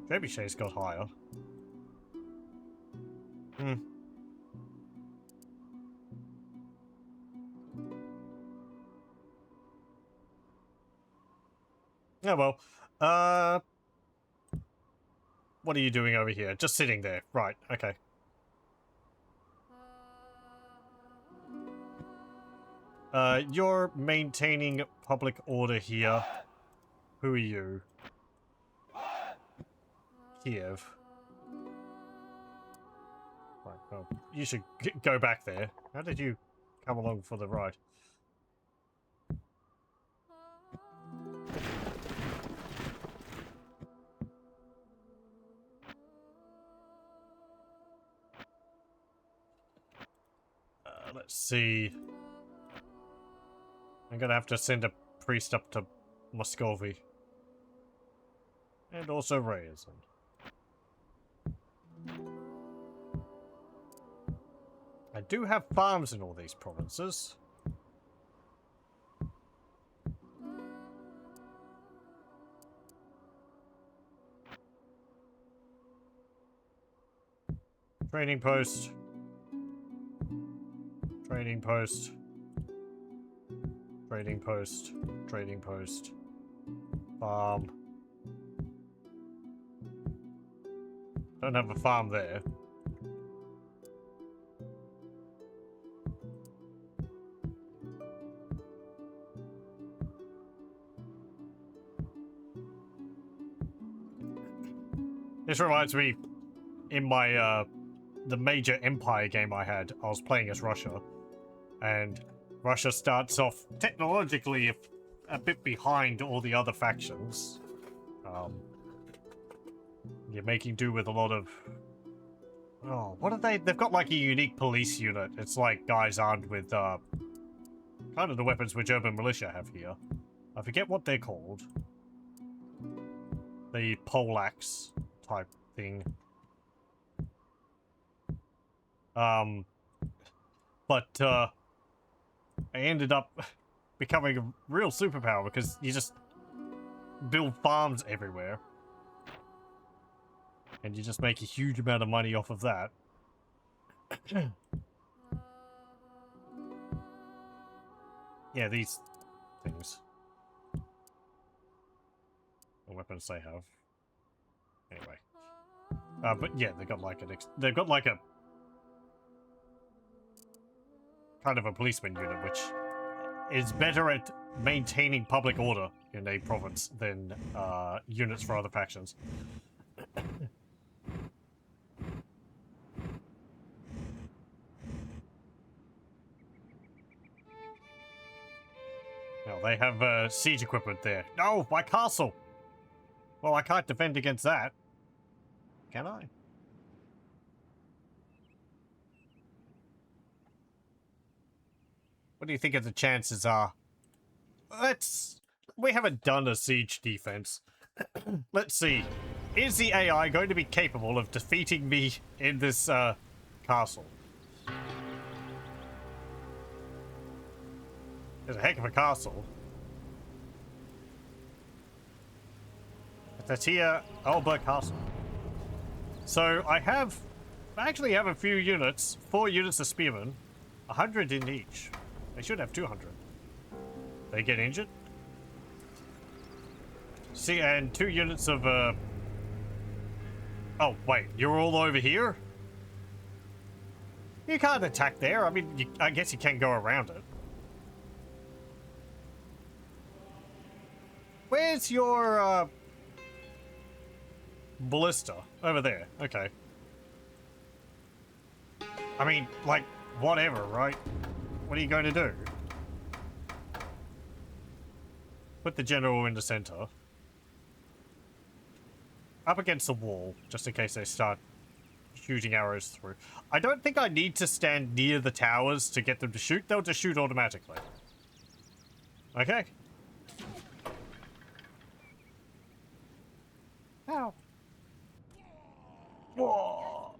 Trebuchet's got higher. Oh well. What are you doing over here? Just sitting there. Right, okay. You're maintaining public order here. Who are you? Kiev. Right, well, you should go back there. How did you come along for the ride? Let's see. I'm gonna have to send a priest up to Muscovy. And also Ryazan. I do have farms in all these provinces. Trading post. Trading post. Trading post. Trading post. Farm. Don't have a farm there. This reminds me, in my, the major empire game I had, I was playing as Russia. And Russia starts off technologically a bit behind all the other factions. You're making do with a lot of... Oh, what are they? They've got like a unique police unit. It's like guys armed with, kind of the weapons which urban militia have here. I forget what they're called. The poleaxe type thing. But I ended up becoming a real superpower because you just build farms everywhere. And you just make a huge amount of money off of that. Yeah, these things. What weapons they have. Anyway. But yeah, they've got like a kind of a policeman unit, which is better at maintaining public order in a province than units for other factions. Now, they have siege equipment there. No, my castle! Well, I can't defend against that. Can I? What do you think of the chances are? We haven't done a siege defense. Let's see. Is the AI going to be capable of defeating me in this castle? It's a heck of a castle. Tatia Alba Castle. So I actually have a few units. 4 units of spearmen. 100 in each. They should have 200. They get injured. See, and 2 units of Oh, wait. You're all over here? You can't attack there. I mean, I guess you can go around it. Where's your, ballista? Over there. Okay. I mean, like, whatever, right? What are you going to do? Put the general in the center. Up against the wall, just in case they start shooting arrows through. I don't think I need to stand near the towers to get them to shoot. They'll just shoot automatically. Okay. Ow. Whoa.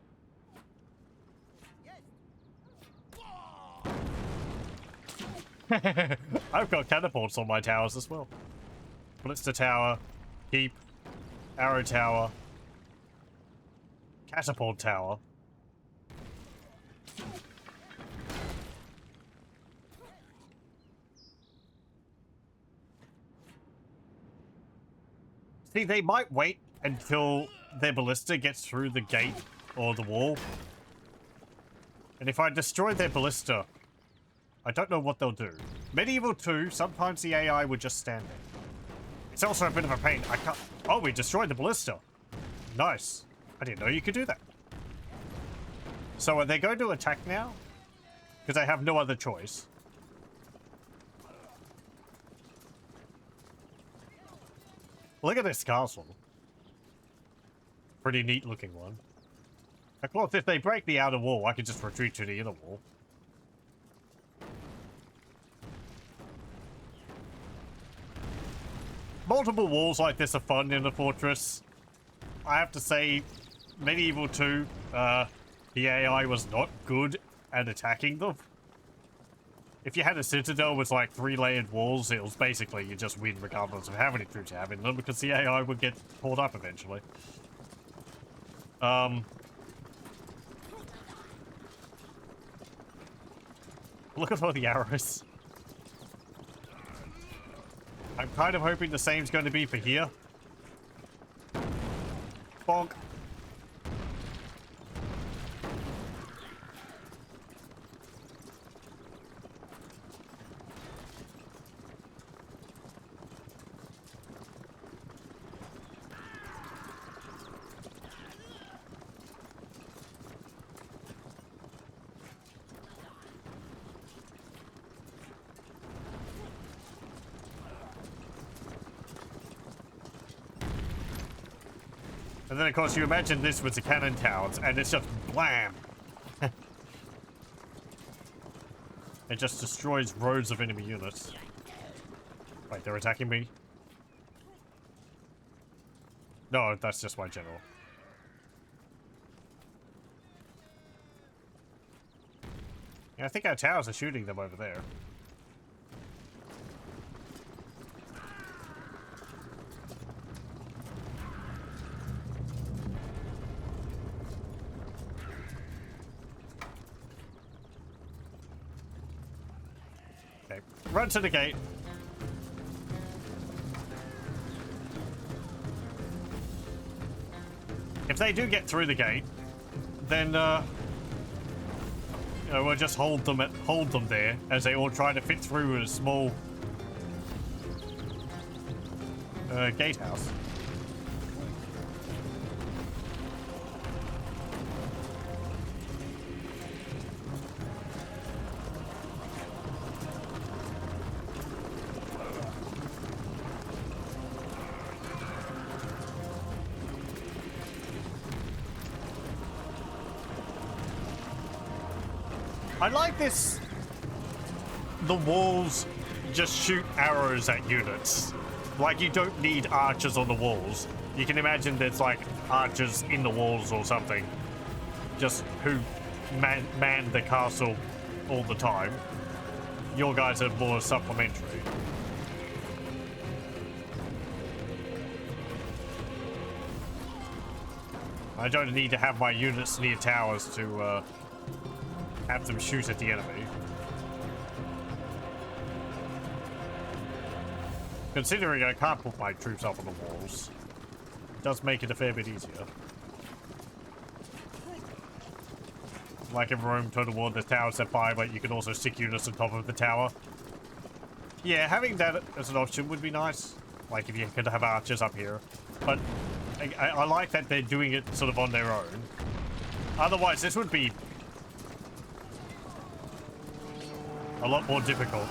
I've got catapults on my towers as well. Ballista tower, keep, arrow tower, catapult tower. See, they might wait until their ballista gets through the gate or the wall. And if I destroy their ballista, I don't know what they'll do. Medieval 2, sometimes the AI would just stand there. It's also a bit of a pain. I can't... Oh, we destroyed the ballista. Nice. I didn't know you could do that. So are they going to attack now? Because I have no other choice. Look at this castle. Pretty neat looking one. Of course, if they break the outer wall, I can just retreat to the inner wall. multiple walls like this are fun in a fortress. I have to say, Medieval 2, the AI was not good at attacking them. If you had a citadel with like 3-layered walls, it was basically you just win regardless of how many troops you have in them, because the AI would get pulled up eventually. Look at all the arrows. I'm kind of hoping the same's going to be for here. Bonk. And then, of course, you imagine this with the cannon towers, and it's just blam! It just destroys rows of enemy units. Wait, they're attacking me? No, that's just my general. Yeah, I think our towers are shooting them over there. Okay, run to the gate. If they do get through the gate, then you know, we'll just hold them there as they all try to fit through a small gatehouse. I like this. The walls just shoot arrows at units. Like, you don't need archers on the walls. You can imagine there's like archers in the walls or something. Just who man the castle all the time. Your guys are more supplementary. I don't need to have my units near towers to have them shoot at the enemy. Considering I can't put my troops up on the walls, it does make it a fair bit easier. Like in Rome Total War, the tower's set by, but you can also stick units on top of the tower. Yeah, having that as an option would be nice. Like if you could have archers up here. But I like that they're doing it sort of on their own. Otherwise, this would be a lot more difficult.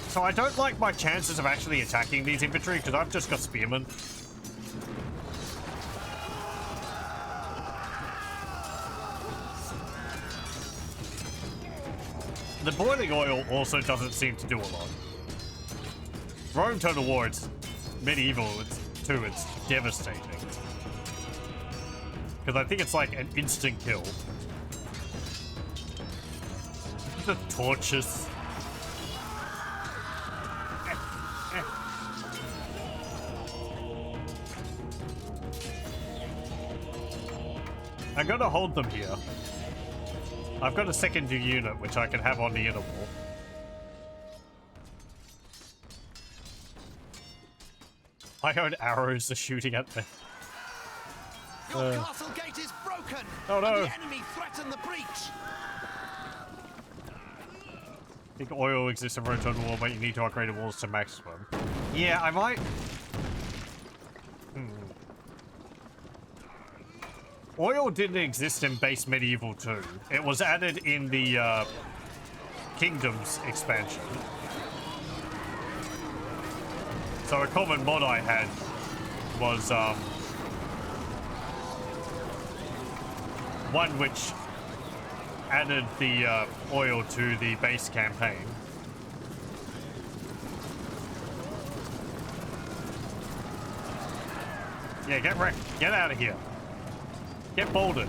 So I don't like my chances of actually attacking these infantry because I've just got spearmen. The boiling oil also doesn't seem to do a lot. Rome Total War, it's medieval, it's devastating. Because I think it's like an instant kill. The torches. I'm gonna hold them here. I've got a secondary unit which I can have on the inner wall. My own arrows are shooting at me.
Your castle gate is broken.
Oh no!
And the enemy threaten the breach.
I think oil exists in Rome Total War, but you need to upgrade the walls to maximum. Yeah, I might. Oil didn't exist in base Medieval 2. It was added in the Kingdoms expansion. So a common mod I had was one which added the oil to the base campaign. Yeah, get wrecked. Get out of here. Get bolded.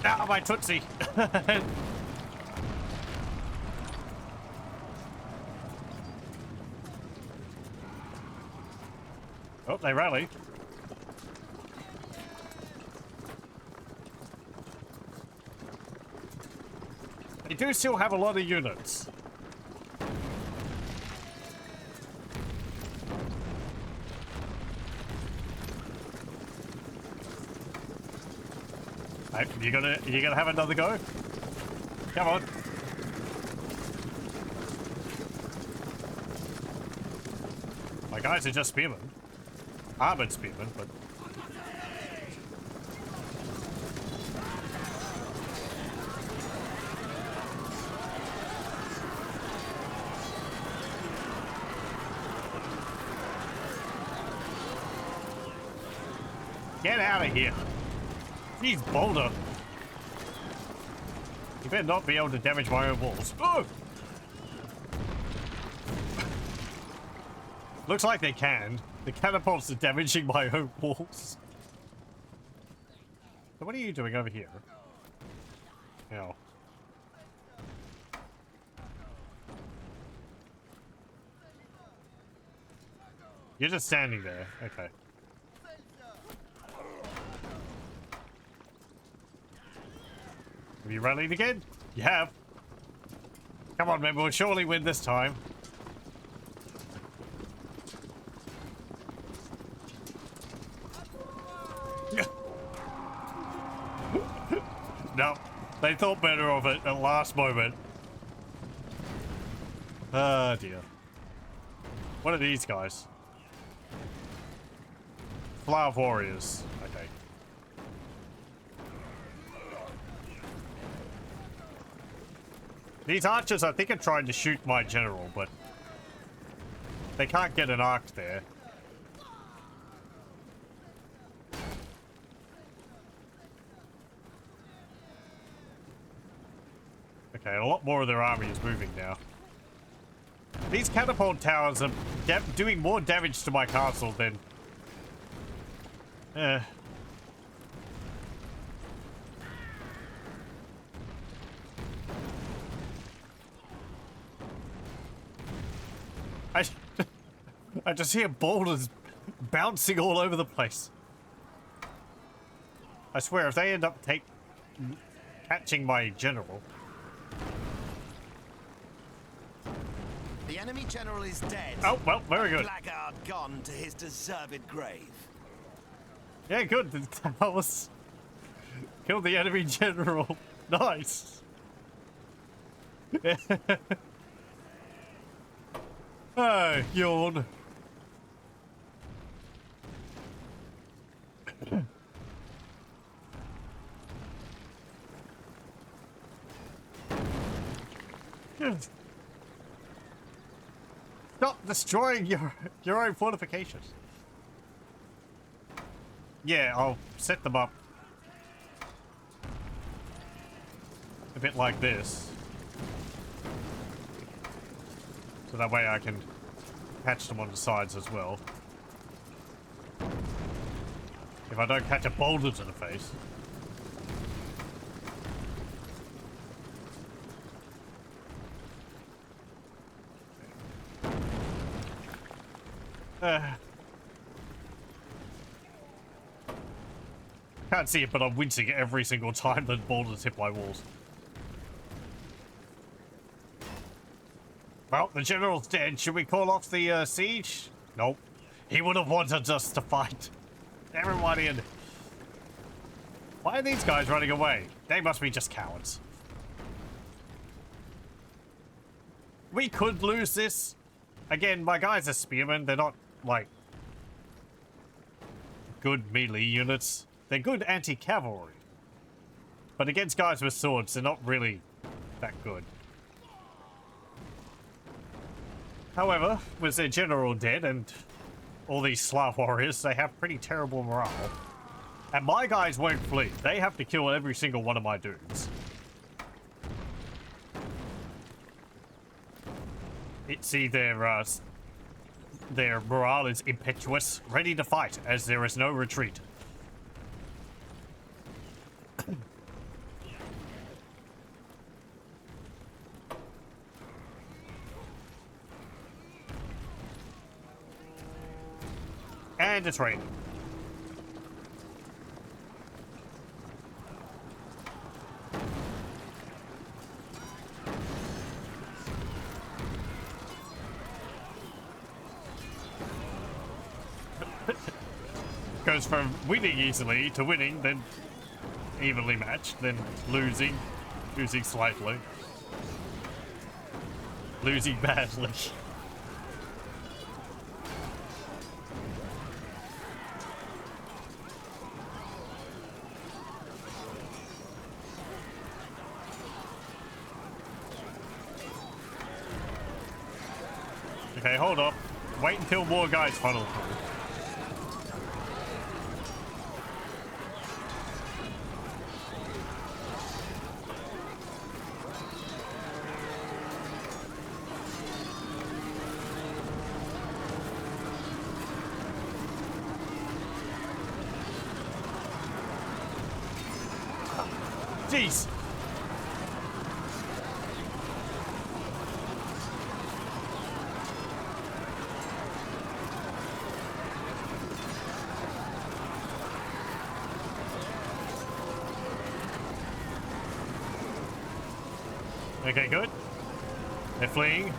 Ah, my Tootsie. Oh, they rally. They do still have a lot of units. Hey, you gonna have another go? Come on. My guys are just spearmen. Armored spearmen, but get out of here. Jeez, Boulder. You better not be able to damage my own walls. Oh! Looks like they can. The catapults are damaging my own walls. So what are you doing over here? Ow. You're just standing there. Okay. Have you rallied again? You have. Come on, man. We'll surely win this time. No, they thought better of it at last moment. Oh dear. What are these guys? Flower warriors. Okay. These archers, I think, are trying to shoot my general, but they can't get an arc there. Okay, a lot more of their army is moving now. These catapult towers are doing more damage to my castle than... I just hear boulders bouncing all over the place. I swear, if they end up catching my general...
The enemy general is dead.
Oh, well, very good.
Blackguard gone to his deserved grave.
Yeah, good. That was... Killed the enemy general. Nice. Oh, yawn. Stop destroying your own fortifications. Yeah, I'll set them up a bit like this. So that way I can catch them on the sides as well. If I don't catch a boulder to the face. Can't see it, but I'm wincing every single time that boulders hit my walls. Well, the general's dead. Should we call off the siege? Nope. He would have wanted us to fight. Everyone in. Why are these guys running away? They must be just cowards. We could lose this. Again, my guys are spearmen. They're not, like, good melee units. They're good anti-cavalry. But against guys with swords, they're not really that good. However, with their general dead and all these Slav warriors, they have pretty terrible morale. And my guys won't flee. They have to kill every single one of my dudes. See, their morale is impetuous, ready to fight, as there is no retreat. And it's raining. Goes from winning easily to winning, then evenly matched, then losing slightly, losing badly. Okay, hold up. Wait until more guys funnel through. Jeez. Okay, good. They're fleeing.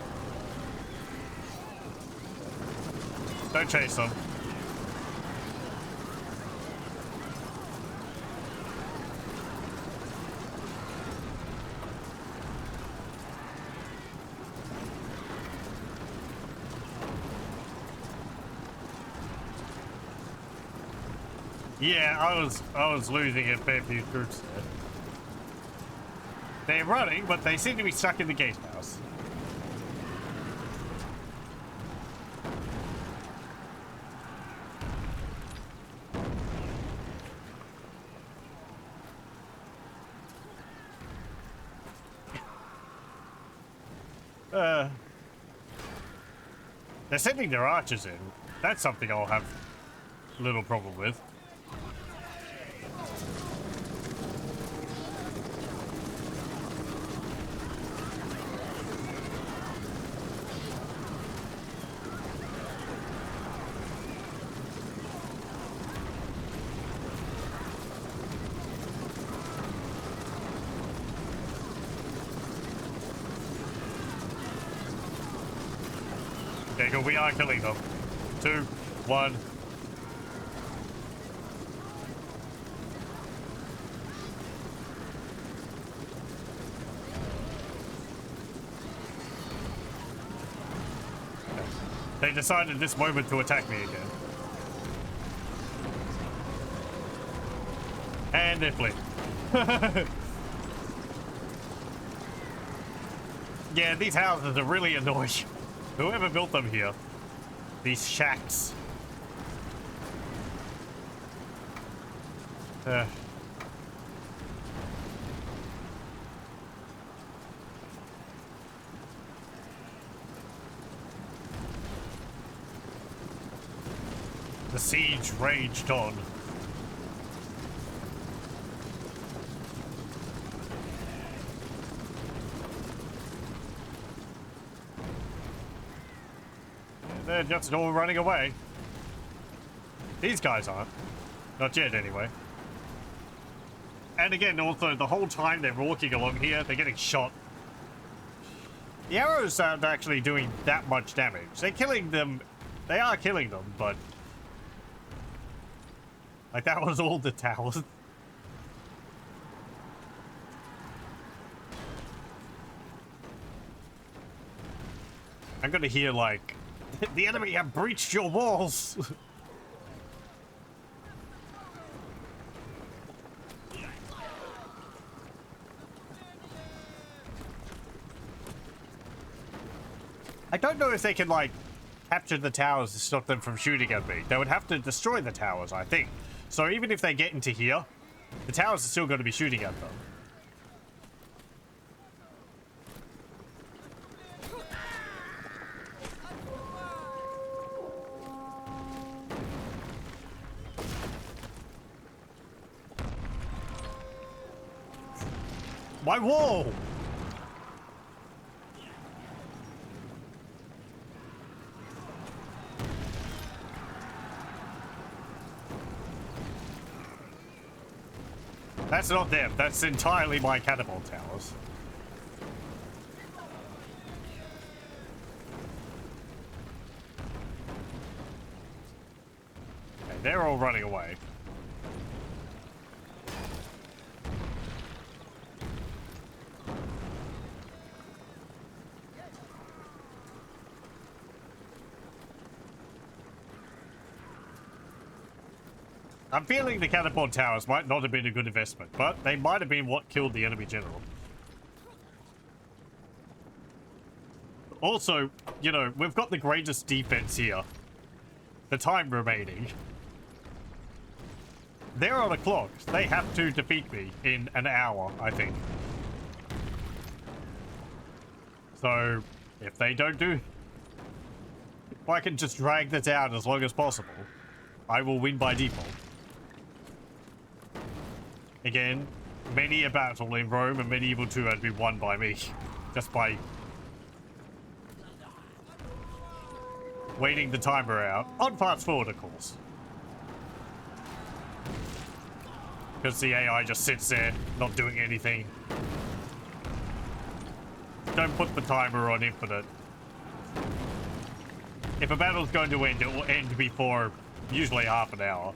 Don't chase them. Yeah, I was losing a fair few troops there. They're running, but they seem to be stuck in the gatehouse. They're sending their archers in. That's something I'll have little problem with. Okay, good. We are killing them. 2, 1. They decided this moment to attack me again. And they're fleeing. Yeah, these houses are really annoying. Whoever built them here. These shacks. The siege raged on. They're just all running away. These guys aren't. Not yet, anyway. And again, also, the whole time they're walking along here, they're getting shot. The arrows aren't actually doing that much damage. They're killing them. They are killing them, but... like, that was all the towers. I'm gonna hear, like... the enemy have breached your walls! I don't know if they can, like, capture the towers to stop them from shooting at me. They would have to destroy the towers, I think. So even if they get into here, the towers are still going to be shooting at them. My wall! That's not them. That's entirely my catapult towers. Okay, they're all running away. I'm feeling the catapult towers might not have been a good investment, but they might have been what killed the enemy general. Also, you know, we've got the greatest defense here. The time remaining. They're on a clock. They have to defeat me in an hour, I think. So, if they don't do... If I can just drag this out as long as possible, I will win by default. Again, many a battle in Rome and Medieval 2 had been won by me. Just by waiting the timer out. On fast forward, of course. Because the AI just sits there, not doing anything. Don't put the timer on infinite. If a battle's going to end, it will end before usually half an hour.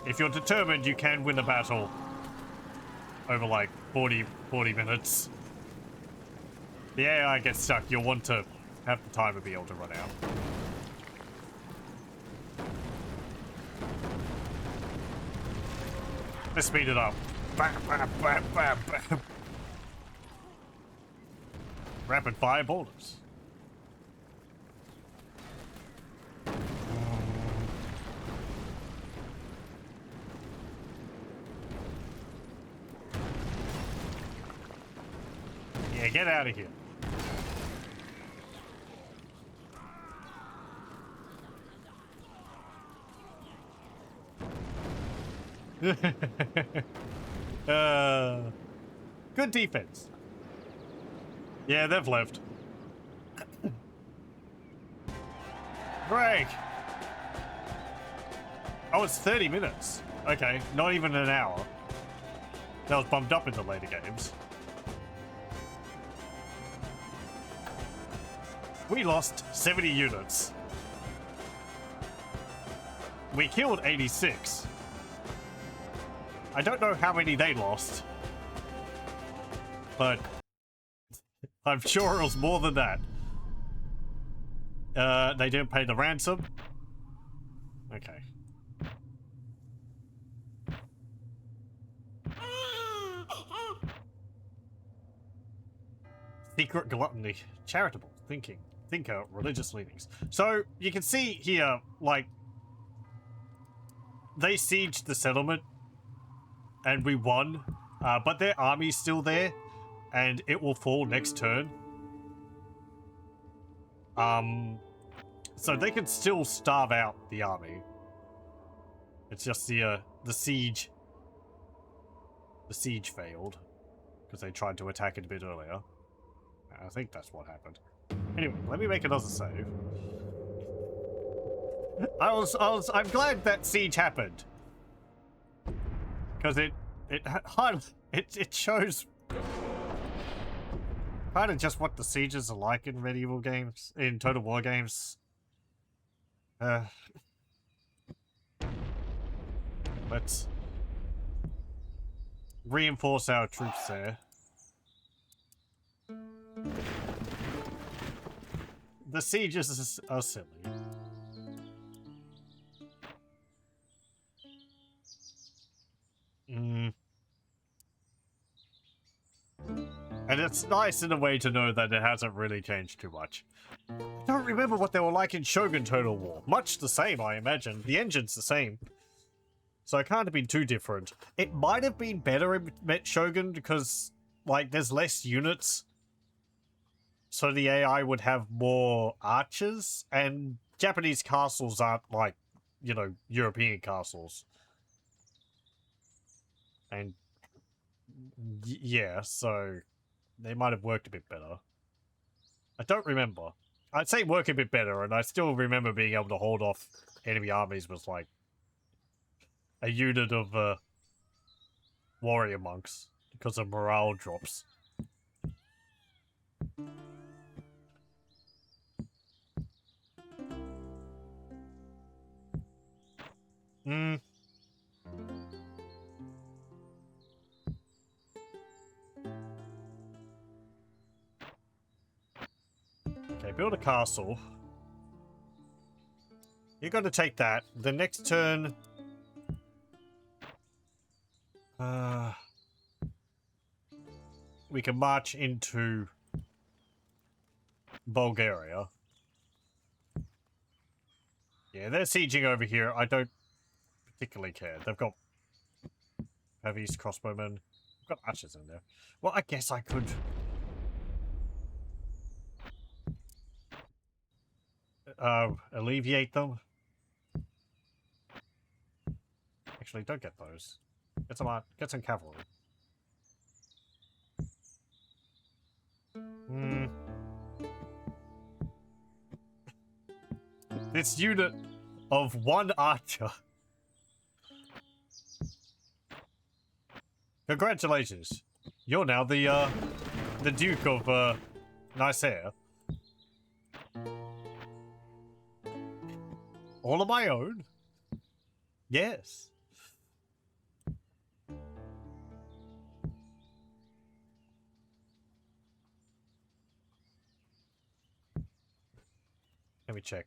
If you're determined, you can win a battle over like 40 minutes. The AI gets stuck, you'll want to have the timer be able to run out. Let's speed it up. Bam, bam, bam, bam, bam. Rapid fire borders. Yeah, get out of here. Good defense. Yeah, they've left. Break. Oh, it's 30 minutes. Okay, not even an hour. That was bumped up in the later games. We lost 70 units. We killed 86. I don't know how many they lost, but I'm sure it was more than that. They didn't pay the ransom. Okay. Secret gluttony, charitable thinking, thinker, religious leanings. So you can see here, like, they sieged the settlement and we won, but their army's still there and it will fall next turn. So they can still starve out the army. It's just the siege. The siege failed because they tried to attack it a bit earlier. I think that's what happened. Anyway, let me make another save. I'm glad that siege happened because it shows kind of just what the sieges are like in medieval games, in Total War games. Let's reinforce our troops there. The sieges are silly. And it's nice in a way to know that it hasn't really changed too much. I don't remember what they were like in Shogun Total War. Much the same, I imagine. The engine's the same. So it can't have been too different. It might have been better in Shogun because, like, there's less units. So the AI would have more archers, and Japanese castles aren't like, you know, European castles. And yeah, so they might have worked a bit better. I don't remember. I'd say work a bit better, and I still remember being able to hold off enemy armies with like a unit of warrior monks because of morale drops. Okay, build a castle. You're going to take that. The next turn... we can march into Bulgaria. Yeah, they're sieging over here. I don't particularly care. They've got heavy crossbowmen. I've got archers in there. Well, I guess I could... alleviate them. Actually, don't get those. Get some cavalry. This unit of one archer. Congratulations. You're now the Duke of Nicaea. All of my own? Yes. Let me check.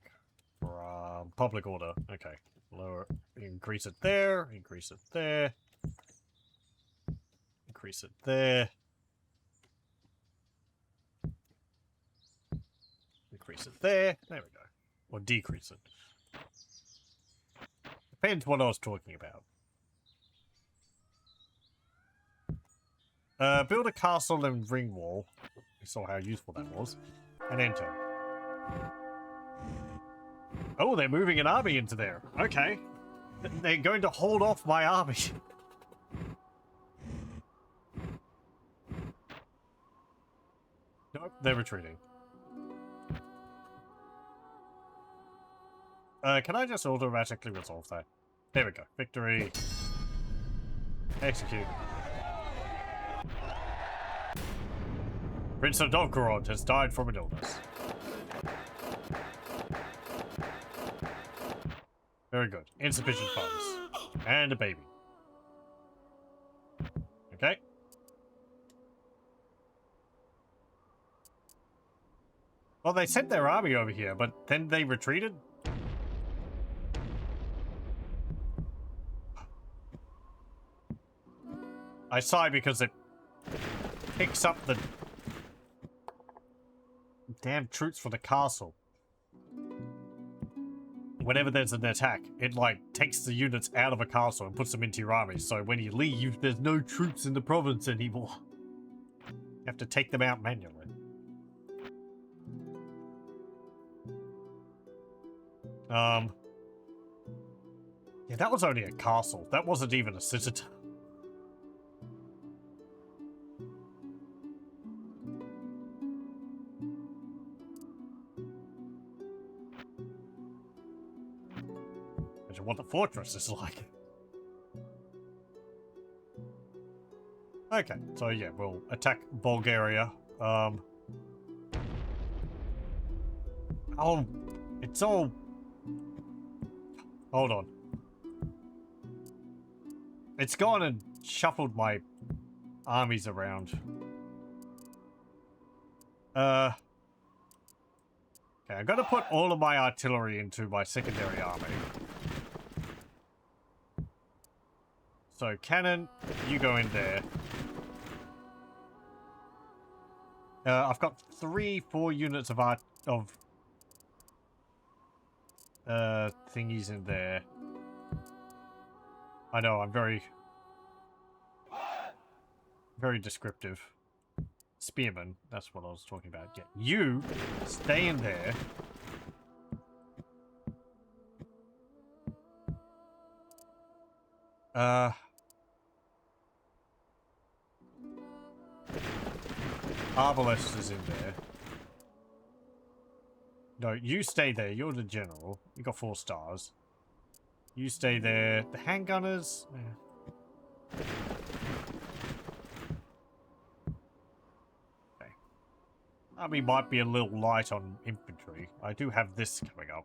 Public order. Okay. Lower. Increase it there. Increase it there. Increase it there. Increase it there. There we go. Or decrease it. Depends what I was talking about. Build a castle and ring wall. We saw how useful that was. And enter. Oh, they're moving an army into there. Okay. They're going to hold off my army. Nope, they're retreating. Can I just automatically resolve that? There we go. Victory. Execute. Prince of Novgorod has died from an illness. Very good. Insufficient funds. And a baby. Okay. Well, they sent their army over here, but then they retreated? I sigh because it picks up the damn troops for the castle. Whenever there's an attack, it, like, takes the units out of a castle and puts them into your army, so when you leave, there's no troops in the province anymore. You have to take them out manually. Yeah, that was only a castle. That wasn't even a citadel. Imagine what the fortress is like. Okay, so yeah, we'll attack Bulgaria. Oh, it's all... Hold on. It's gone and shuffled my armies around. Okay, I'm gonna put all of my artillery into my secondary army. So, cannon, you go in there. I've got 4 units of thingies in there. I know, I'm very descriptive. Spearman, that's what I was talking about. Yeah, you stay in there. Arbalest is in there. No, you stay there. You're the general. You got 4 stars. You stay there. The handgunners. Okay. Army might be a little light on infantry. I do have this coming up.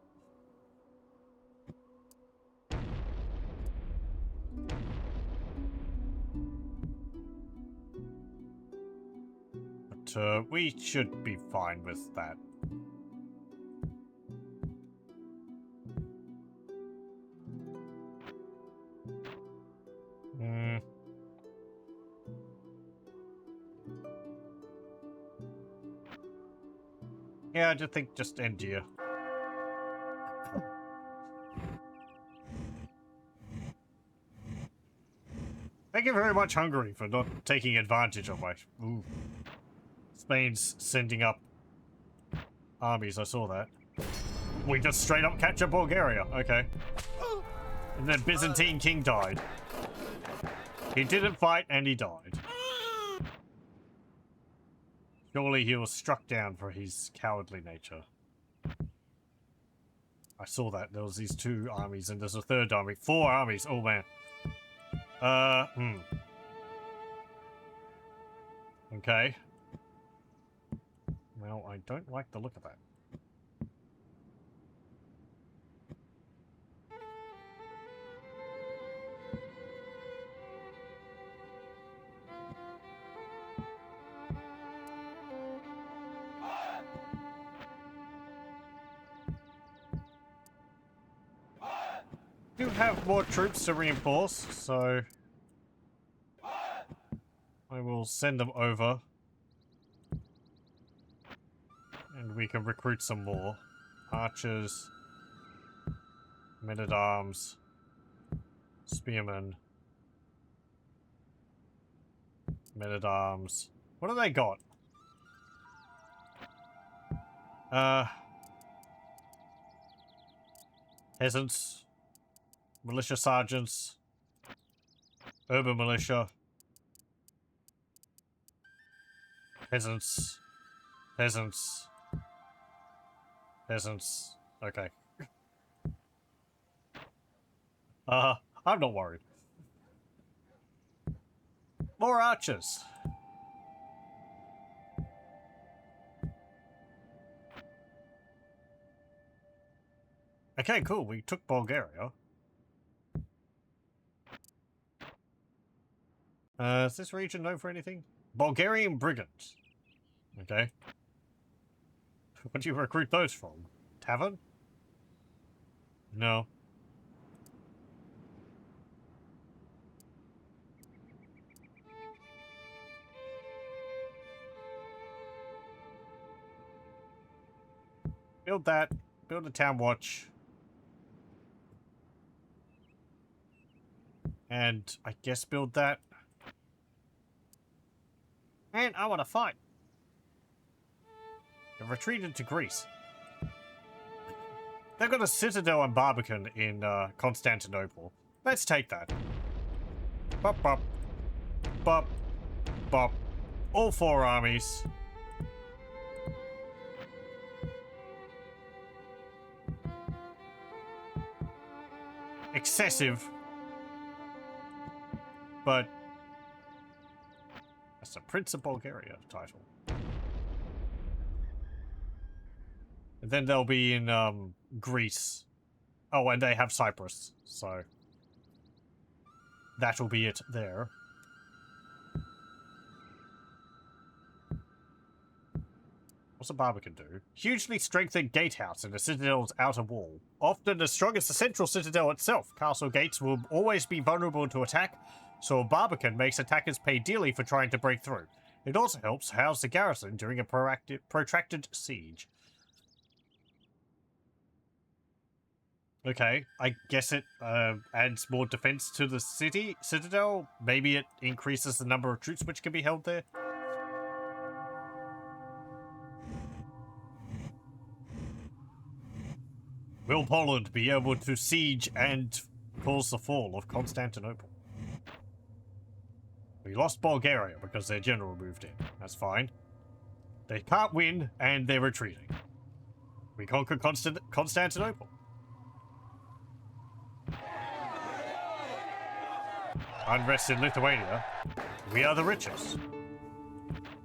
But we should be fine with that. Yeah, I just think just end here. Thank you very much, Hungary, for not taking advantage of my... Ooh. Spain's sending up armies, I saw that. We just straight up capture Bulgaria, okay. And then Byzantine king died. He didn't fight and he died. Surely he was struck down for his cowardly nature. I saw that. There was these 2 armies and there's a 3rd army. 4 armies. Oh, man. Okay. Well, I don't like the look of that. Do have more troops to reinforce, so I will send them over. And we can recruit some more. Archers, men-at-arms, spearmen, men-at-arms. What do they got? Peasants, militia sergeants, urban militia, peasants, peasants, peasants. Okay. I'm not worried. More archers. Okay, cool. We took Bulgaria. Is this region known for anything? Bulgarian brigands. Okay. What do you recruit those from? Tavern? No. Build that. Build a town watch. And I guess build that. And I want to fight. They've retreated to Greece. They've got a citadel and Barbican in Constantinople. Let's take that. Bop, bop. Bop. Bop. All 4 armies. Excessive. But that's a Prince of Bulgaria title. And then they'll be in Greece. Oh, and they have Cyprus, so that'll be it there. What's a Barbican do? Hugely strengthened gatehouse in the citadel's outer wall. Often as strong as the central citadel itself, castle gates will always be vulnerable to attack, so a Barbican makes attackers pay dearly for trying to break through. It also helps house the garrison during a protracted siege. Okay, I guess it adds more defense to the citadel. Maybe it increases the number of troops which can be held there. Will Poland be able to siege and cause the fall of Constantinople? We lost Bulgaria because their general moved in. That's fine. They can't win, and they're retreating. We conquer Constantinople. Unrest in Lithuania. We are the richest.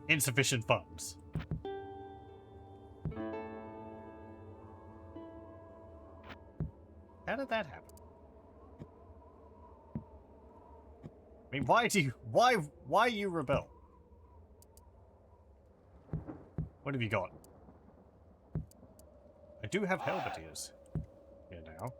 Insufficient funds. How did that happen? I mean, why you rebel? What have you got? I do have halberdiers here now.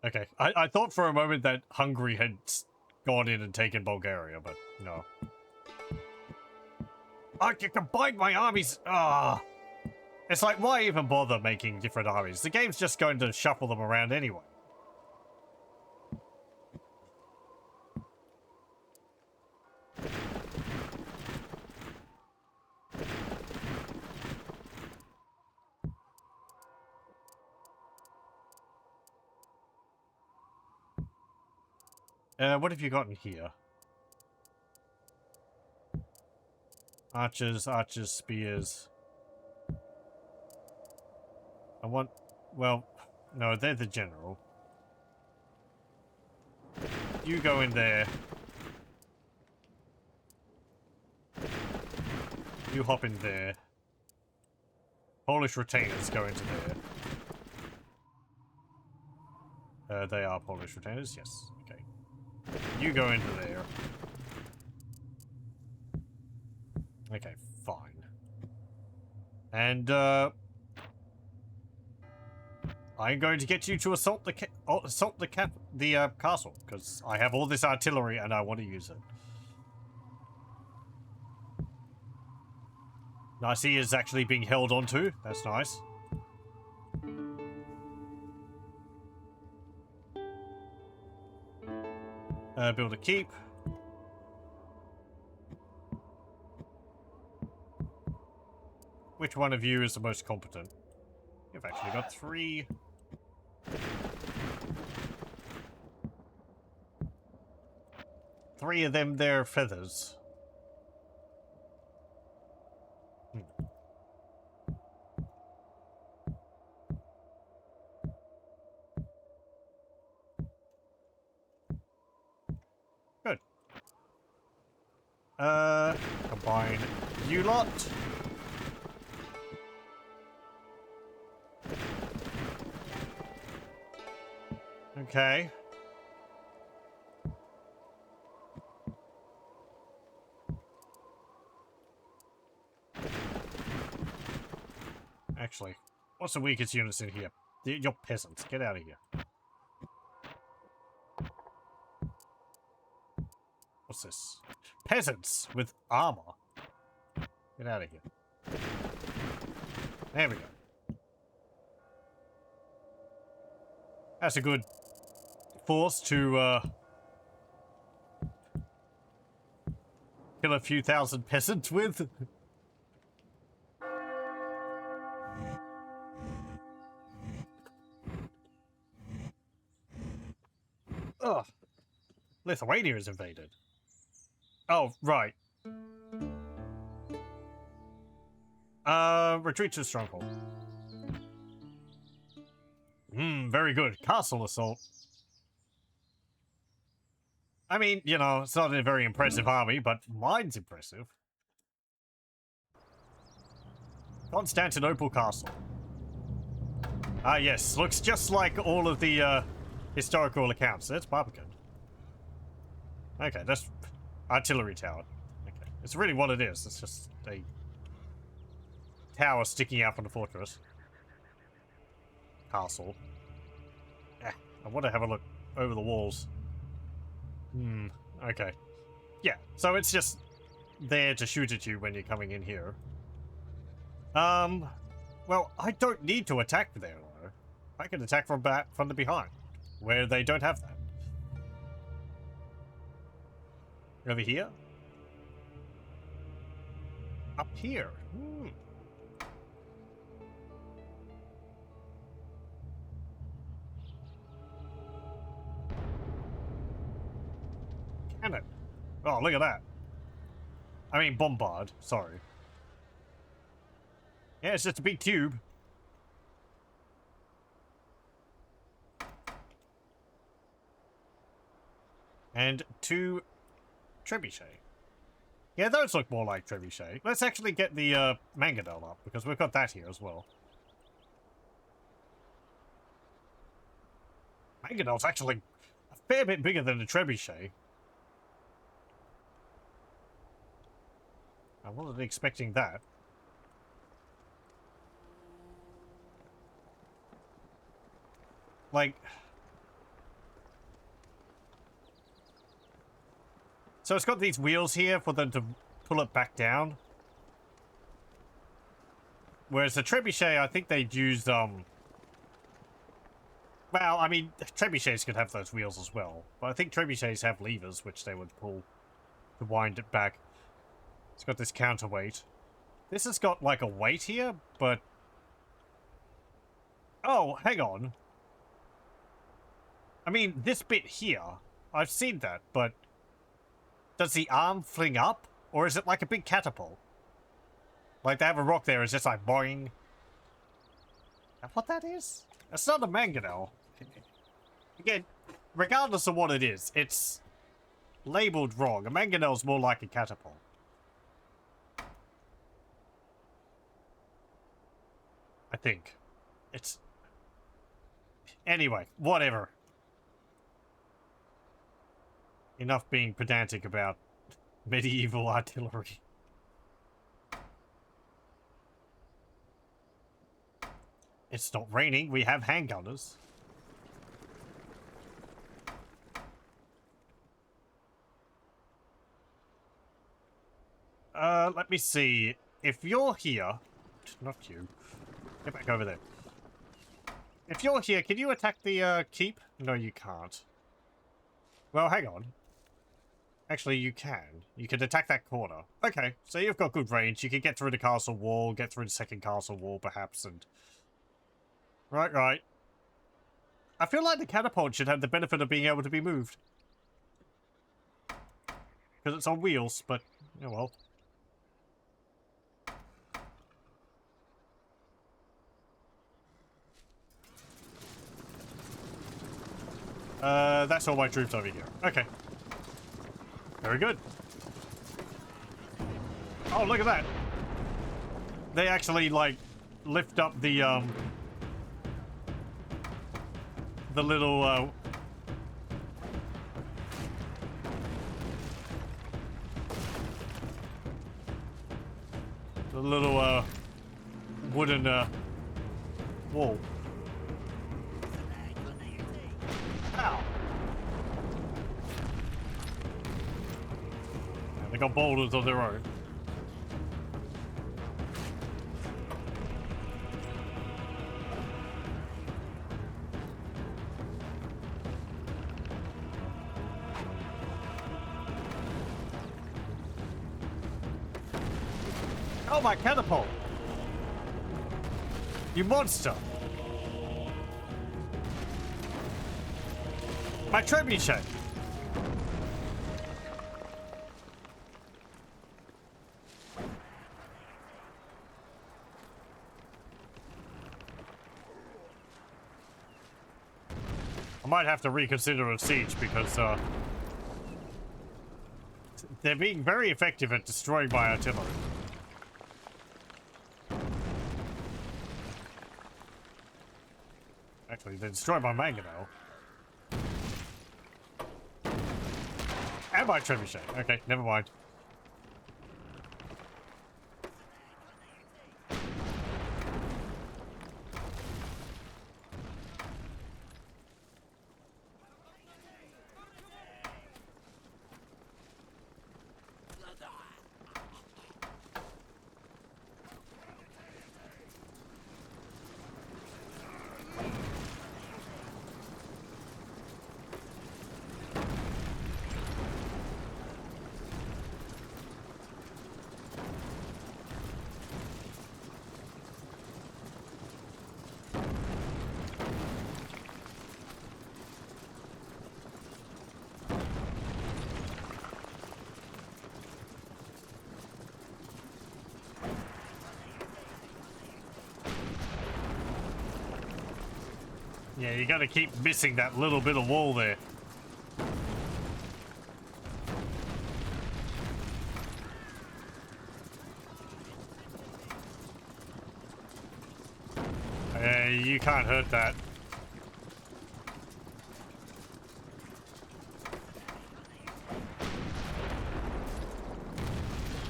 Okay, I thought for a moment that Hungary had gone in and taken Bulgaria, but no. I can combine my armies! Ah! It's like, why even bother making different armies? The game's just going to shuffle them around anyway. What have you got in here? Archers, spears. I want... Well, no, they're the general. You go in there. You hop in there. Polish retainers go into there. They are Polish retainers, yes. Okay. You go into there. Okay, fine. And, I'm going to get you to assault the castle, because I have all this artillery and I want to use it. Nicaea is actually being held onto. That's nice. Build a keep. Which one of you is the most competent? You've actually got 3. Three of them, they're feathers. Good. Combine you lot. Okay. Actually, what's the weakest units in here? You're peasants. Get out of here. What's this? Peasants with armor. Get out of here. There we go. That's a good force to kill a few thousand peasants with. Ugh. Lithuania is invaded. Oh, right. Retreat to the stronghold. Very good. Castle assault. I mean, you know, it's not a very impressive army, but mine's impressive. Constantinople Castle. Ah, yes. Looks just like all of the, historical accounts. That's Barbican. Okay, that's artillery tower. Okay. It's really what it is. It's just a tower sticking out from the fortress. Castle. I want to have a look over the walls. Okay. Yeah, so it's just there to shoot at you when you're coming in here. Well, I don't need to attack there, though. I can attack from the behind, where they don't have that. Over here? Up here? Cannon. Oh, look at that. I mean, bombard. Sorry. Yeah, it's just a big tube. And 2 trebuchet. Yeah, those look more like trebuchet. Let's actually get the mangonel up, because we've got that here as well. Mangonel's actually a fair bit bigger than the trebuchet. I wasn't expecting that. Like... So it's got these wheels here for them to pull it back down. Whereas the trebuchet, I think they'd used, well, I mean, trebuchets could have those wheels as well. But I think trebuchets have levers, which they would pull to wind it back. It's got this counterweight. This has got, like, a weight here, but... Oh, hang on. I mean, this bit here, I've seen that, but... Does the arm fling up? Or is it like a big catapult? Like they have a rock there, it's just like boing. Is that what that is? It's not a mangonel. Again, regardless of what it is, it's labeled wrong. A mangonel's more like a catapult. I think. It's... Anyway, whatever. Enough being pedantic about medieval artillery. It's not raining, we have handgunners. Let me see. If you're here... Not you. Get back over there. If you're here, can you attack the, keep? No, you can't. Well, hang on. Actually, you can. You can attack that corner. Okay, so you've got good range. You can get through the castle wall, get through the second castle wall, perhaps, and... Right. I feel like the catapult should have the benefit of being able to be moved. Because it's on wheels, but... Oh well. That's all my troops over here. Okay. Very good. Oh, look at that. They actually, like, lift up the little, wooden, wall. Ow. Yeah, they got boulders of their own. Oh, my catapult! You monster! My trebuchet! I might have to reconsider a siege because, they're being very effective at destroying my artillery. Actually, they destroyed my mangonel. And my trebuchet. Okay, never mind. Yeah, you gotta keep missing that little bit of wall there. You can't hurt that.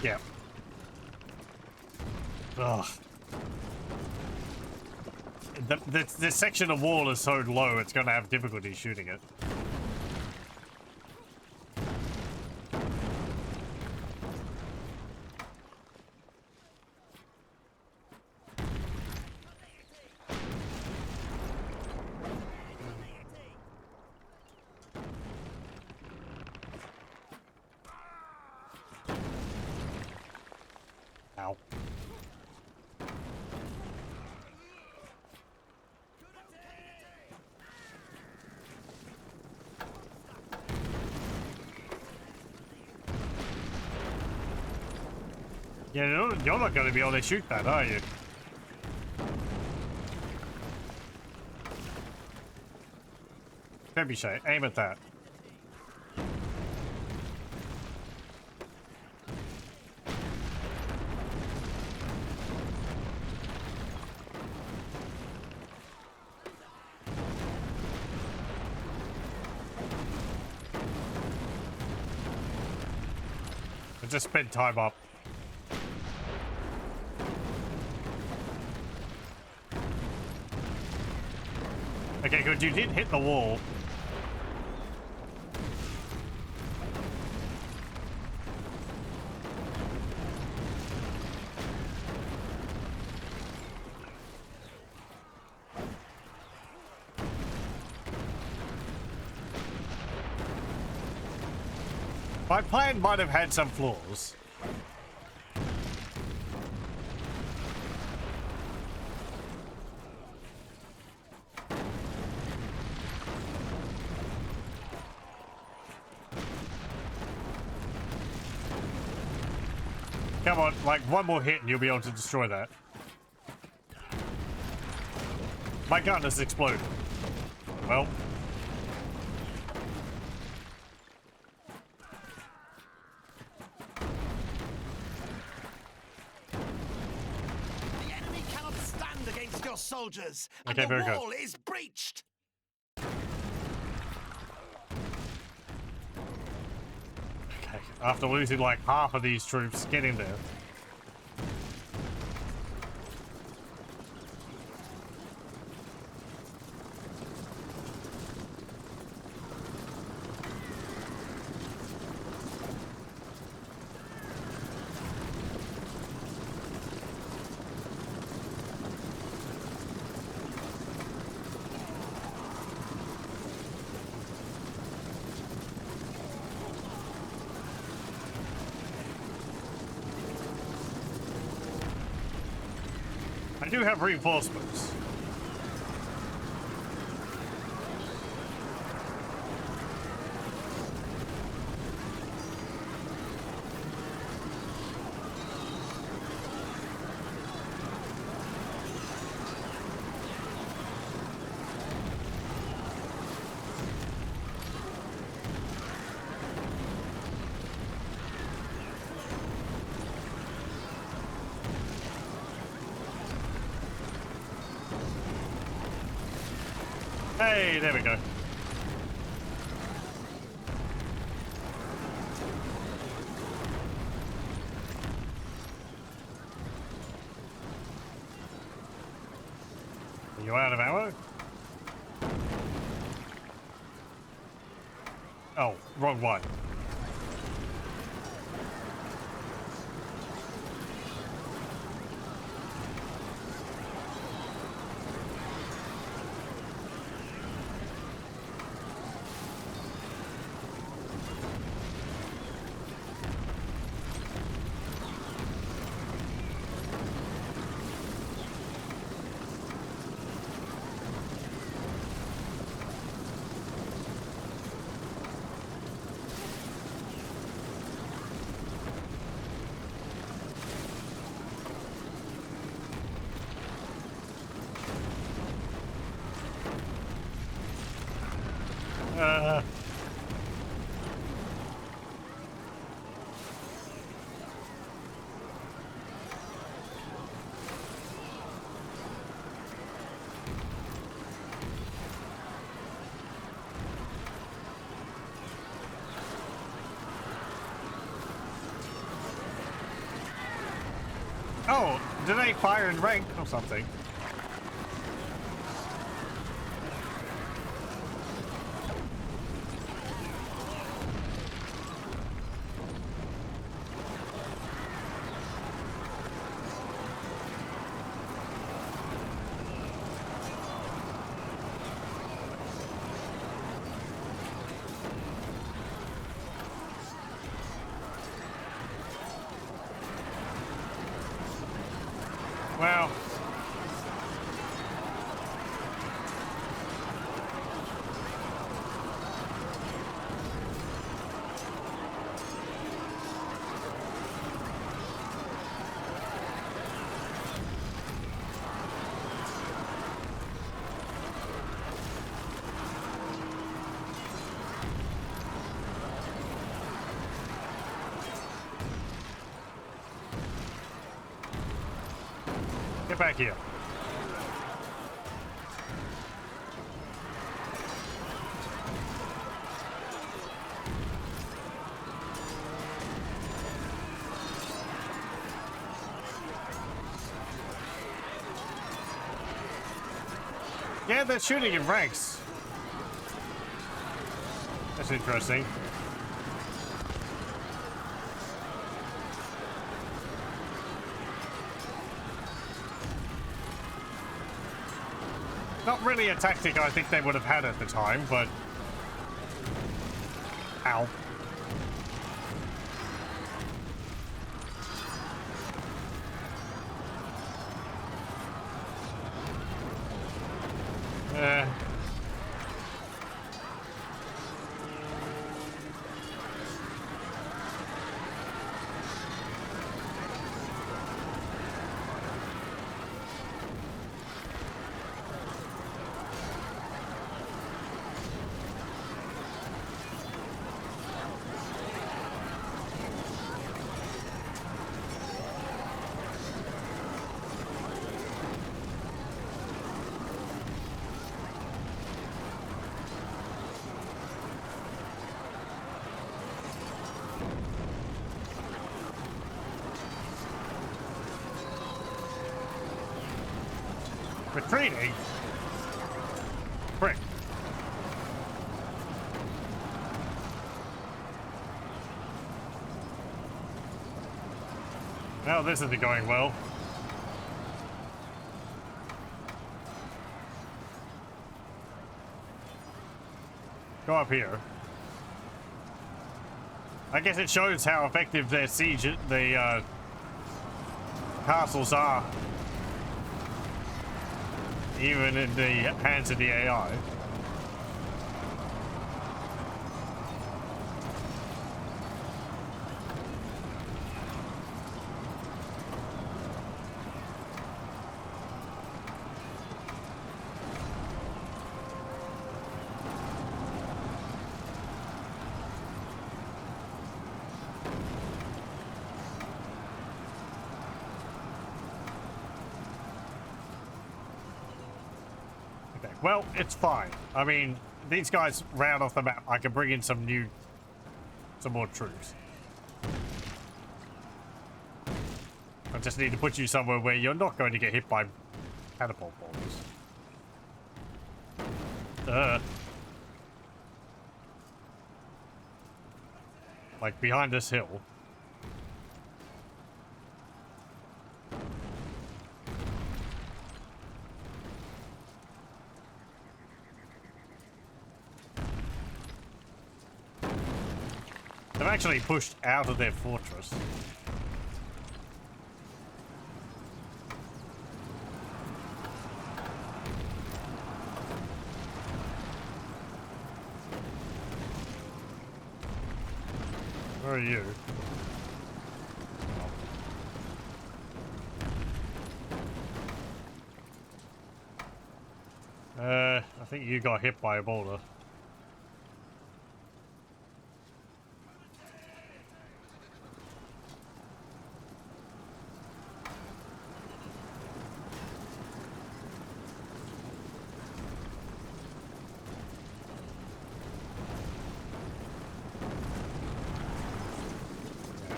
Yeah. Ugh. The section of wall is so low, it's gonna have difficulty shooting it. Ow. Yeah, you're not going to be able to shoot that, are you? Trebuchet, aim at that. I just spent time up. Okay, good. You did hit the wall. My plan might have had some flaws. Come on, like one more hit and you'll be able to destroy that. My gun has exploded. Well.
The enemy cannot stand against your soldiers, and
Okay,
the
very
wall
good.
is breached.
Okay, after losing like half of these troops, get in there. I do have reinforcements. Hey, there we go. Are you out of ammo? Oh, wrong one. Uh, oh, did they fire in rank or something? Well, get back here. Yeah, they're shooting in ranks. That's interesting. Not really a tactic I think they would have had at the time, but... Ow. Retreating? Frick. Well, this isn't going well. Go up here. I guess it shows how effective their siege, the castles are. Even in the hands of the AI. Well, it's fine. I mean, these guys round off the map. I can bring in some more troops. I just need to put you somewhere where you're not going to get hit by catapult bombs. Like behind this hill. They've actually pushed out of their fortress. Where are you? I think you got hit by a boulder.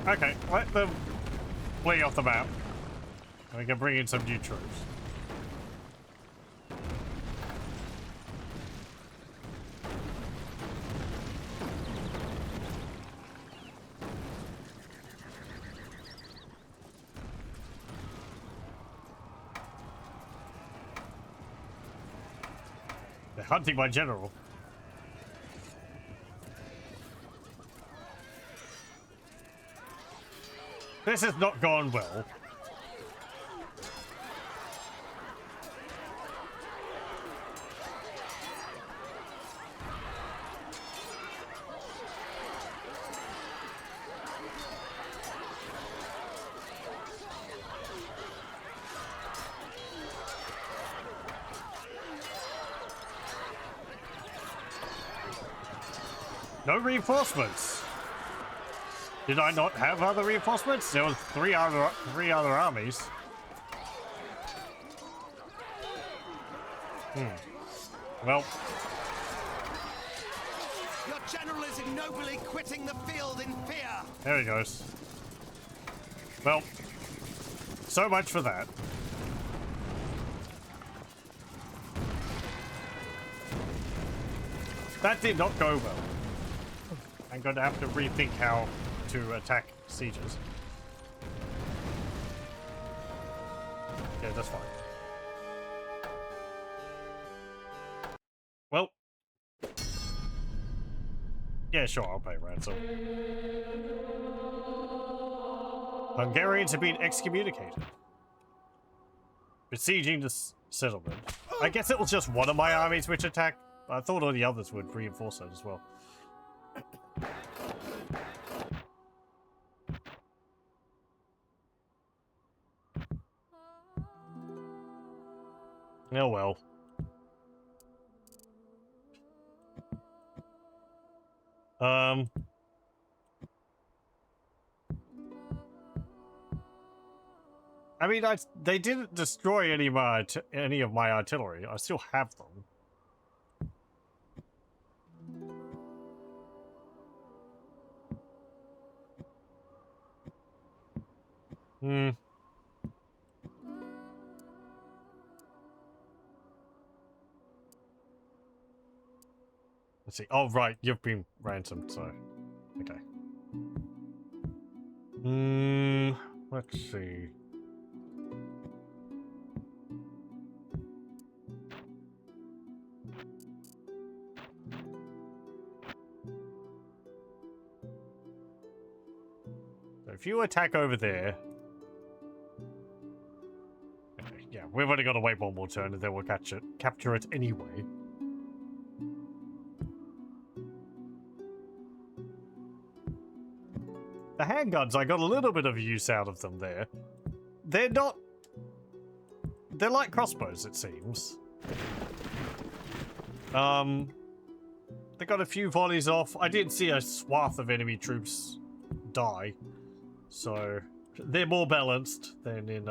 Okay, let them flee off the map. We can bring in some new troops. They're hunting my general. This has not gone well. No reinforcements. Did I not have other reinforcements? There was three other armies. Well,
Your general is ignobly quitting the field in fear.
there he goes. Well, so much for that. That did not go well. I'm going to have to rethink how to attack sieges. Yeah, that's fine. Well. Yeah, sure, I'll pay ransom. Hungarians have been excommunicated. Besieging the settlement. I guess it was just one of my armies which attacked. I thought all the others would reinforce it as well. Oh well. I mean, they didn't destroy any of my artillery. I still have them. Let's see. Oh, right. You've been ransomed, so... Okay. Let's see. So if you attack over there... Okay, yeah, we've only got to wait one more turn and then we'll capture it anyway. The handguns, I got a little bit of use out of them there. They're not... They're like crossbows, it seems. They got a few volleys off. I did see a swath of enemy troops die. So, they're more balanced than in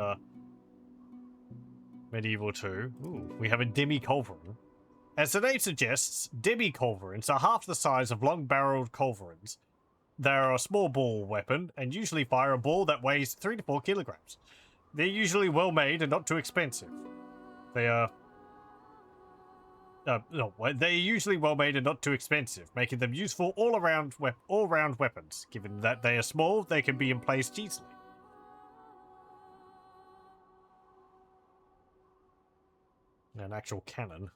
Medieval 2. Ooh, we have a demi-culverin. As the name suggests, demi-culverins are half the size of long-barreled culverins. They are a small ball weapon and usually fire a ball that weighs 3 to 4 kilograms. They're usually well made and not too expensive. They are... they're usually well made and not too expensive, making them useful all-round weapons. Given that they are small, they can be emplaced easily. An actual cannon.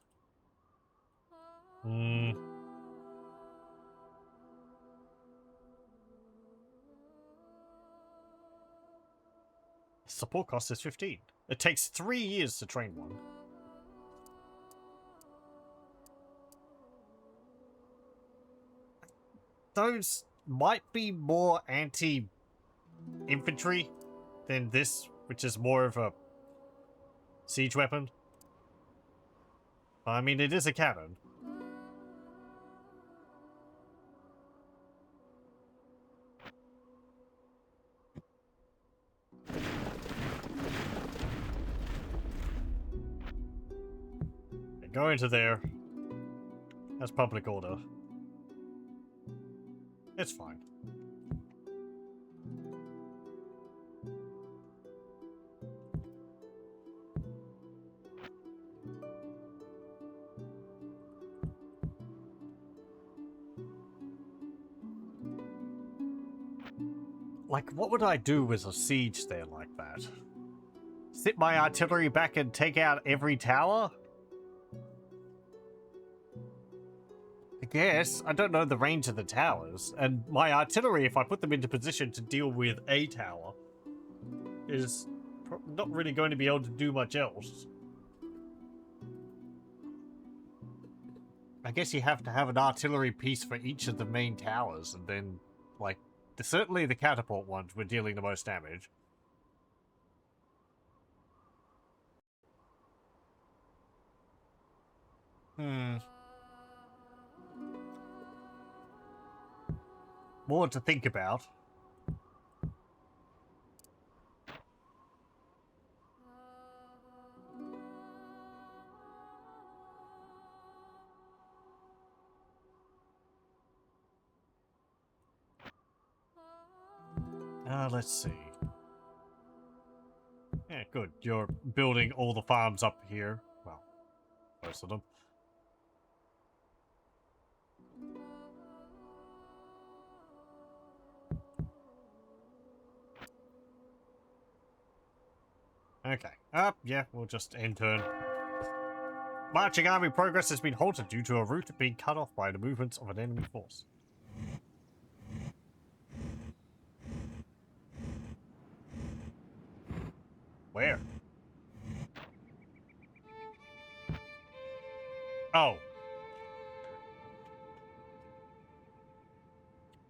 Support cost is 15. It takes 3 years to train one. Those might be more anti-infantry than this, which is more of a siege weapon. I mean, it is a cannon. Go into there. That's public order. It's fine. Like, what would I do with a siege there like that? Sit my artillery back and take out every tower? I guess. I don't know the range of the towers. And my artillery, if I put them into position to deal with a tower, is not really going to be able to do much else. I guess you have to have an artillery piece for each of the main towers, and then, like, certainly the catapult ones were dealing the most damage. More to think about. Let's see. Yeah, good. You're building all the farms up here. Well, most of them. Okay. Yeah, we'll just end turn. Marching army progress has been halted due to a route being cut off by the movements of an enemy force. Where? Oh.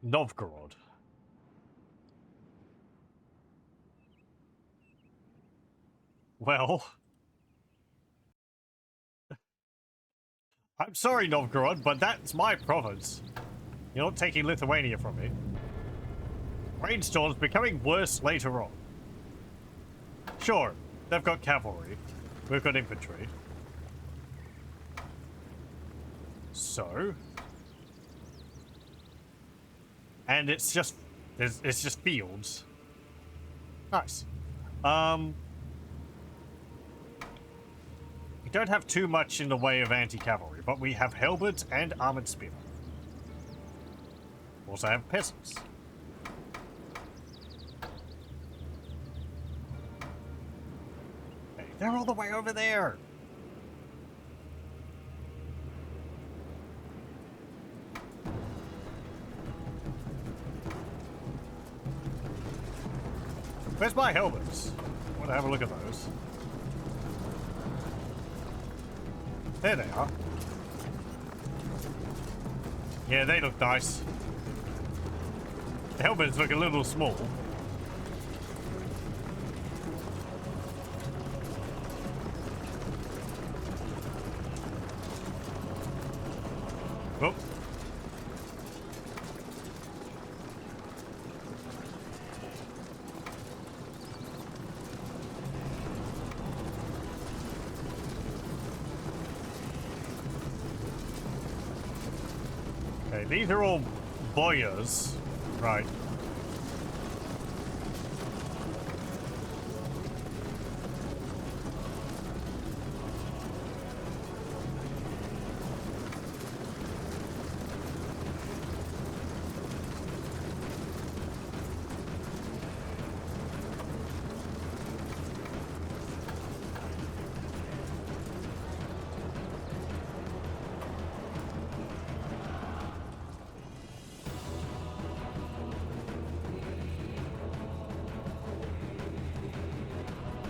Novgorod. Well... I'm sorry, Novgorod, but that's my province. You're not taking Lithuania from me. Rainstorm's becoming worse later on. Sure, they've got cavalry. We've got infantry. So... And it's just fields. Nice. We don't have too much in the way of anti-cavalry, but we have halberds and armored spearmen. Also have peasants. Hey, they're all the way over there. Where's my halberds? I want to have a look at those. There they are. Yeah, they look nice. The halberds look a little small. Oh. Okay, these are all boyars, right?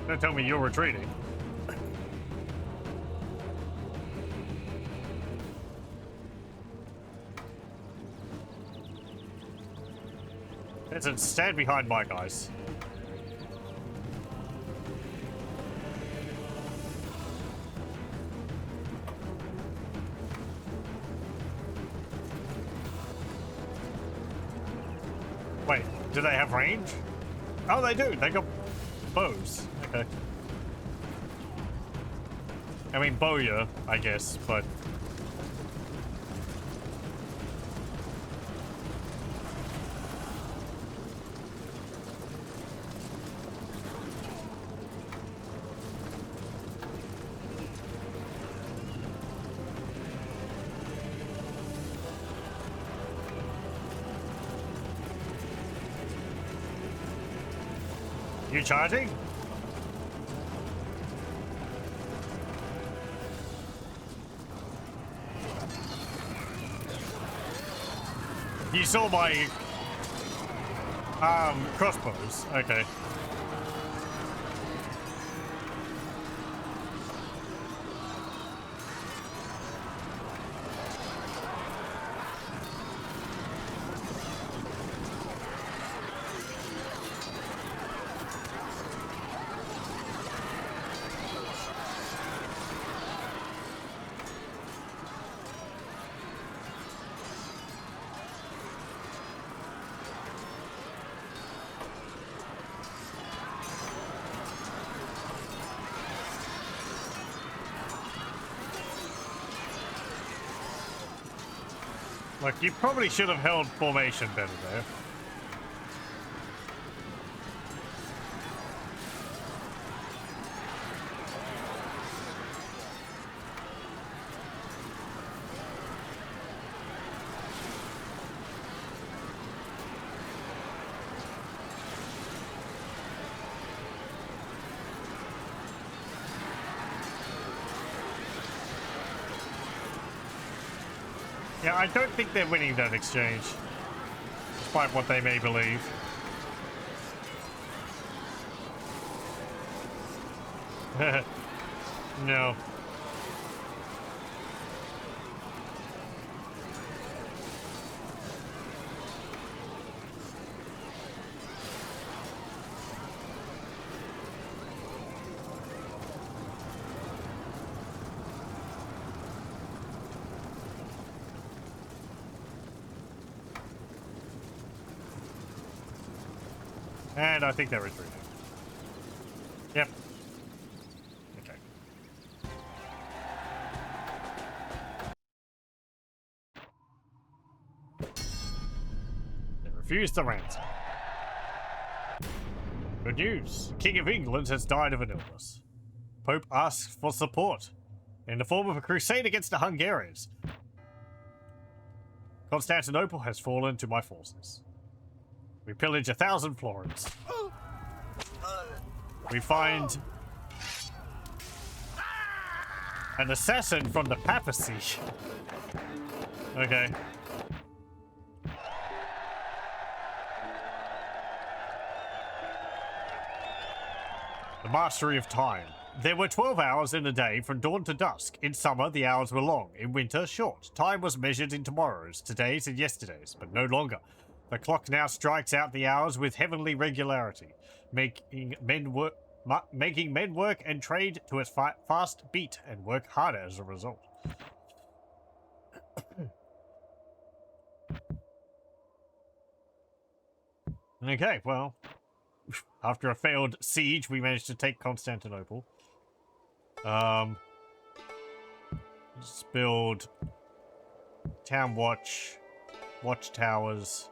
Don't tell me you're retreating. Listen, stand behind my guys. Wait, do they have range? Oh, they do. They got bows. Okay. I mean, bowyer, I guess, but... You charging? You saw my crossbows. Okay. Look, you probably should have held formation better there. Yeah, I don't think they're winning that exchange, despite what they may believe. No. And I think they're retreating. Yep. Okay. They refuse the ransom. Good news. King of England has died of an illness. Pope asks for support in the form of a crusade against the Hungarians. Constantinople has fallen to my forces. We pillage 1,000 florins. We find an assassin from the papacy. Okay. The mastery of time. There were 12 hours in a day from dawn to dusk. In summer, the hours were long. In winter, short. Time was measured in tomorrows, todays, and yesterdays, but no longer. The clock now strikes out the hours with heavenly regularity, making men work and trade to its fast beat and work harder as a result. Okay, well, after a failed siege, we managed to take Constantinople. Let's build town watchtowers.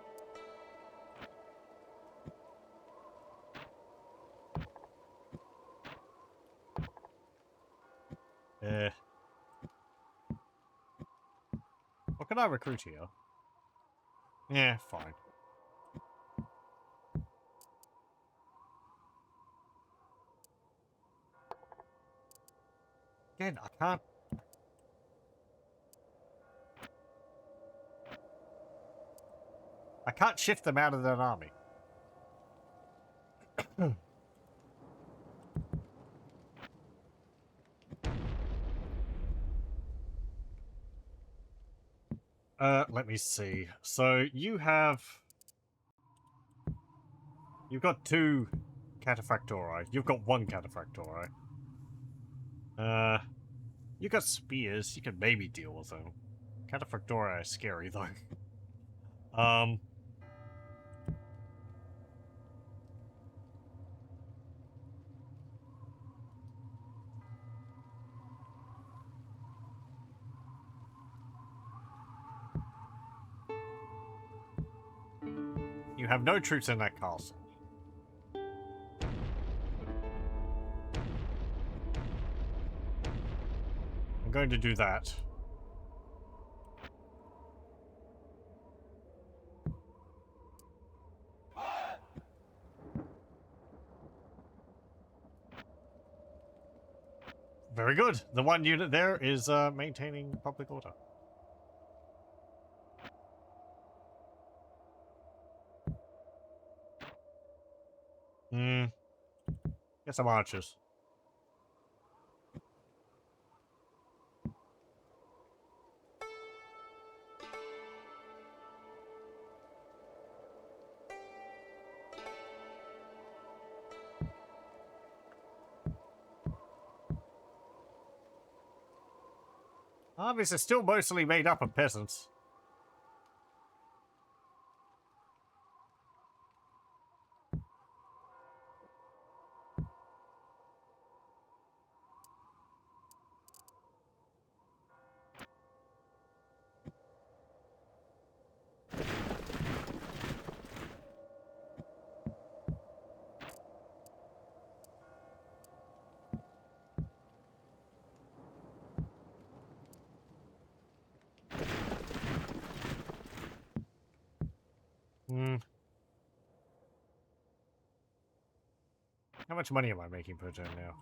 What can I recruit here? Yeah, fine. Again, I can't shift them out of that army. Let me see. So you've got 2 cataphractori. You've got 1 cataphractori. You got spears. You can maybe deal with them. Cataphractori are scary though. You have no troops in that castle. I'm going to do that. Very good. The one unit there is maintaining public order. Get some archers. This is still mostly made up of peasants. How much money am I making per turn now?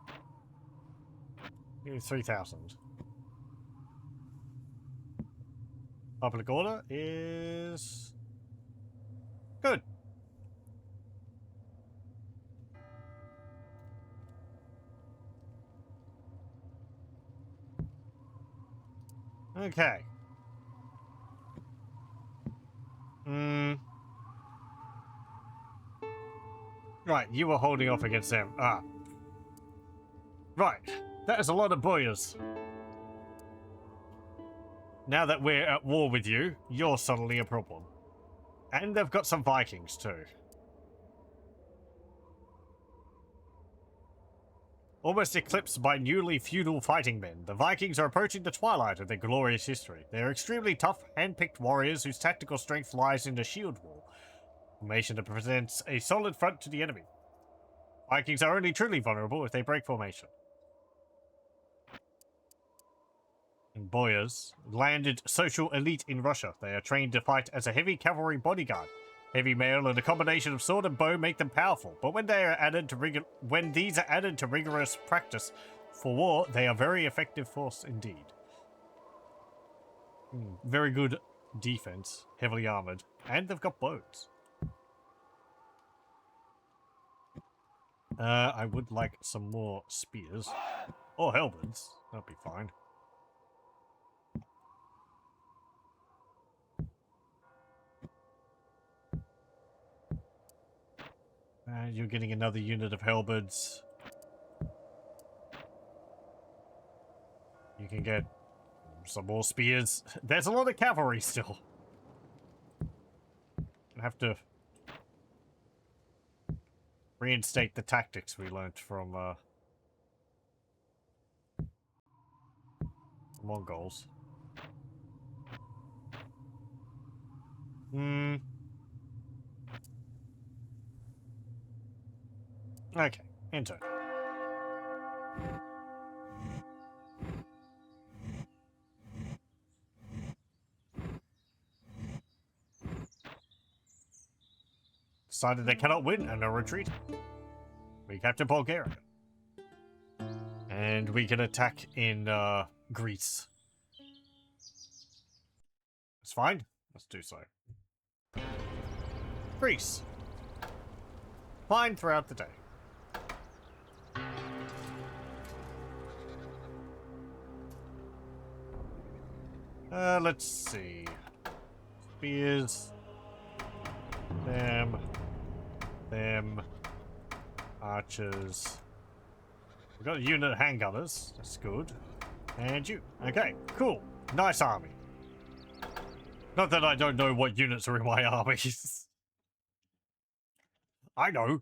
Maybe 3,000. Public order is good. Okay. Right, you were holding off against them. Ah. Right. That is a lot of boyars. Now that we're at war with you, you're suddenly a problem. And they've got some Vikings too. Almost eclipsed by newly feudal fighting men, the Vikings are approaching the twilight of their glorious history. They are extremely tough, hand-picked warriors whose tactical strength lies in the shield wall, formation that presents a solid front to the enemy. Vikings are only truly vulnerable if they break formation. And boyars, landed social elite in Russia. They are trained to fight as a heavy cavalry bodyguard. Heavy mail and a combination of sword and bow make them powerful, but when these are added to rigorous practice for war, they are very effective force indeed. Very good defense, heavily armored, and they've got bows. I would like some more spears. Or halberds. That'd be fine. You're getting another unit of halberds. You can get some more spears. There's a lot of cavalry still. I have to reinstate the tactics we learnt from Mongols. Okay, enter. Decided they cannot win and are retreating. We capture Bulgaria. And we can attack in Greece. It's fine. Let's do so. Greece. Fine throughout the day. Let's see. Spears. Them. Archers. We've got a unit of handgunners. That's good. And you. Okay, cool. Nice army. Not that I don't know what units are in my armies. I know.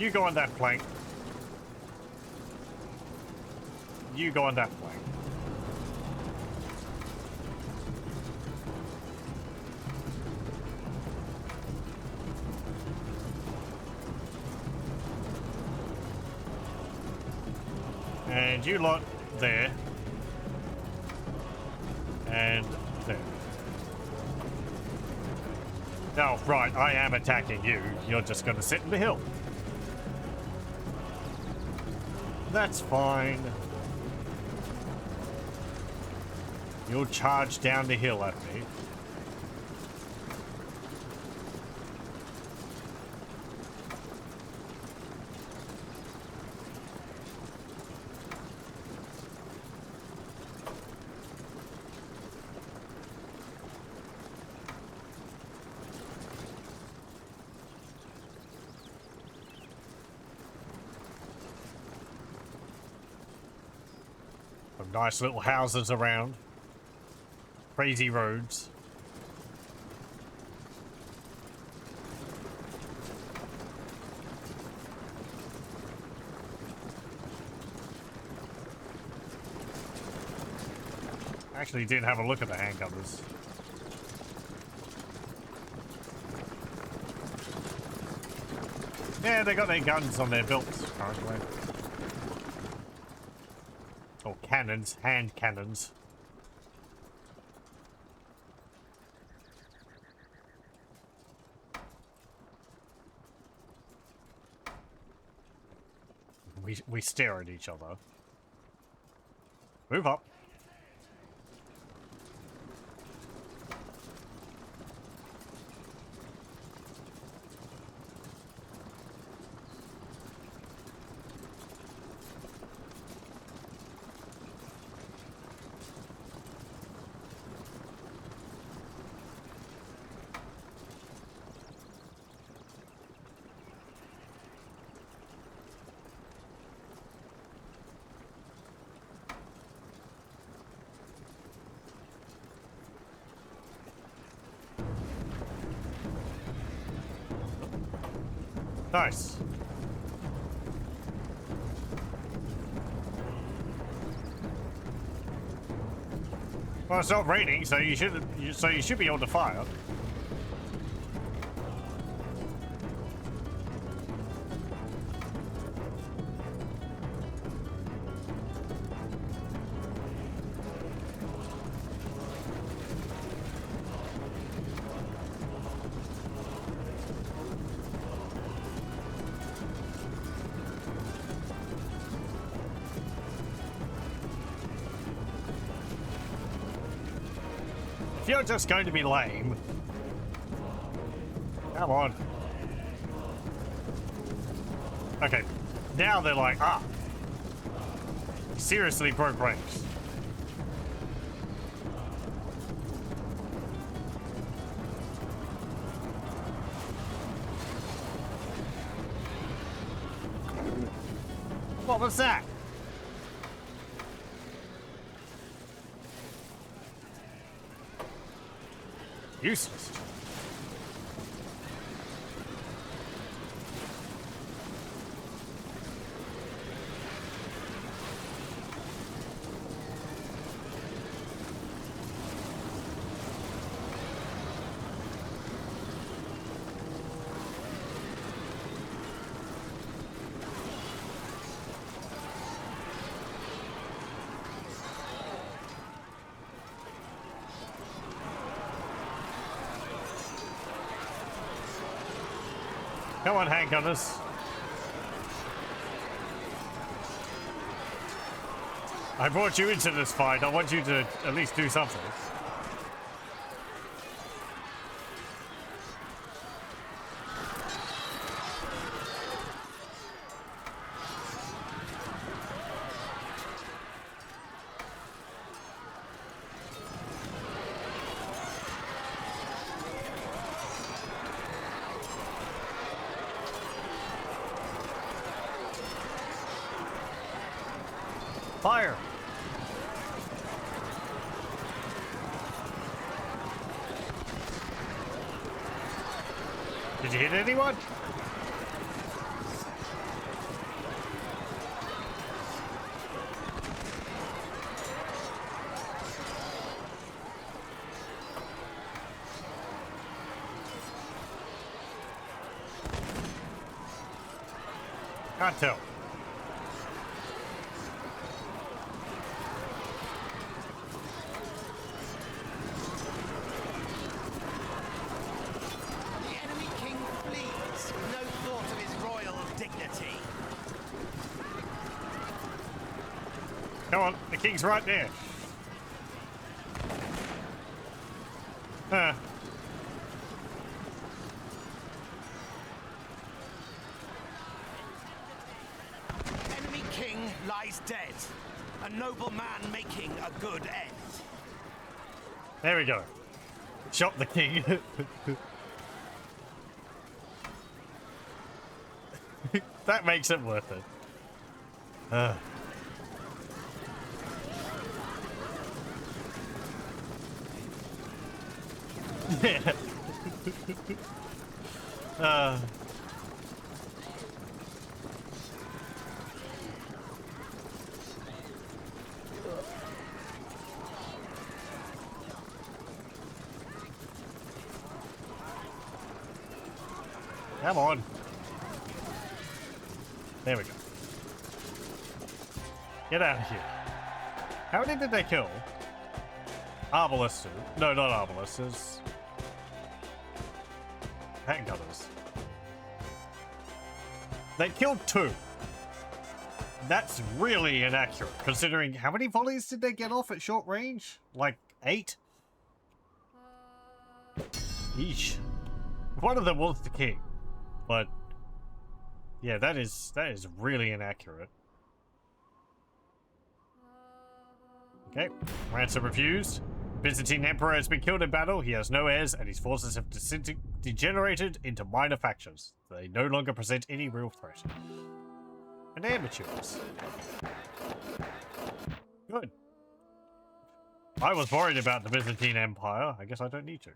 You go on that flank. You go on that flank. And you lot there. And there. Oh, right, I am attacking you. You're just gonna sit in the hill. That's fine. You'll charge down the hill at me. Some nice little houses around. Crazy roads. Actually did have a look at the handgunners. Yeah, they got their guns on their belts currently. Or cannons, hand cannons. We stare at each other. Move up. Nice. Well, it's not raining, so you should be able to fire. If you're just going to be lame, come on. Okay, now they're like, ah, seriously broke ranks. What was that? Useless. Come on, handgunners. I brought you into this fight. I want you to at least do something. Fire! Did you hit anyone? Can't tell.
The enemy king flees, with no thought of his royal dignity.
Come on, the king's right there. Huh.
Enemy king lies dead. A noble man making a good end.
There we go. Shot the king. That makes it worth it. Yeah. Come on. There we go. Get out of here. How many did they kill? Arbalists. No, not arbalists. Handgunners. They killed 2. That's really inaccurate, considering how many volleys did they get off at short range? Like 8? Yeesh. One of them was the king. But yeah, that is really inaccurate. Okay, ransom refused. Byzantine Emperor has been killed in battle, he has no heirs, and his forces have degenerated into minor factions. They no longer present any real threat. And amateurs. Good. I was worried about the Byzantine Empire. I guess I don't need to.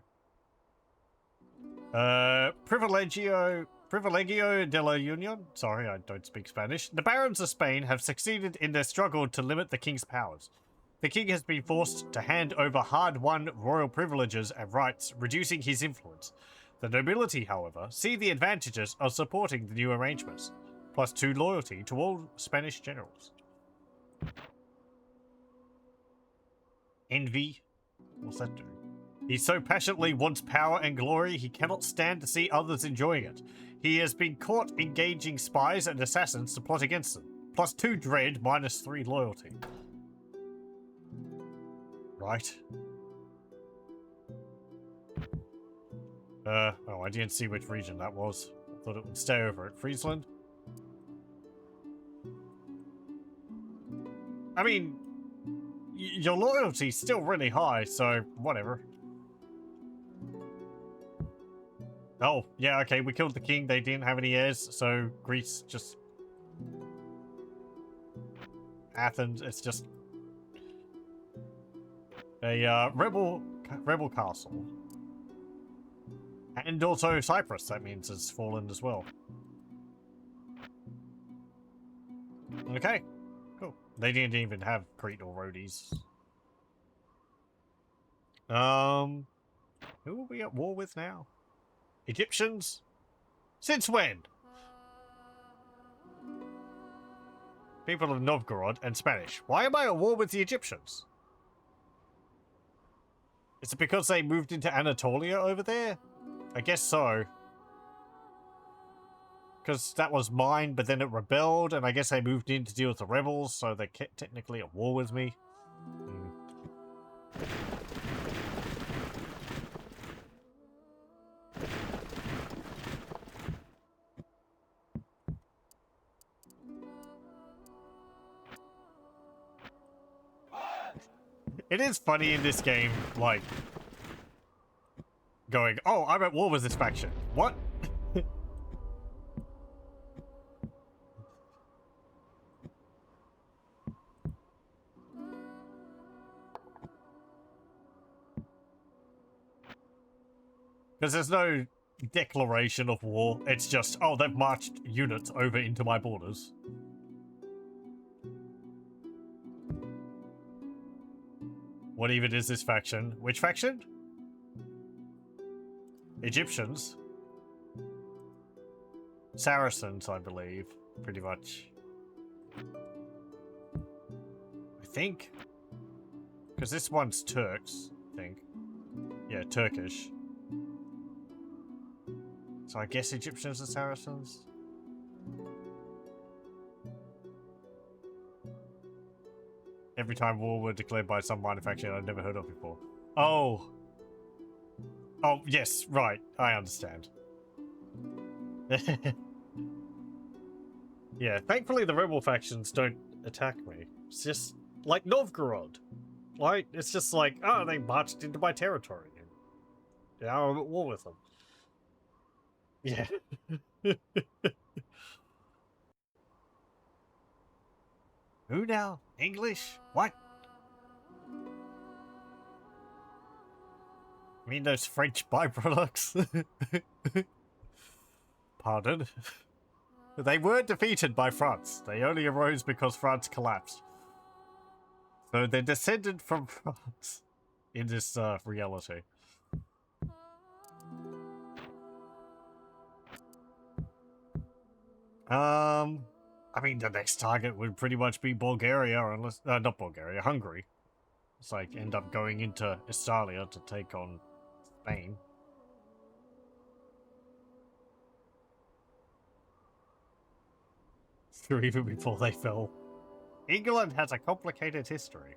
Privilegio de la Union. Sorry, I don't speak Spanish. The barons of Spain have succeeded in their struggle to limit the king's powers. The king has been forced to hand over hard-won royal privileges and rights, reducing his influence. The nobility, however, see the advantages of supporting the new arrangements, +2 loyalty to all Spanish generals. Envy? What's that do? He so passionately wants power and glory, he cannot stand to see others enjoying it. He has been caught engaging spies and assassins to plot against them. +2 dread, -3 loyalty. Right. Oh, I didn't see which region that was. I thought it would stay over at Friesland. I mean, your loyalty's still really high, so whatever. Oh, yeah, okay, we killed the king, they didn't have any heirs, so Greece just... Athens, it's just... a, rebel castle. And also Cyprus, that means, has fallen as well. Okay, cool. They didn't even have Crete or Rhodes. Who are we at war with now? Egyptians? Since when? People of Novgorod and Spanish. Why am I at war with the Egyptians? Is it because they moved into Anatolia over there? I guess so. Because that was mine, but then it rebelled, and I guess they moved in to deal with the rebels, so they're technically at war with me. It is funny in this game, like, going, oh, I'm at war with this faction. What? Because there's no declaration of war. It's just, oh, they've marched units over into my borders. What even is this faction? Which faction? Egyptians. Saracens, I believe. pretty much. I think. Because this one's Turks, I think. Yeah, Turkish. So I guess Egyptians and Saracens? Every time war were declared by some manufacturer I've never heard of before. Oh. Oh, yes, right. I understand. Yeah, thankfully the rebel factions don't attack me. It's just like Novgorod. Like, it's just like, oh, they marched into my territory. And now I'm at war with them. Yeah. Who now? English? What? I mean those French byproducts? Pardon? They were defeated by France. They only arose because France collapsed. So they're descended from France in this reality. I mean, the next target would pretty much be Bulgaria, unless not Bulgaria, Hungary. It's like end up going into Italia to take on Spain. Even before they fell. England has a complicated history.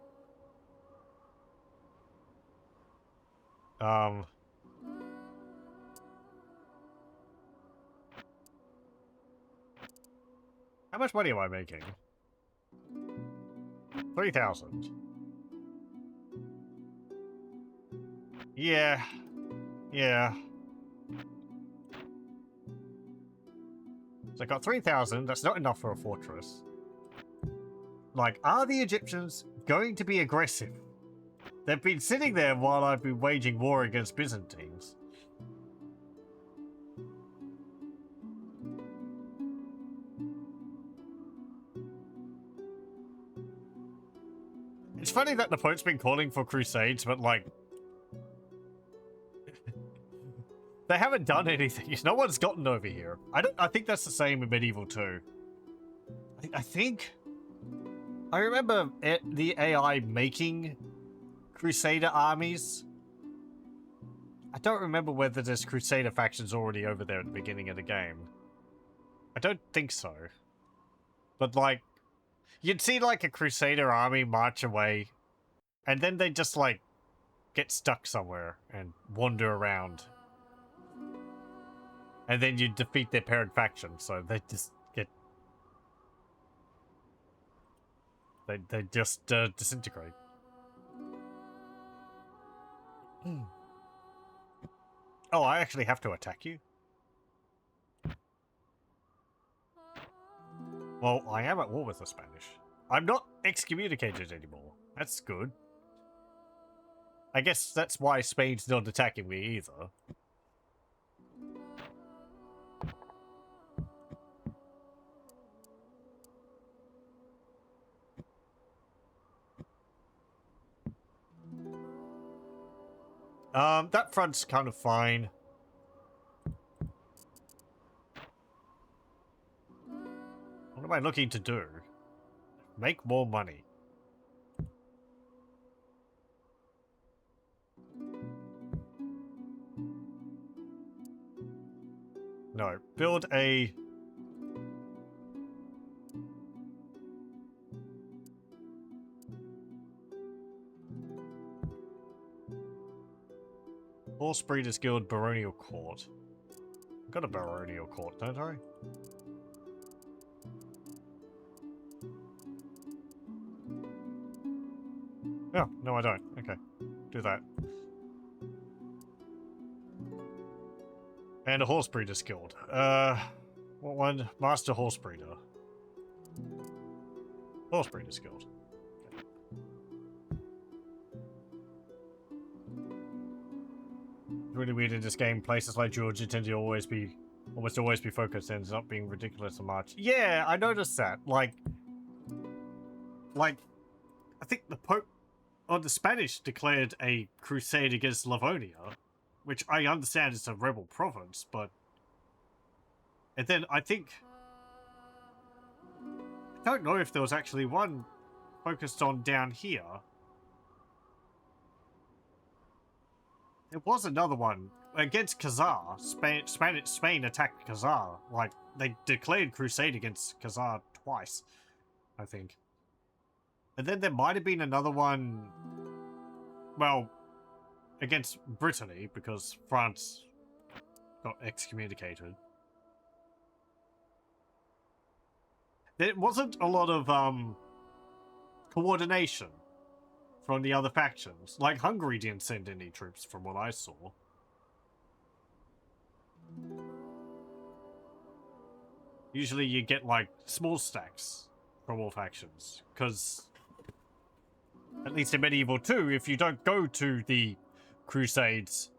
How much money am I making? 3,000. Yeah. Yeah. So I got 3,000. That's not enough for a fortress. Like, are the Egyptians going to be aggressive? They've been sitting there while I've been waging war against Byzantines. It's funny that the Pope's been calling for crusades, but like... they haven't done anything. No one's gotten over here. I think that's the same in Medieval too. I think... I remember the AI making Crusader armies. I don't remember whether there's Crusader factions already over there at the beginning of the game. I don't think so. But like, you'd see like a Crusader army march away, and then they just like get stuck somewhere and wander around. And then you defeat their parent faction, so they just get... They just disintegrate. Oh, I actually have to attack you? Well, I am at war with the Spanish. I'm not excommunicated anymore. That's good. I guess that's why Spain's not attacking me either. That front's kind of fine. What am I looking to do? Make more money. No, build a... Horse Breeders Guild Baronial Court. I've got a Baronial Court, don't I? Oh, no I don't. Okay. Do that. And a Horse Breeders Guild. What one? Master Horse Breeder. Horse Breeders Guild. Really weird in this game. Places like Georgia tend to almost always be focused and not being ridiculous and much. Yeah, I noticed that. Like, I think the Pope or the Spanish declared a crusade against Livonia, which I understand is a rebel province, but and then I think don't know if there was actually one focused on down here. There was another one against Khazar. Spain attacked Khazar. Like, they declared crusade against Khazar twice, I think. And then there might have been another one, well, against Brittany, because France got excommunicated. There wasn't a lot of coordination from the other factions. Like, Hungary didn't send any troops from what I saw. Usually you get, like, small stacks from all factions, because at least in Medieval 2, if you don't go to the Crusades,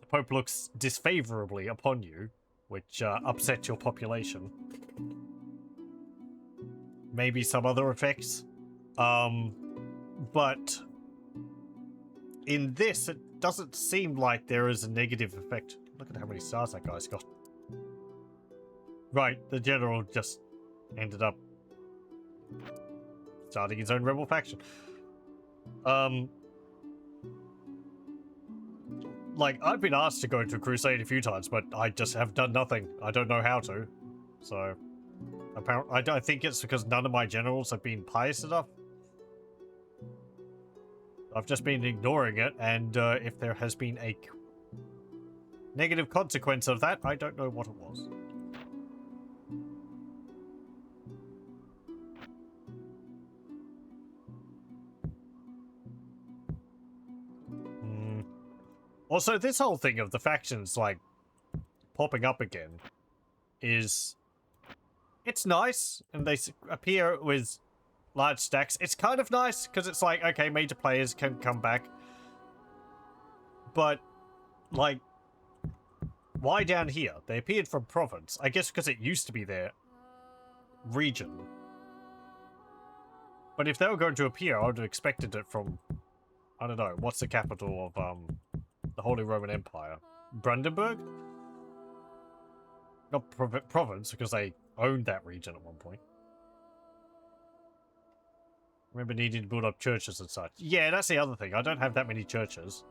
the Pope looks disfavorably upon you, which upsets your population. Maybe some other effects. But in this, it doesn't seem like there is a negative effect. Look at how many stars that guy's got. Right, the general just ended up starting his own rebel faction. Like, I've been asked to go to a crusade a few times, but I just have done nothing. I don't know how to. So, apparently, I think it's because none of my generals have been pious enough. I've just been ignoring it, and if there has been a negative consequence of that, I don't know what it was. Also, this whole thing of the factions, like, popping up again is... It's nice, and they appear with large stacks. It's kind of nice, because it's like, okay, major players can come back. But, like, why down here? They appeared from province. I guess because it used to be their region. But if they were going to appear, I would have expected it from, I don't know, what's the capital of, the Holy Roman Empire? Brandenburg? Not province, because they owned that region at one point. Remember needing to build up churches and such. Yeah, that's the other thing. I don't have that many churches.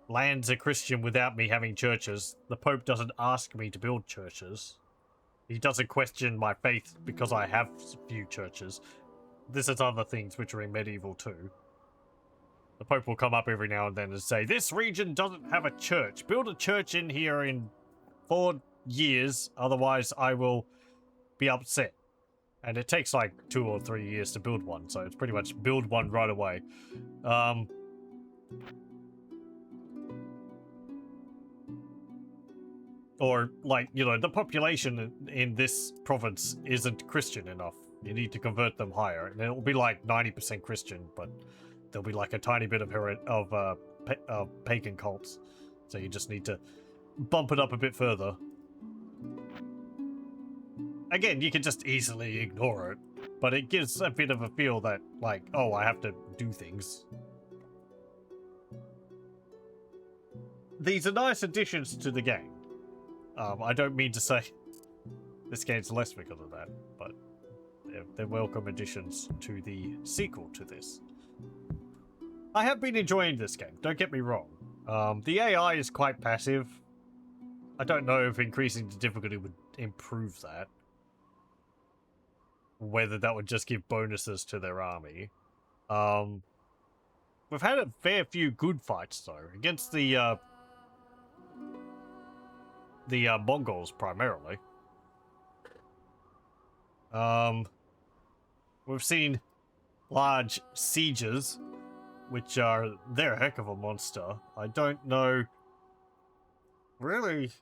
Lands are Christian without me having churches. The Pope doesn't ask me to build churches. He doesn't question my faith because I have few churches. This is other things which are in Medieval too. The Pope will come up every now and then and say, this region doesn't have a church. Build a church in here in 4 years, otherwise I will be upset. And it takes like 2 or 3 years to build one, so it's pretty much build one right away. Or, like, you know, the population in this province isn't Christian enough. You need to convert them higher. And it'll be like 90% Christian, but there'll be like a tiny bit of pagan cults. So you just need to bump it up a bit further. Again, you can just easily ignore it, but it gives a bit of a feel that, like, oh, I have to do things. These are nice additions to the game. I don't mean to say this game's less because of that, but they're welcome additions to the sequel to this. I have been enjoying this game, don't get me wrong. The AI is quite passive. I don't know if increasing the difficulty would improve that. Whether that would just give bonuses to their army. We've had a fair few good fights, though, against the Mongols, primarily. We've seen large sieges, which they're a heck of a monster. I don't know really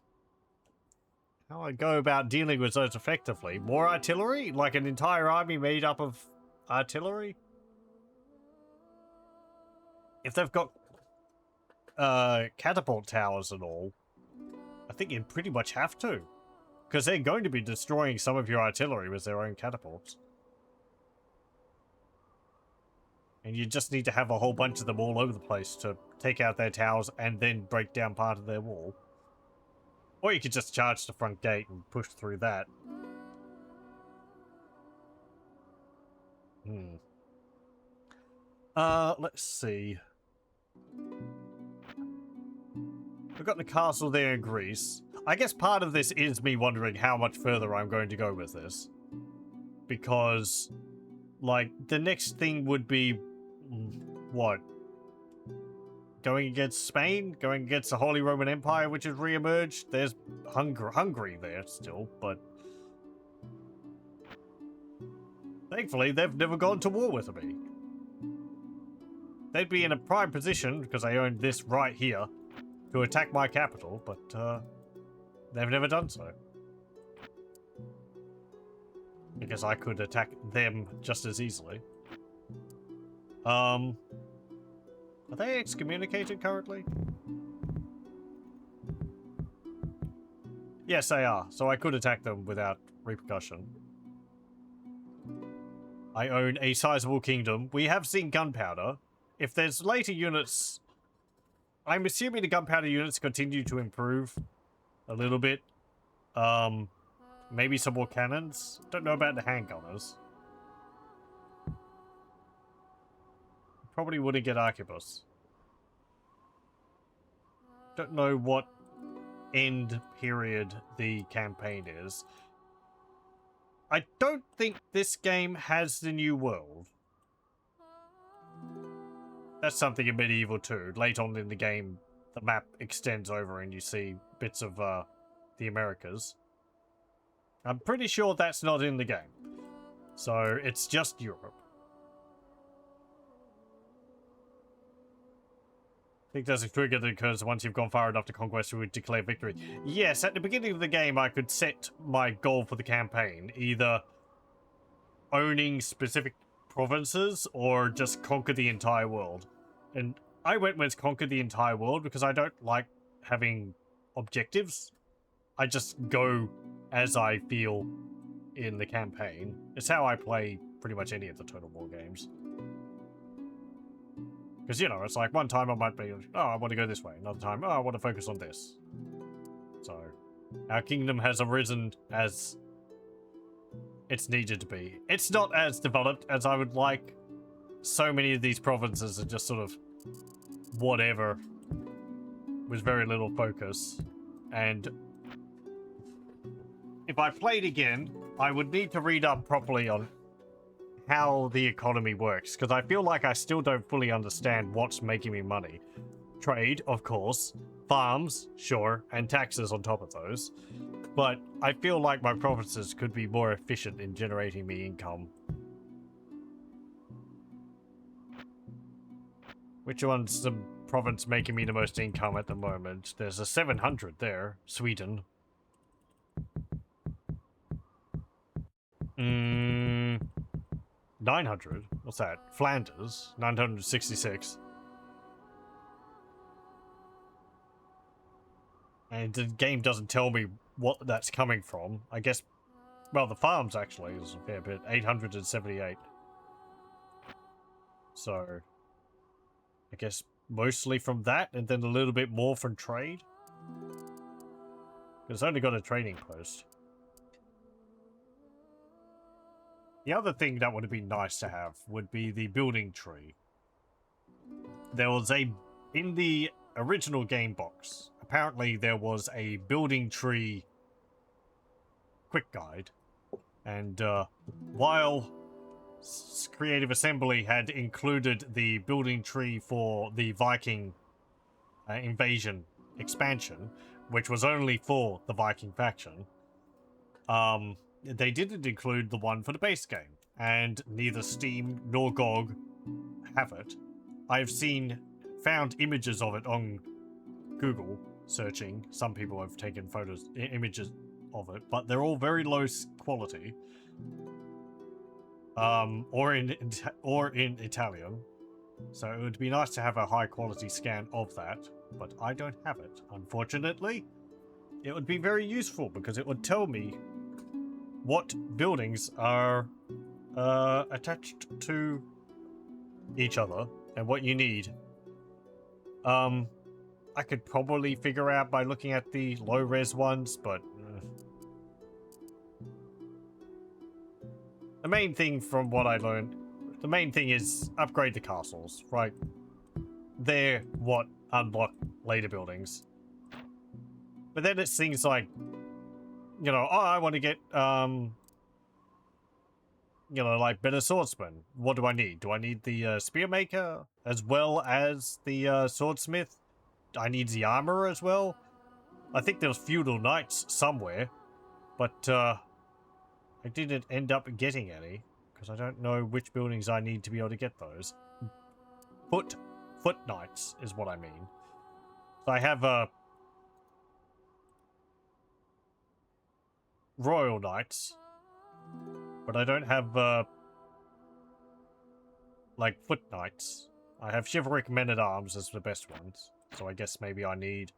how I go about dealing with those effectively. More artillery? Like an entire army made up of artillery? If they've got catapult towers and all, I think you pretty much have to. Because they're going to be destroying some of your artillery with their own catapults. And you just need to have a whole bunch of them all over the place to take out their towers and then break down part of their wall. Or you could just charge the front gate and push through that. Let's see. We've got the castle there in Greece. I guess part of this is me wondering how much further I'm going to go with this. Because, like, the next thing would be... what? Going against Spain? Going against the Holy Roman Empire, which has re-emerged? There's Hungary there still, but... thankfully, they've never gone to war with me. They'd be in a prime position, because I own this right here, to attack my capital, but, they've never done so. Because I could attack them just as easily. Are they excommunicated currently? Yes, they are. So I could attack them without repercussion. I own a sizable kingdom. We have seen gunpowder. If there's later units... I'm assuming the gunpowder units continue to improve a little bit. Maybe some more cannons. Don't know about the handgunners. Probably wouldn't get arquebus. Don't know what end period the campaign is. I don't think this game has the new world. That's something in Medieval 2. Late on in the game, the map extends over and you see bits of the Americas. I'm pretty sure that's not in the game. So it's just Europe. I think there's a trigger that occurs once you've gone far enough to conquest, you would declare victory. Yes, at the beginning of the game, I could set my goal for the campaign. Either owning specific provinces or just conquer the entire world. And I went with conquer the entire world because I don't like having objectives. I just go as I feel in the campaign. It's how I play pretty much any of the Total War games. Because, you know, it's like one time I might be, oh, I want to go this way. Another time, oh, I want to focus on this. So, our kingdom has arisen as it's needed to be. It's not as developed as I would like. So many of these provinces are just sort of whatever, with very little focus. And if I played again, I would need to read up properly on how the economy works, because I feel like I still don't fully understand what's making me money. Trade, of course. Farms, sure, and taxes on top of those. But I feel like my provinces could be more efficient in generating me income. Which one's the province making me the most income at the moment? There's a 700 there. Sweden. 900? What's that? Flanders. 966. And the game doesn't tell me what that's coming from. I guess, well, the farms actually is a fair bit. 878. So, I guess mostly from that, and then a little bit more from trade. It's only got a trading post. The other thing that would be nice to have would be the building tree. There was in the original game box, apparently there was a building tree quick guide. And while Creative Assembly had included the building tree for the Viking invasion expansion, which was only for the Viking faction, they didn't include the one for the base game, and neither Steam nor GOG have it. I've found images of it on Google searching. Some people have taken images of it, but they're all very low quality. Or in Italian. So it would be nice to have a high quality scan of that, but I don't have it. Unfortunately, it would be very useful because it would tell me what buildings are attached to each other and what you need. I could probably figure out by looking at the low-res ones, but the main thing from what I learned the main thing is upgrade the castles, right? They're what unlock later buildings. But then it's things like, you know, oh, I want to get, you know, like better swordsman. What do I need? Do I need the spearmaker as well as the swordsmith? I need the armor as well. I think there was feudal knights somewhere, but I didn't end up getting any because I don't know which buildings I need to be able to get those. Foot knights is what I mean. So I have royal knights, but I don't have like foot knights. I have chivalric men-at-arms as the best ones, so I guess maybe I need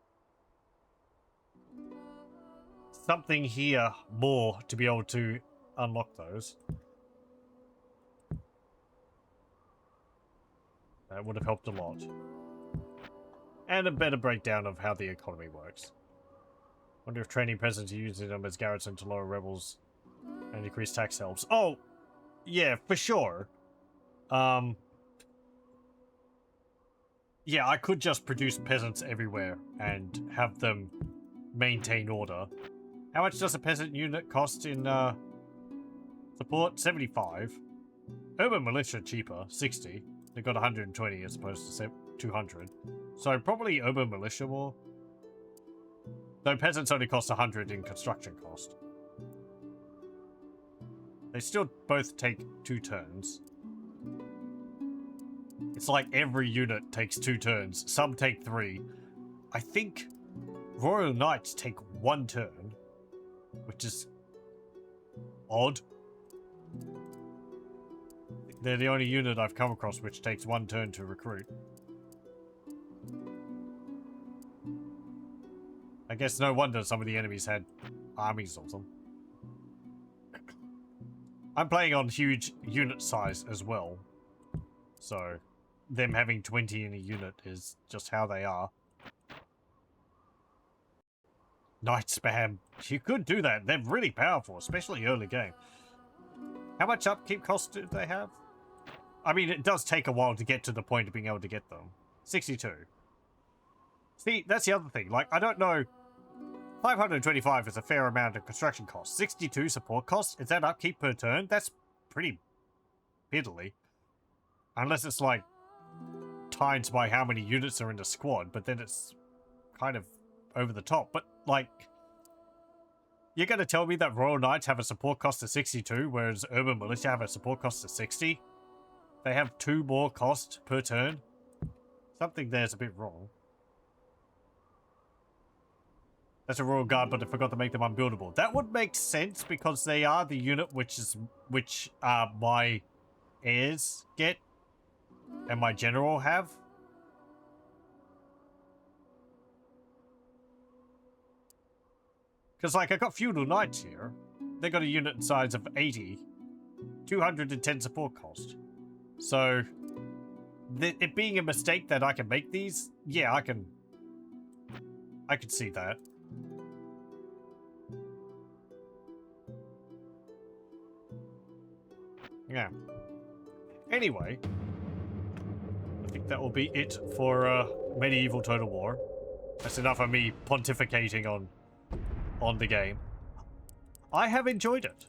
something here more to be able to unlock those. That would have helped a lot. And a better breakdown of how the economy works. Wonder if training peasants are using them as garrison to lower rebels and increase tax helps. Oh, yeah, for sure. Yeah, I could just produce peasants everywhere and have them maintain order. How much does a peasant unit cost in support? 75. Urban militia cheaper, 60. They've got 120 as opposed to 200. So probably urban militia more. Though peasants only cost 100 in construction cost. They still both take 2 turns. It's like every unit takes 2 turns. Some take 3. I think Royal Knights take 1 turn, which is odd. They're the only unit I've come across which takes 1 turn to recruit. I guess no wonder some of the enemies had armies of them. I'm playing on huge unit size as well. So, them having 20 in a unit is just how they are. Knight spam. You could do that. They're really powerful, especially early game. How much upkeep cost do they have? I mean, it does take a while to get to the point of being able to get them. 62. See, that's the other thing. Like, I don't know. 525 is a fair amount of construction cost. 62 support cost? Is that upkeep per turn? That's pretty piddly. Unless it's like times by how many units are in the squad, but then it's kind of over the top. But like, you're going to tell me that Royal Knights have a support cost of 62, whereas Urban Militia have a support cost of 60? They have 2 more cost per turn? Something there's a bit wrong. That's a Royal Guard, but I forgot to make them unbuildable. That would make sense because they are the unit which my heirs get and my general have. Because, like, I got Feudal Knights here. They got a unit size of 80. 210 support cost. So, it being a mistake that I can make these, yeah, I could see that. Yeah. Anyway, I think that will be it for Medieval Total War. That's enough of me pontificating on the game. I have enjoyed it.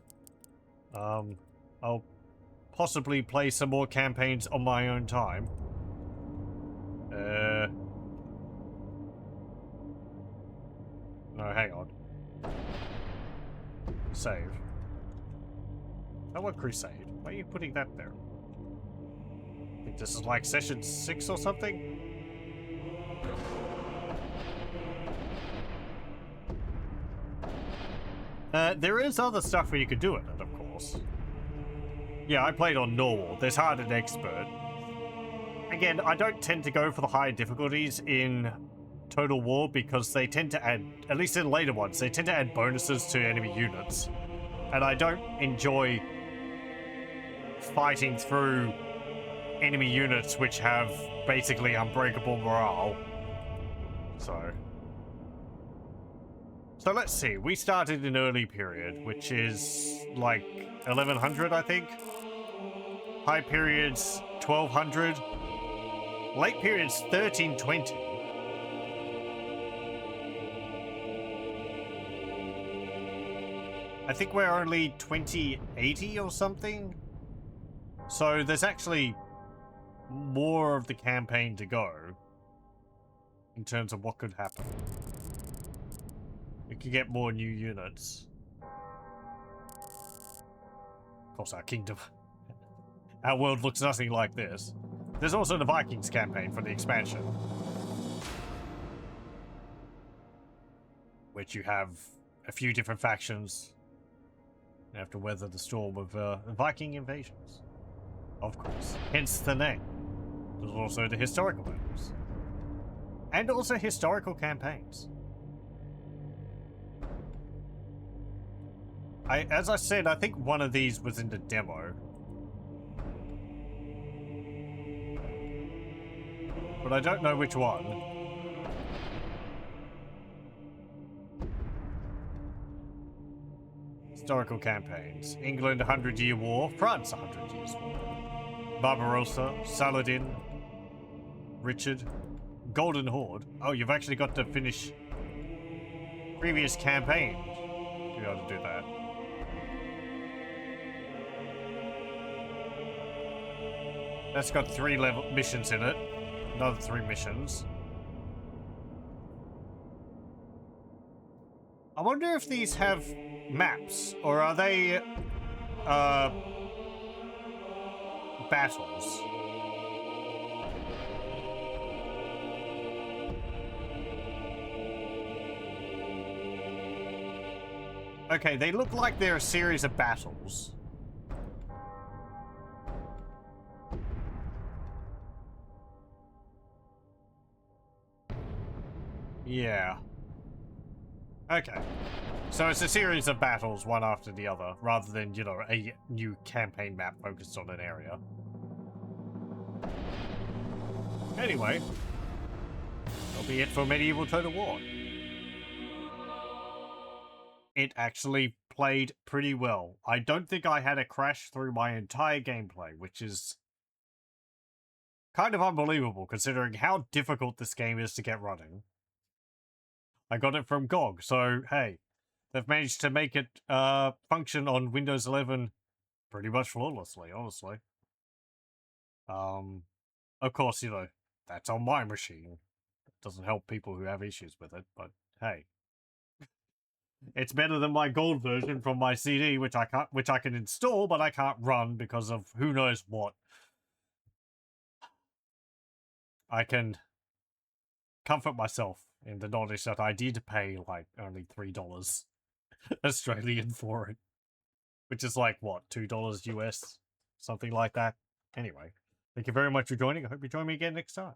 I'll possibly play some more campaigns on my own time. No, hang on. Save. I want Crusade. Why are you putting that there? I think this is like session 6 or something? There is other stuff where you could do it, of course. Yeah, I played on normal. There's hard and expert. Again, I don't tend to go for the higher difficulties in Total War because they tend to add, at least in later ones, they tend to add bonuses to enemy units. And I don't enjoy fighting through enemy units which have basically unbreakable morale. So let's see. We started in early period, which is like 1100, I think. High periods 1200. Late periods 1320. I think we're only 2080 or something. So there's actually more of the campaign to go in terms of what could happen. We could get more new units. Of course, our kingdom. Our world looks nothing like this. There's also the Vikings campaign for the expansion, which you have a few different factions. You have to weather the storm of Viking invasions. Of course. Hence the name. There's also the historical battles. And also historical campaigns. As I said, I think one of these was in the demo. But I don't know which one. Historical campaigns. England, 100-Year War. France, 100 Years War. Barbarossa. Saladin. Richard. Golden Horde. Oh, you've actually got to finish previous campaign to be able to do that. That's got 3 level missions in it. Another 3 missions. I wonder if these have maps, or are they battles? Okay, they look like they're a series of battles. Yeah. Okay. So it's a series of battles, one after the other, rather than, you know, a new campaign map focused on an area. Anyway, that'll be it for Medieval Total War. It actually played pretty well. I don't think I had a crash through my entire gameplay, which is kind of unbelievable considering how difficult this game is to get running. I got it from GOG, so hey, they've managed to make it function on Windows 11 pretty much flawlessly, honestly. Of course, you know, that's on my machine. It doesn't help people who have issues with it, but hey. It's better than my gold version from my CD, which I can install, but I can't run because of who knows what. I can comfort myself in the knowledge that I did pay like only $3 Australian for it, which is like what, $2 US, something like that. Anyway, thank you very much for joining. I hope you join me again next time.